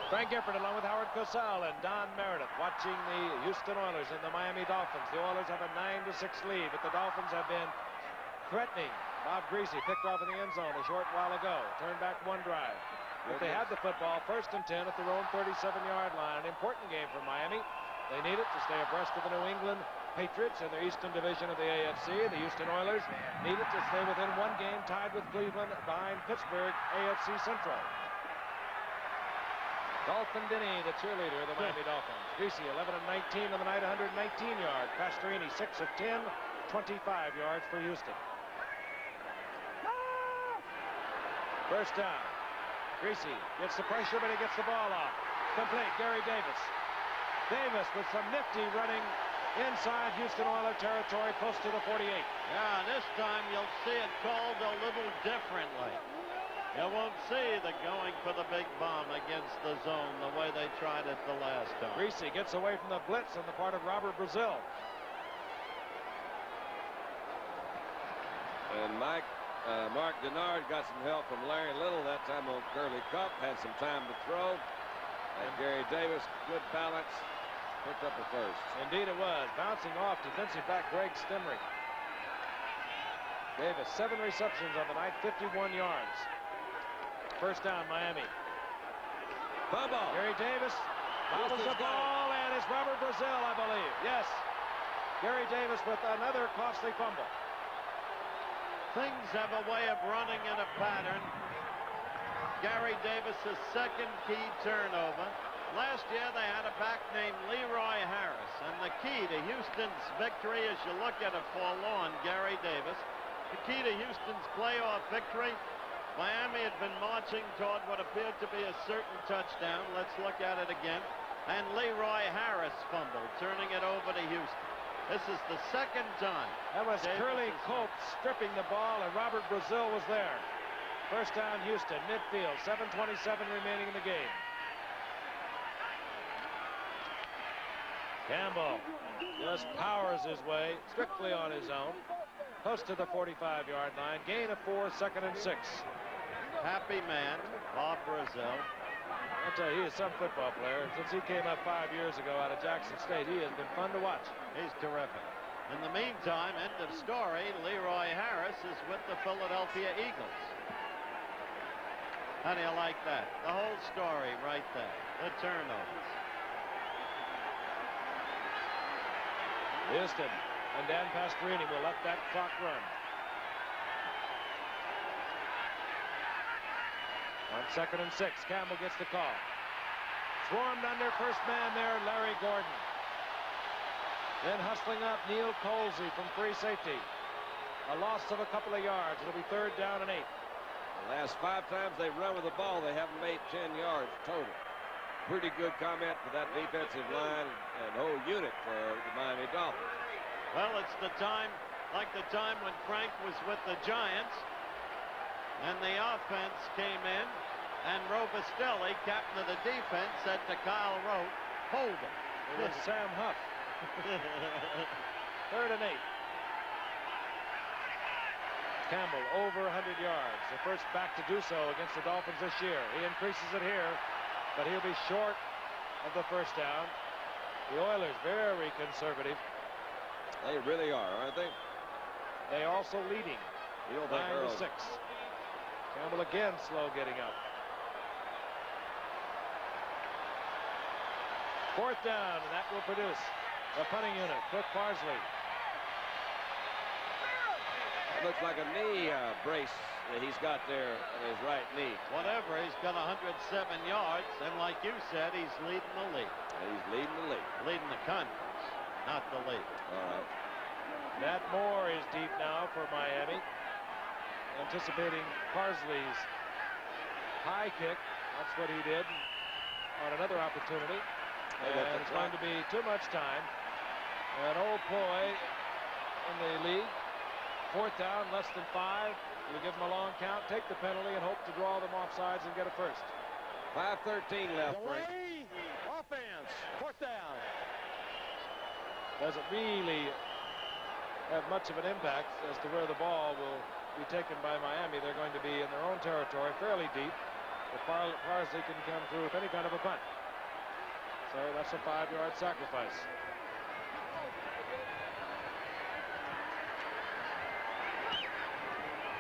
Frank Gifford along with Howard Cosell and Don Meredith watching the Houston Oilers and the Miami Dolphins. The Oilers have a 9-6 lead, but the Dolphins have been threatening. Bob Greasy picked off in the end zone a short while ago. Turned back one drive. If they had the football, 1st and 10 at their own 37-yard line. An important game for Miami. They need it to stay abreast of the New England Patriots in their Eastern Division of the AFC. The Houston Oilers need it to stay within one game, tied with Cleveland behind Pittsburgh, AFC Central. Dolphin Denny, the cheerleader of the Miami Dolphins. Greasy, 11 of 19 on the night, 119 yards. Pastorini, 6 of 10, 25 yards for Houston. First down. Greasy gets the pressure, but he gets the ball off. Complete, Gary Davis. Davis with some nifty running inside Houston Oilers territory, close to the 48. Yeah, this time you'll see it called a little differently. You won't see the going for the big bomb against the zone the way they tried it the last time. Greasy gets away from the blitz on the part of Robert Brazil. And Mark Denard got some help from Larry Little that time on Curly Cup. Had some time to throw. And Gary Davis, good balance, picked up the first. Indeed it was. Bouncing off defensive back Greg Stemry. Davis, 7 receptions on the night, 51 yards. First down, Miami. Fumble. Gary Davis bobbles the ball, and it's Robert Brazil, I believe. Yes. Gary Davis with another costly fumble. Things have a way of running in a pattern. Gary Davis's second key turnover. Last year they had a back named Leroy Harris, and the key to Houston's victory, as you look at a forlorn Gary Davis, the key to Houston's playoff victory, Miami had been marching toward what appeared to be a certain touchdown. Let's look at it again. And Leroy Harris fumbled, turning it over to Houston. This is the second time. That was Curly Colt stripping the ball, and Robert Brazil was there. First down, Houston, midfield, 7:27 remaining in the game. Campbell just powers his way, strictly on his own. Close to the 45-yard line. Gain of 4, 2nd and 6. Happy man, Bob Brazil. I'll tell you, he is some football player. Since he came up 5 years ago out of Jackson State, he has been fun to watch. He's terrific. In the meantime, end of story, Leroy Harris is with the Philadelphia Eagles. How do you like that? The whole story right there. The turnovers. Houston and Dan Pastorini will let that clock run. On 2nd and 6, Campbell gets the call. Swarmed under, first man there, Larry Gordon. Then hustling up, Neil Colsey from free safety. A loss of a couple of yards. It'll be 3rd down and 8. The last 5 times they've run with the ball, they haven't made 10 yards total. Pretty good comment for that defensive line and whole unit for the Miami Dolphins. Well, it's the time, like the time when Frank was with the Giants, and the offense came in, and Robustelli, captain of the defense, said to Kyle Rote, hold him. It was Sam Huff. 3rd and 8. Campbell over 100 yards. The first back to do so against the Dolphins this year. He increases it here, but he'll be short of the first down. The Oilers very conservative. They really are, aren't they? They also leading. 9-6. Campbell again slow getting up. 4th down, and that will produce a punting unit. Cliff Parsley. It looks like a knee brace that he's got there on his right knee. Whatever, he's got 107 yards, and like you said, he's leading the league. He's leading the league. Leading the conference, not the league. All right. Matt Moore is deep now for Miami. Anticipating Parsley's high kick. That's what he did on another opportunity. And it's going to be too much time. An old ploy in the league. 4th down, less than 5. You give them a long count, take the penalty, and hope to draw them off sides and get a first. 5:13 left. Delay. Offense. 4th down. Doesn't really have much of an impact as to where the ball will be taken by Miami. They're going to be in their own territory, fairly deep. But Parsley can come through with any kind of a punt. So that's a 5-yard sacrifice.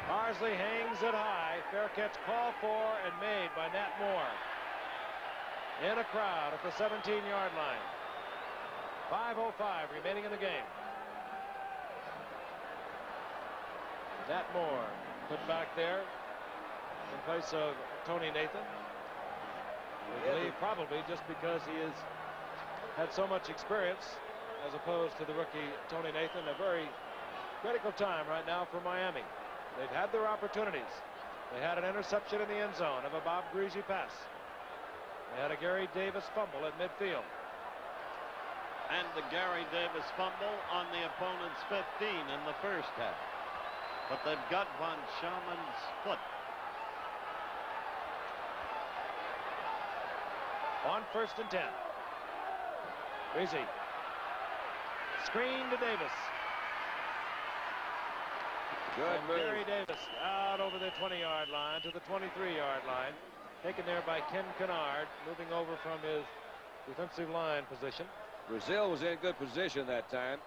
Parsley hangs it high. Fair catch called for and made by Nat Moore. In a crowd at the 17-yard line. 5:05 remaining in the game. Nat Moore put back there in place of Tony Nathan. I believe probably just because he has had so much experience as opposed to the rookie Tony Nathan. A very critical time right now for Miami. They've had their opportunities. They had an interception in the end zone of a Bob Greasy pass. They had a Gary Davis fumble at midfield. And the Gary Davis fumble on the opponent's 15 in the first half. But they've got Von Schauman's foot. On 1st and 10. Greasy. Screen to Davis. Good move. Gary Davis out over the 20-yard line to the 23-yard line. Taken there by Ken Kennard, moving over from his defensive line position. Brazil was in good position that time,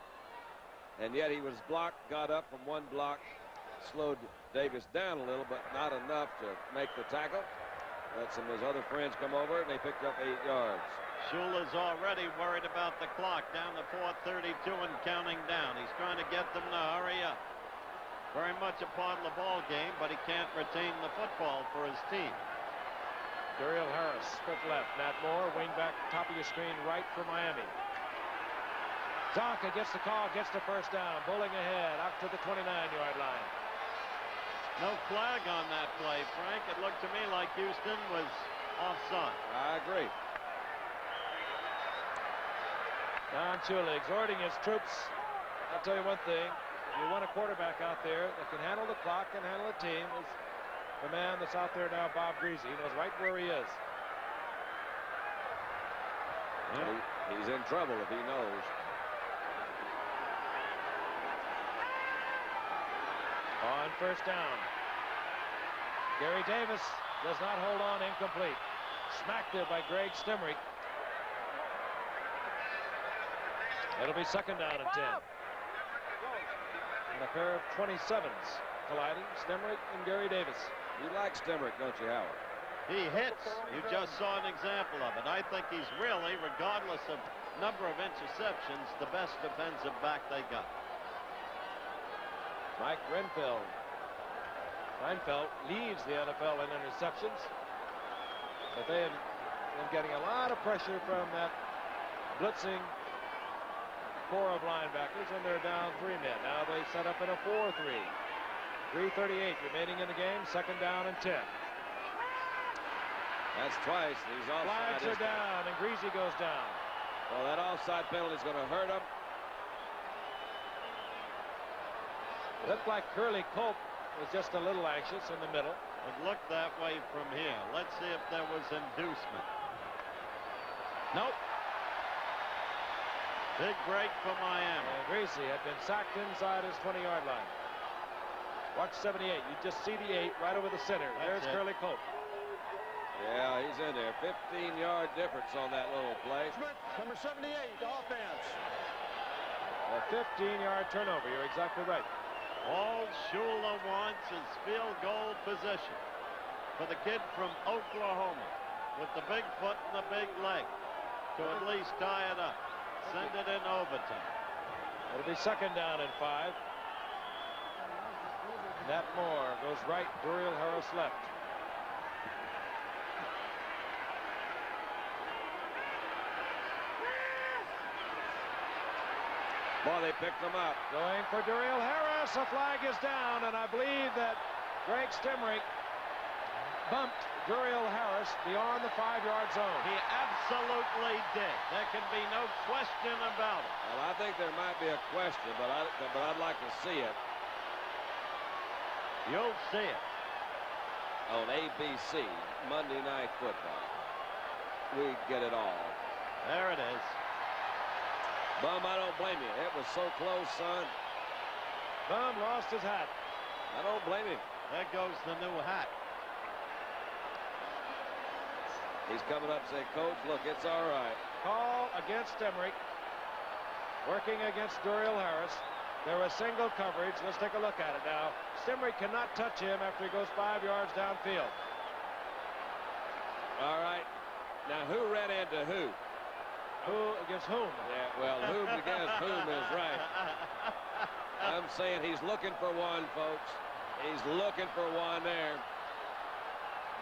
and yet he was blocked, got up from one block, slowed Davis down a little, but not enough to make the tackle. Let some of his other friends come over, and they picked up 8 yards. Shula's already worried about the clock, down to 4:32 and counting down. He's trying to get them to hurry up. Very much a part of the ball game, but he can't retain the football for his team. Duriel Harris, split left. Matt Moore, wing back, top of your screen, right for Miami. Zonka gets the call, gets the first down, bowling ahead, out to the 29-yard line. No flag on that play, Frank. It looked to me like Houston was offside. I agree. Don Shula exhorting his troops. I'll tell you one thing. You want a quarterback out there that can handle the clock and handle the team. Is the man that's out there now, Bob Greasy. He knows right where he is. Yeah. He's in trouble if he knows. On 1st down. Gary Davis does not hold on, incomplete. Smacked there by Greg Stemrick. It'll be 2nd down and 10. And a pair of 27s colliding, Stemrick and Gary Davis. You like Stemrick, don't you, Howard? He hits. You just saw an example of it. I think he's really, regardless of number of interceptions, the best defensive back they got. Mike Reinfeldt leads the NFL in interceptions. But they have been getting a lot of pressure from that blitzing core of linebackers, and they're down 3 men. Now they set up in a 4-3. 3:38 remaining in the game. 2nd down and 10. That's twice. These offside. Flags are down, and Greasy goes down. Well, that offside penalty is going to hurt him. Looked like Curly Culp was just a little anxious in the middle. It looked that way from here. Let's see if there was inducement. Nope. Big break for Miami. And Greasy had been sacked inside his 20-yard line. Watch 78. You just see the 8 right over the center. There's Curly Pope. Yeah, he's in there. 15-yard difference on that little play. Number 78, offense. A 15-yard turnover. You're exactly right. All Shula wants is field goal position for the kid from Oklahoma with the big foot and the big leg to at least tie it up. Send it in overtime. It'll be second down and 5. Nat Moore goes right. Duriel Harris left. Boy, they picked them up. Going for Duriel Harris. A flag is down, and I believe that Greg Stemrick bumped Duriel Harris beyond the 5-yard zone. He absolutely did. There can be no question about it. Well, I think there might be a question, but I'd like to see it. You'll see it on ABC Monday Night Football. We get it all. There it is. Bum, I don't blame you. It was so close, son. Bum lost his hat. I don't blame him. There goes the new hat. He's coming up saying, Coach, look, it's all right. Call against Stemrick. Working against Duriel Harris. There was single coverage. Let's take a look at it now. Stemrick cannot touch him after he goes 5 yards downfield. All right. Now, who ran into who? Who against whom? Yeah, well, whom against whom is right. I'm saying he's looking for one, folks. He's looking for one there.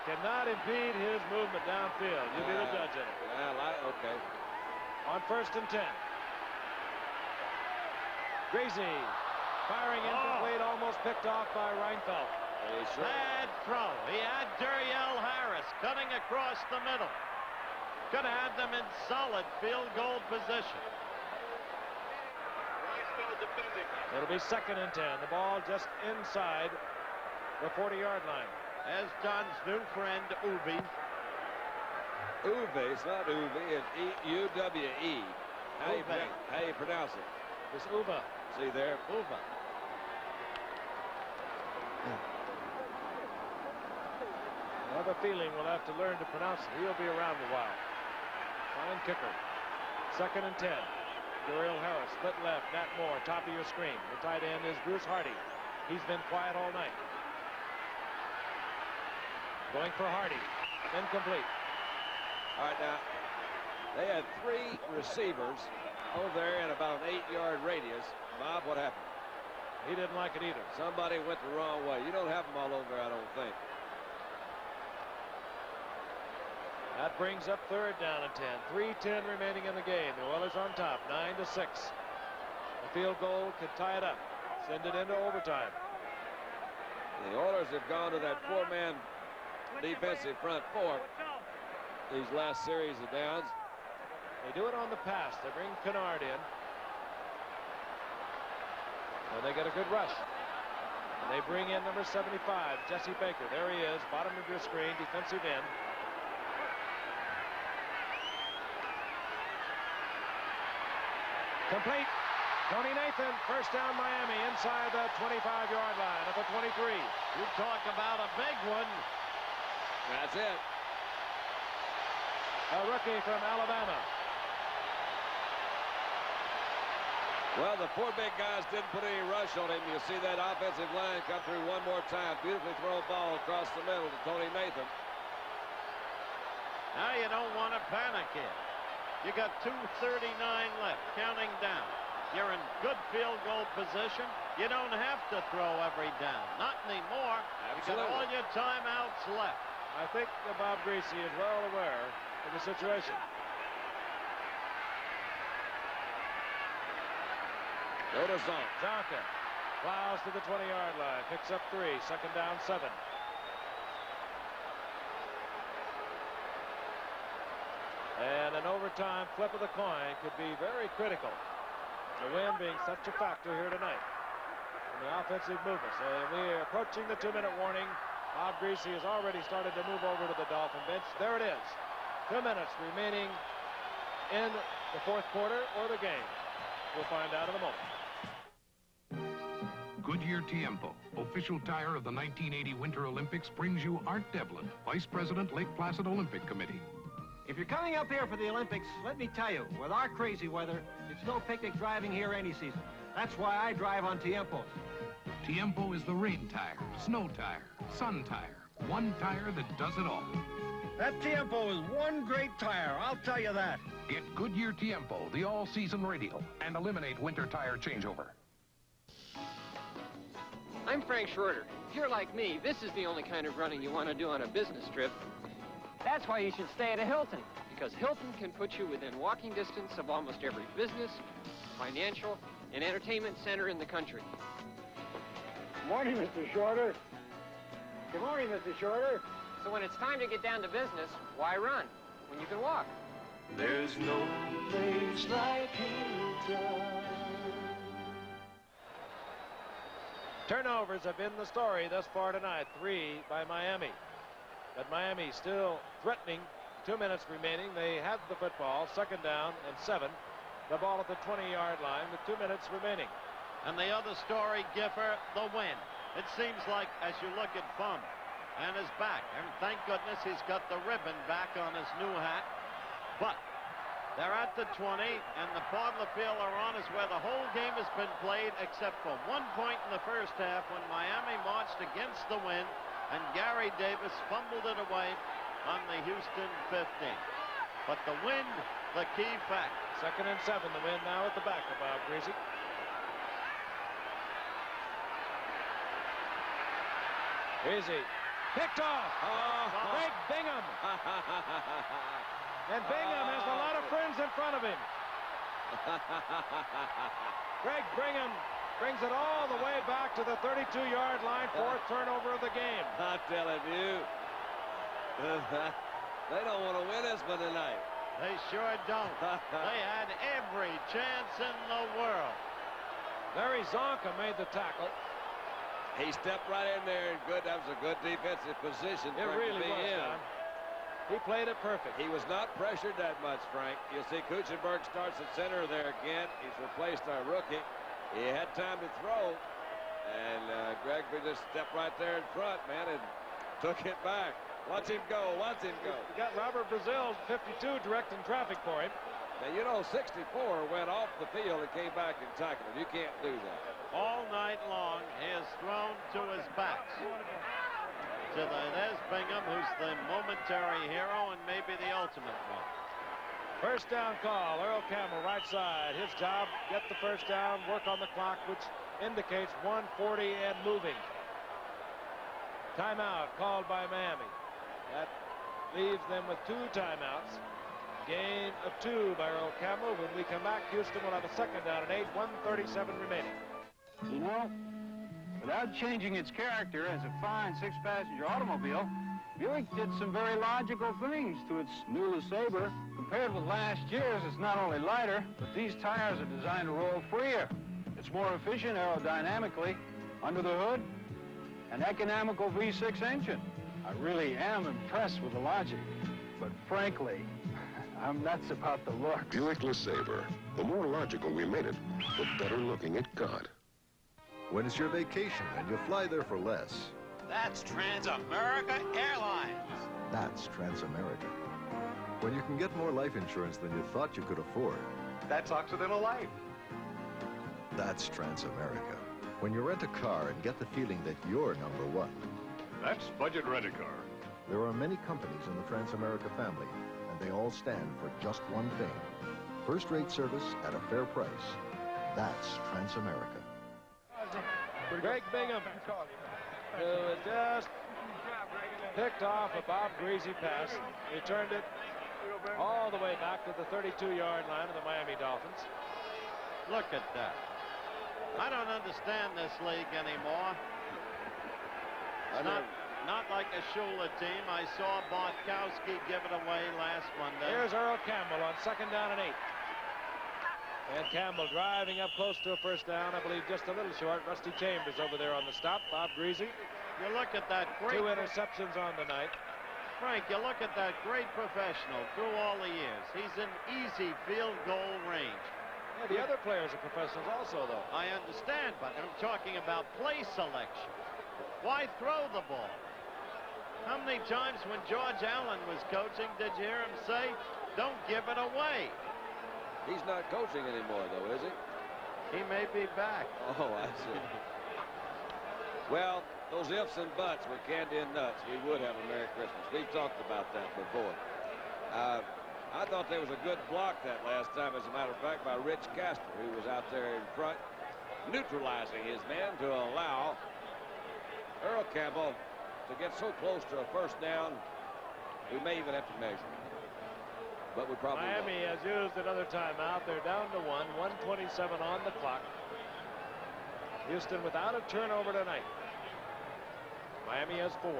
Cannot impede his movement downfield. You be the judge of it. Well, okay. On 1st and 10. Greasy firing incomplete, almost picked off by Reinfeldt. Bad throw. He had Duriel Harris cutting across the middle. Could have had them in solid field goal position. It'll be 2nd and 10. The ball just inside the 40-yard line. As John's new friend, Uwe. Uwe, it's not Uwe, it's E-U-W-E. How you pronounce it? It's Uwe. See there? Uwe. I have a feeling we'll have to learn to pronounce it. He'll be around a while. Fine kicker. 2nd and 10. Duriel Harris, split left. Nat Moore, top of your screen. The tight end is Bruce Hardy. He's been quiet all night. Going for Hardy. Incomplete. All right, now, they had 3 receivers over there in about an 8-yard radius. Bob, what happened? He didn't like it either. Somebody went the wrong way. You don't have them all over there, I don't think. That brings up 3rd down and 10. 3:10 remaining in the game. The Oilers on top, 9-6. The field goal could tie it up. Send it into overtime. The Oilers have gone to that 4-man defensive front 4 these last series of downs. They do it on the pass. They bring Kennard in. And they get a good rush. And they bring in number 75, Jesse Baker. There he is, bottom of your screen, defensive end. Complete. Tony Nathan, 1st down Miami, inside the 25-yard line at the 23. You talk about a big one. That's it. A rookie from Alabama. Well, the 4 big guys didn't put any rush on him. You see that offensive line come through one more time. Beautifully thrown ball across the middle to Tony Nathan. Now you don't want to panic here. You got 2:39 left, counting down. You're in good field goal position. You don't have to throw every down. Not anymore. Absolutely. You got all your timeouts left. I think that Bob Greasy is well aware of the situation. Go to zone. Zonka plows to the 20-yard line. Picks up 3. 2nd down, 7. And an overtime flip of the coin could be very critical. The wind being such a factor here tonight. And the offensive movements. And we're approaching the 2-minute warning. Bob Greasy has already started to move over to the Dolphin bench. There it is. 2 minutes remaining in the fourth quarter or the game? We'll find out in a moment. Goodyear Tiempo, official tire of the 1980 Winter Olympics, brings you Art Devlin, Vice President, Lake Placid Olympic Committee. If you're coming up here for the Olympics, let me tell you, with our crazy weather, it's no picnic driving here any season. That's why I drive on Tiempos. Tiempo is the rain tire, snow tire, sun tire. One tire that does it all. That Tiempo is one great tire, I'll tell you that. Get Goodyear Tiempo, the all-season radial, and eliminate winter tire changeover. I'm Frank Schroeder. If you're like me, this is the only kind of running you want to do on a business trip. That's why you should stay at a Hilton, because Hilton can put you within walking distance of almost every business, financial, and entertainment center in the country. Good morning, Mr. Shorter. Good morning, Mr. Shorter. So when it's time to get down to business, why run when you can walk? There's no place like Hilton. Turnovers have been the story thus far tonight. 3 by Miami. But Miami still threatening. 2 minutes remaining. They have the football. Second down and 7. The ball at the 20-yard line with 2 minutes remaining. And the other story, Giffer, the win. It seems like as you look at Bum and his back, and thank goodness he's got the ribbon back on his new hat. But they're at the 20, and the part of the field they're on is where the whole game has been played, except for 1 point in the first half when Miami marched against the wind, and Gary Davis fumbled it away on the Houston 15. But the wind, the key fact. Second and 7, the wind now at the back of Bob Greasy. Greasy picked off. Greg Bingham. And Bingham has a lot of friends in front of him. Greg Bingham brings it all the way back to the 32-yard line. 4th turnover of the game. I'm telling you, they don't want to win this one tonight. They sure don't. They had every chance in the world. Larry Zonka made the tackle. He stepped right in there. Good. That was a good defensive position. It really was, John. He played it perfect. He was not pressured that much, Frank. You'll see Kuchenberg starts at center there again. He's replaced our rookie. He had time to throw. And Greg just stepped right there in front, man, and took it back. Watch him go. Watch him go. We got Robert Brazil, 52, directing traffic for him. Now, you know, 64 went off the field and came back and tackled him. You can't do that. All night long, he has thrown to his backs. There's Bingham, who's the momentary hero and maybe the ultimate one. First down call. Earl Campbell, right side. His job, get the first down, work on the clock, which indicates 1:40 and moving. Timeout called by Miami. That leaves them with 2 timeouts. Gain of 2 by Earl Campbell. When we come back, Houston will have a second down and 8, 1:37 remaining. You know, without changing its character as a fine 6-passenger automobile, Buick did some very logical things to its new LeSabre. Compared with last year's, it's not only lighter, but these tires are designed to roll freer. It's more efficient aerodynamically. Under the hood, an economical V6 engine. I really am impressed with the logic, but frankly, I'm nuts about the looks. Buick LeSabre. The more logical we made it, the better looking it got. When it's your vacation and you fly there for less. That's Transamerica Airlines. That's Transamerica. When you can get more life insurance than you thought you could afford. That's Occidental Life. That's Transamerica. When you rent a car and get the feeling that you're number one. That's Budget Rent-A-Car. There are many companies in the Transamerica family, and they all stand for just one thing. First-rate service at a fair price. That's Transamerica. Greg Bingham, who has just picked off a Bob Greasy pass, returned it all the way back to the 32-yard line of the Miami Dolphins. Look at that. I don't understand this league anymore. It's not like a Shula team. I saw Bartkowski give it away last Monday. Here's Earl Campbell on second down and 8. And Campbell driving up close to a first down. I believe just a little short. Rusty Chambers over there on the stop. Bob Greasy. You look at that. 2 interceptions on the night. Frank, you look at that great professional through all the years. He's in easy field goal range. Yeah, the other players are professionals also, though. I understand, but I'm talking about play selection. Why throw the ball? How many times when George Allen was coaching did you hear him say, don't give it away? He's not coaching anymore, though, is he? He may be back. Oh, I see. Well, those ifs and buts with candy and nuts, we would have a Merry Christmas. We've talked about that before. I thought there was a good block that last time, as a matter of fact, by Rich Casper, who was out there in front, neutralizing his man to allow Earl Campbell to get so close to a first down, we may even have to measure. But we probably Miami has used another timeout. They're down to 1:27 on the clock. Houston without a turnover tonight. Miami has 4.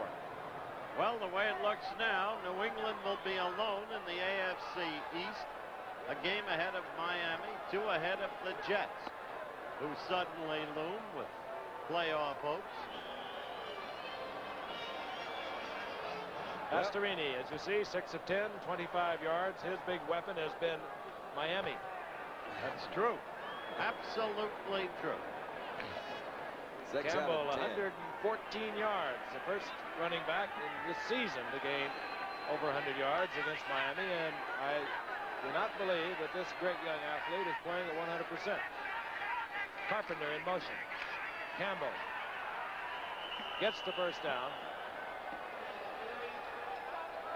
Well, the way it looks now, New England will be alone in the AFC East. A game ahead of Miami, 2 ahead of the Jets, who suddenly loom with playoff hopes. Pastorini, as you see, 6 of 10, 25 yards. His big weapon has been Miami. That's true. Absolutely true. Campbell, 114 yards. The first running back in this season to gain over 100 yards against Miami. And I do not believe that this great young athlete is playing at 100%. Carpenter in motion. Campbell gets the first down.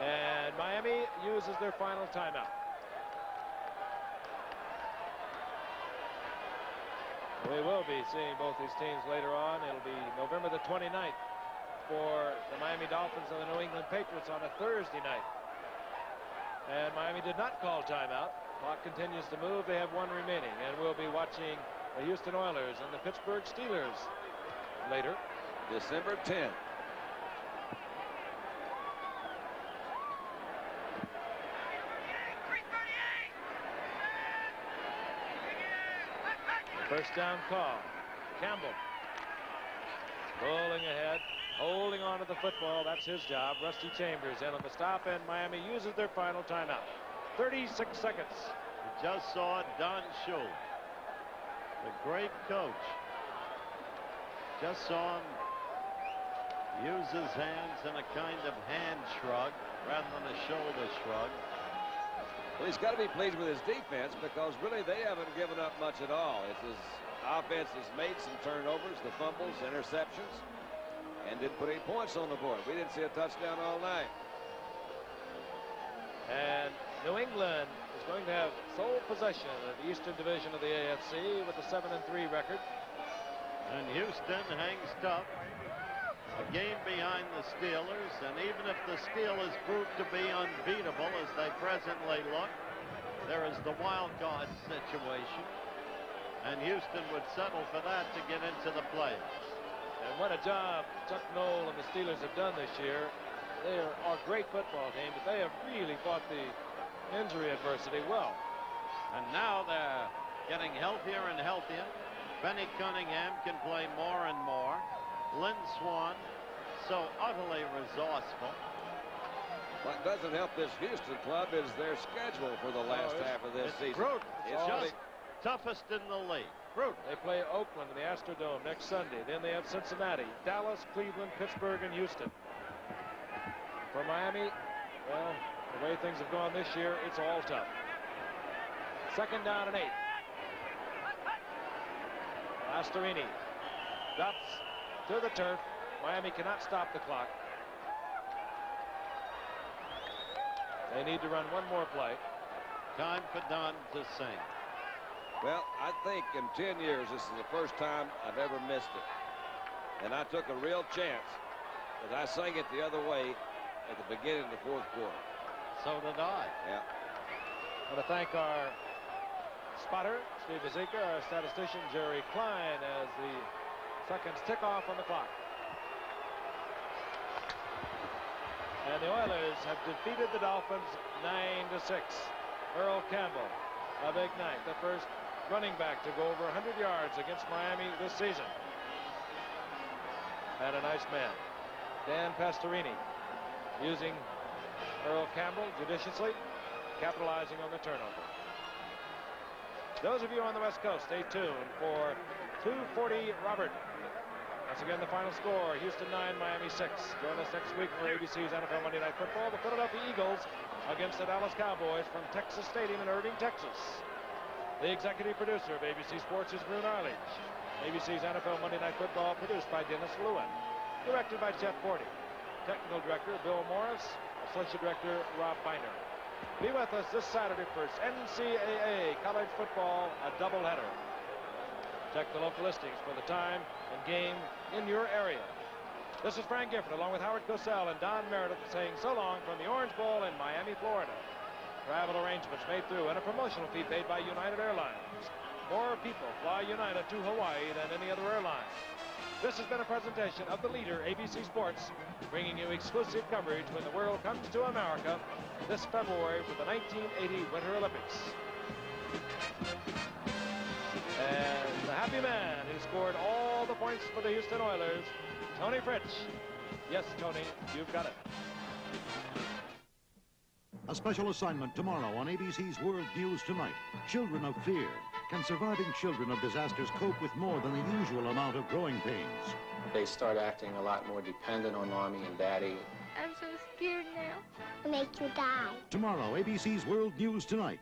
And Miami uses their final timeout. We will be seeing both these teams later on. It'll be November the 29th for the Miami Dolphins and the New England Patriots on a Thursday night. And Miami did not call timeout. Clock continues to move. They have 1 remaining. And we'll be watching the Houston Oilers and the Pittsburgh Steelers later. December 10th. First down call. Campbell rolling ahead, holding on to the football. That's his job. Rusty Chambers in on the stop, and Miami uses their final timeout. 36 seconds. We just saw Don Shula, the great coach. Just saw him use his hands in a kind of hand shrug rather than a shoulder shrug. Well, he's got to be pleased with his defense because really they haven't given up much at all. It's his offense has made some turnovers, the fumbles, interceptions, and didn't put any points on the board. We didn't see a touchdown all night. And New England is going to have sole possession of the Eastern Division of the AFC with a 7-3 record. And Houston hangs tough. A game behind the Steelers, and even if the Steelers prove to be unbeatable as they presently look, there is the wild card situation, and Houston would settle for that to get into the playoffs. And what a job Chuck Noll and the Steelers have done this year. They are a great football team, but they have really fought the injury adversity well. And now they're getting healthier and healthier. Benny Cunningham can play more and more. Lynn Swan, so utterly resourceful. What doesn't help this Houston club is their schedule for the last half of this season. Brutal. It's just toughest in the league. Brutal. They play Oakland in the Astrodome next Sunday. Then they have Cincinnati, Dallas, Cleveland, Pittsburgh, and Houston. For Miami, well, the way things have gone this year, it's all tough. 2nd down and 8. Pastorini drops to the turf. Miami cannot stop the clock. They need to run one more play. Time for Don to sing. Well, I think in 10 years, this is the first time I've ever missed it. And I took a real chance, because I sang it the other way at the beginning of the 4th quarter. So did I. Yeah. I want to thank our spotter, Steve Mazika, our statistician, Jerry Klein, as the seconds tick off on the clock. And the Oilers have defeated the Dolphins 9-6. Earl Campbell, a big night. The first running back to go over 100 yards against Miami this season. And a nice man. Dan Pastorini using Earl Campbell judiciously capitalizing on the turnover. Those of you on the West Coast, stay tuned for 240 Robert. Once again, the final score, Houston 9, Miami 6. Join us next week for ABC's NFL Monday Night Football. The Philadelphia Eagles against the Dallas Cowboys from Texas Stadium in Irving, Texas. The executive producer of ABC Sports is Brune Arledge. ABC's NFL Monday Night Football produced by Dennis Lewin. Directed by Jeff Forty. Technical director Bill Morris. Associate director Rob Biner. Be with us this Saturday for NCAA college football, a doubleheader. Check the local listings for the time and game in your area. This is Frank Gifford along with Howard Cosell and Don Meredith saying so long from the Orange Bowl in Miami, Florida. Travel arrangements made through and a promotional fee paid by United Airlines. More people fly United to Hawaii than any other airline. This has been a presentation of the leader, ABC Sports, bringing you exclusive coverage when the world comes to America this February for the 1980 Winter Olympics. And the happy man who scored all the points for the Houston Oilers, Tony Fritsch. Yes, Tony, you've got it. A special assignment tomorrow on ABC's World News Tonight. Children of fear. Can surviving children of disasters cope with more than the usual amount of growing pains? They start acting a lot more dependent on Mommy and Daddy. I'm so scared now. I'll make you die. Tomorrow, ABC's World News Tonight.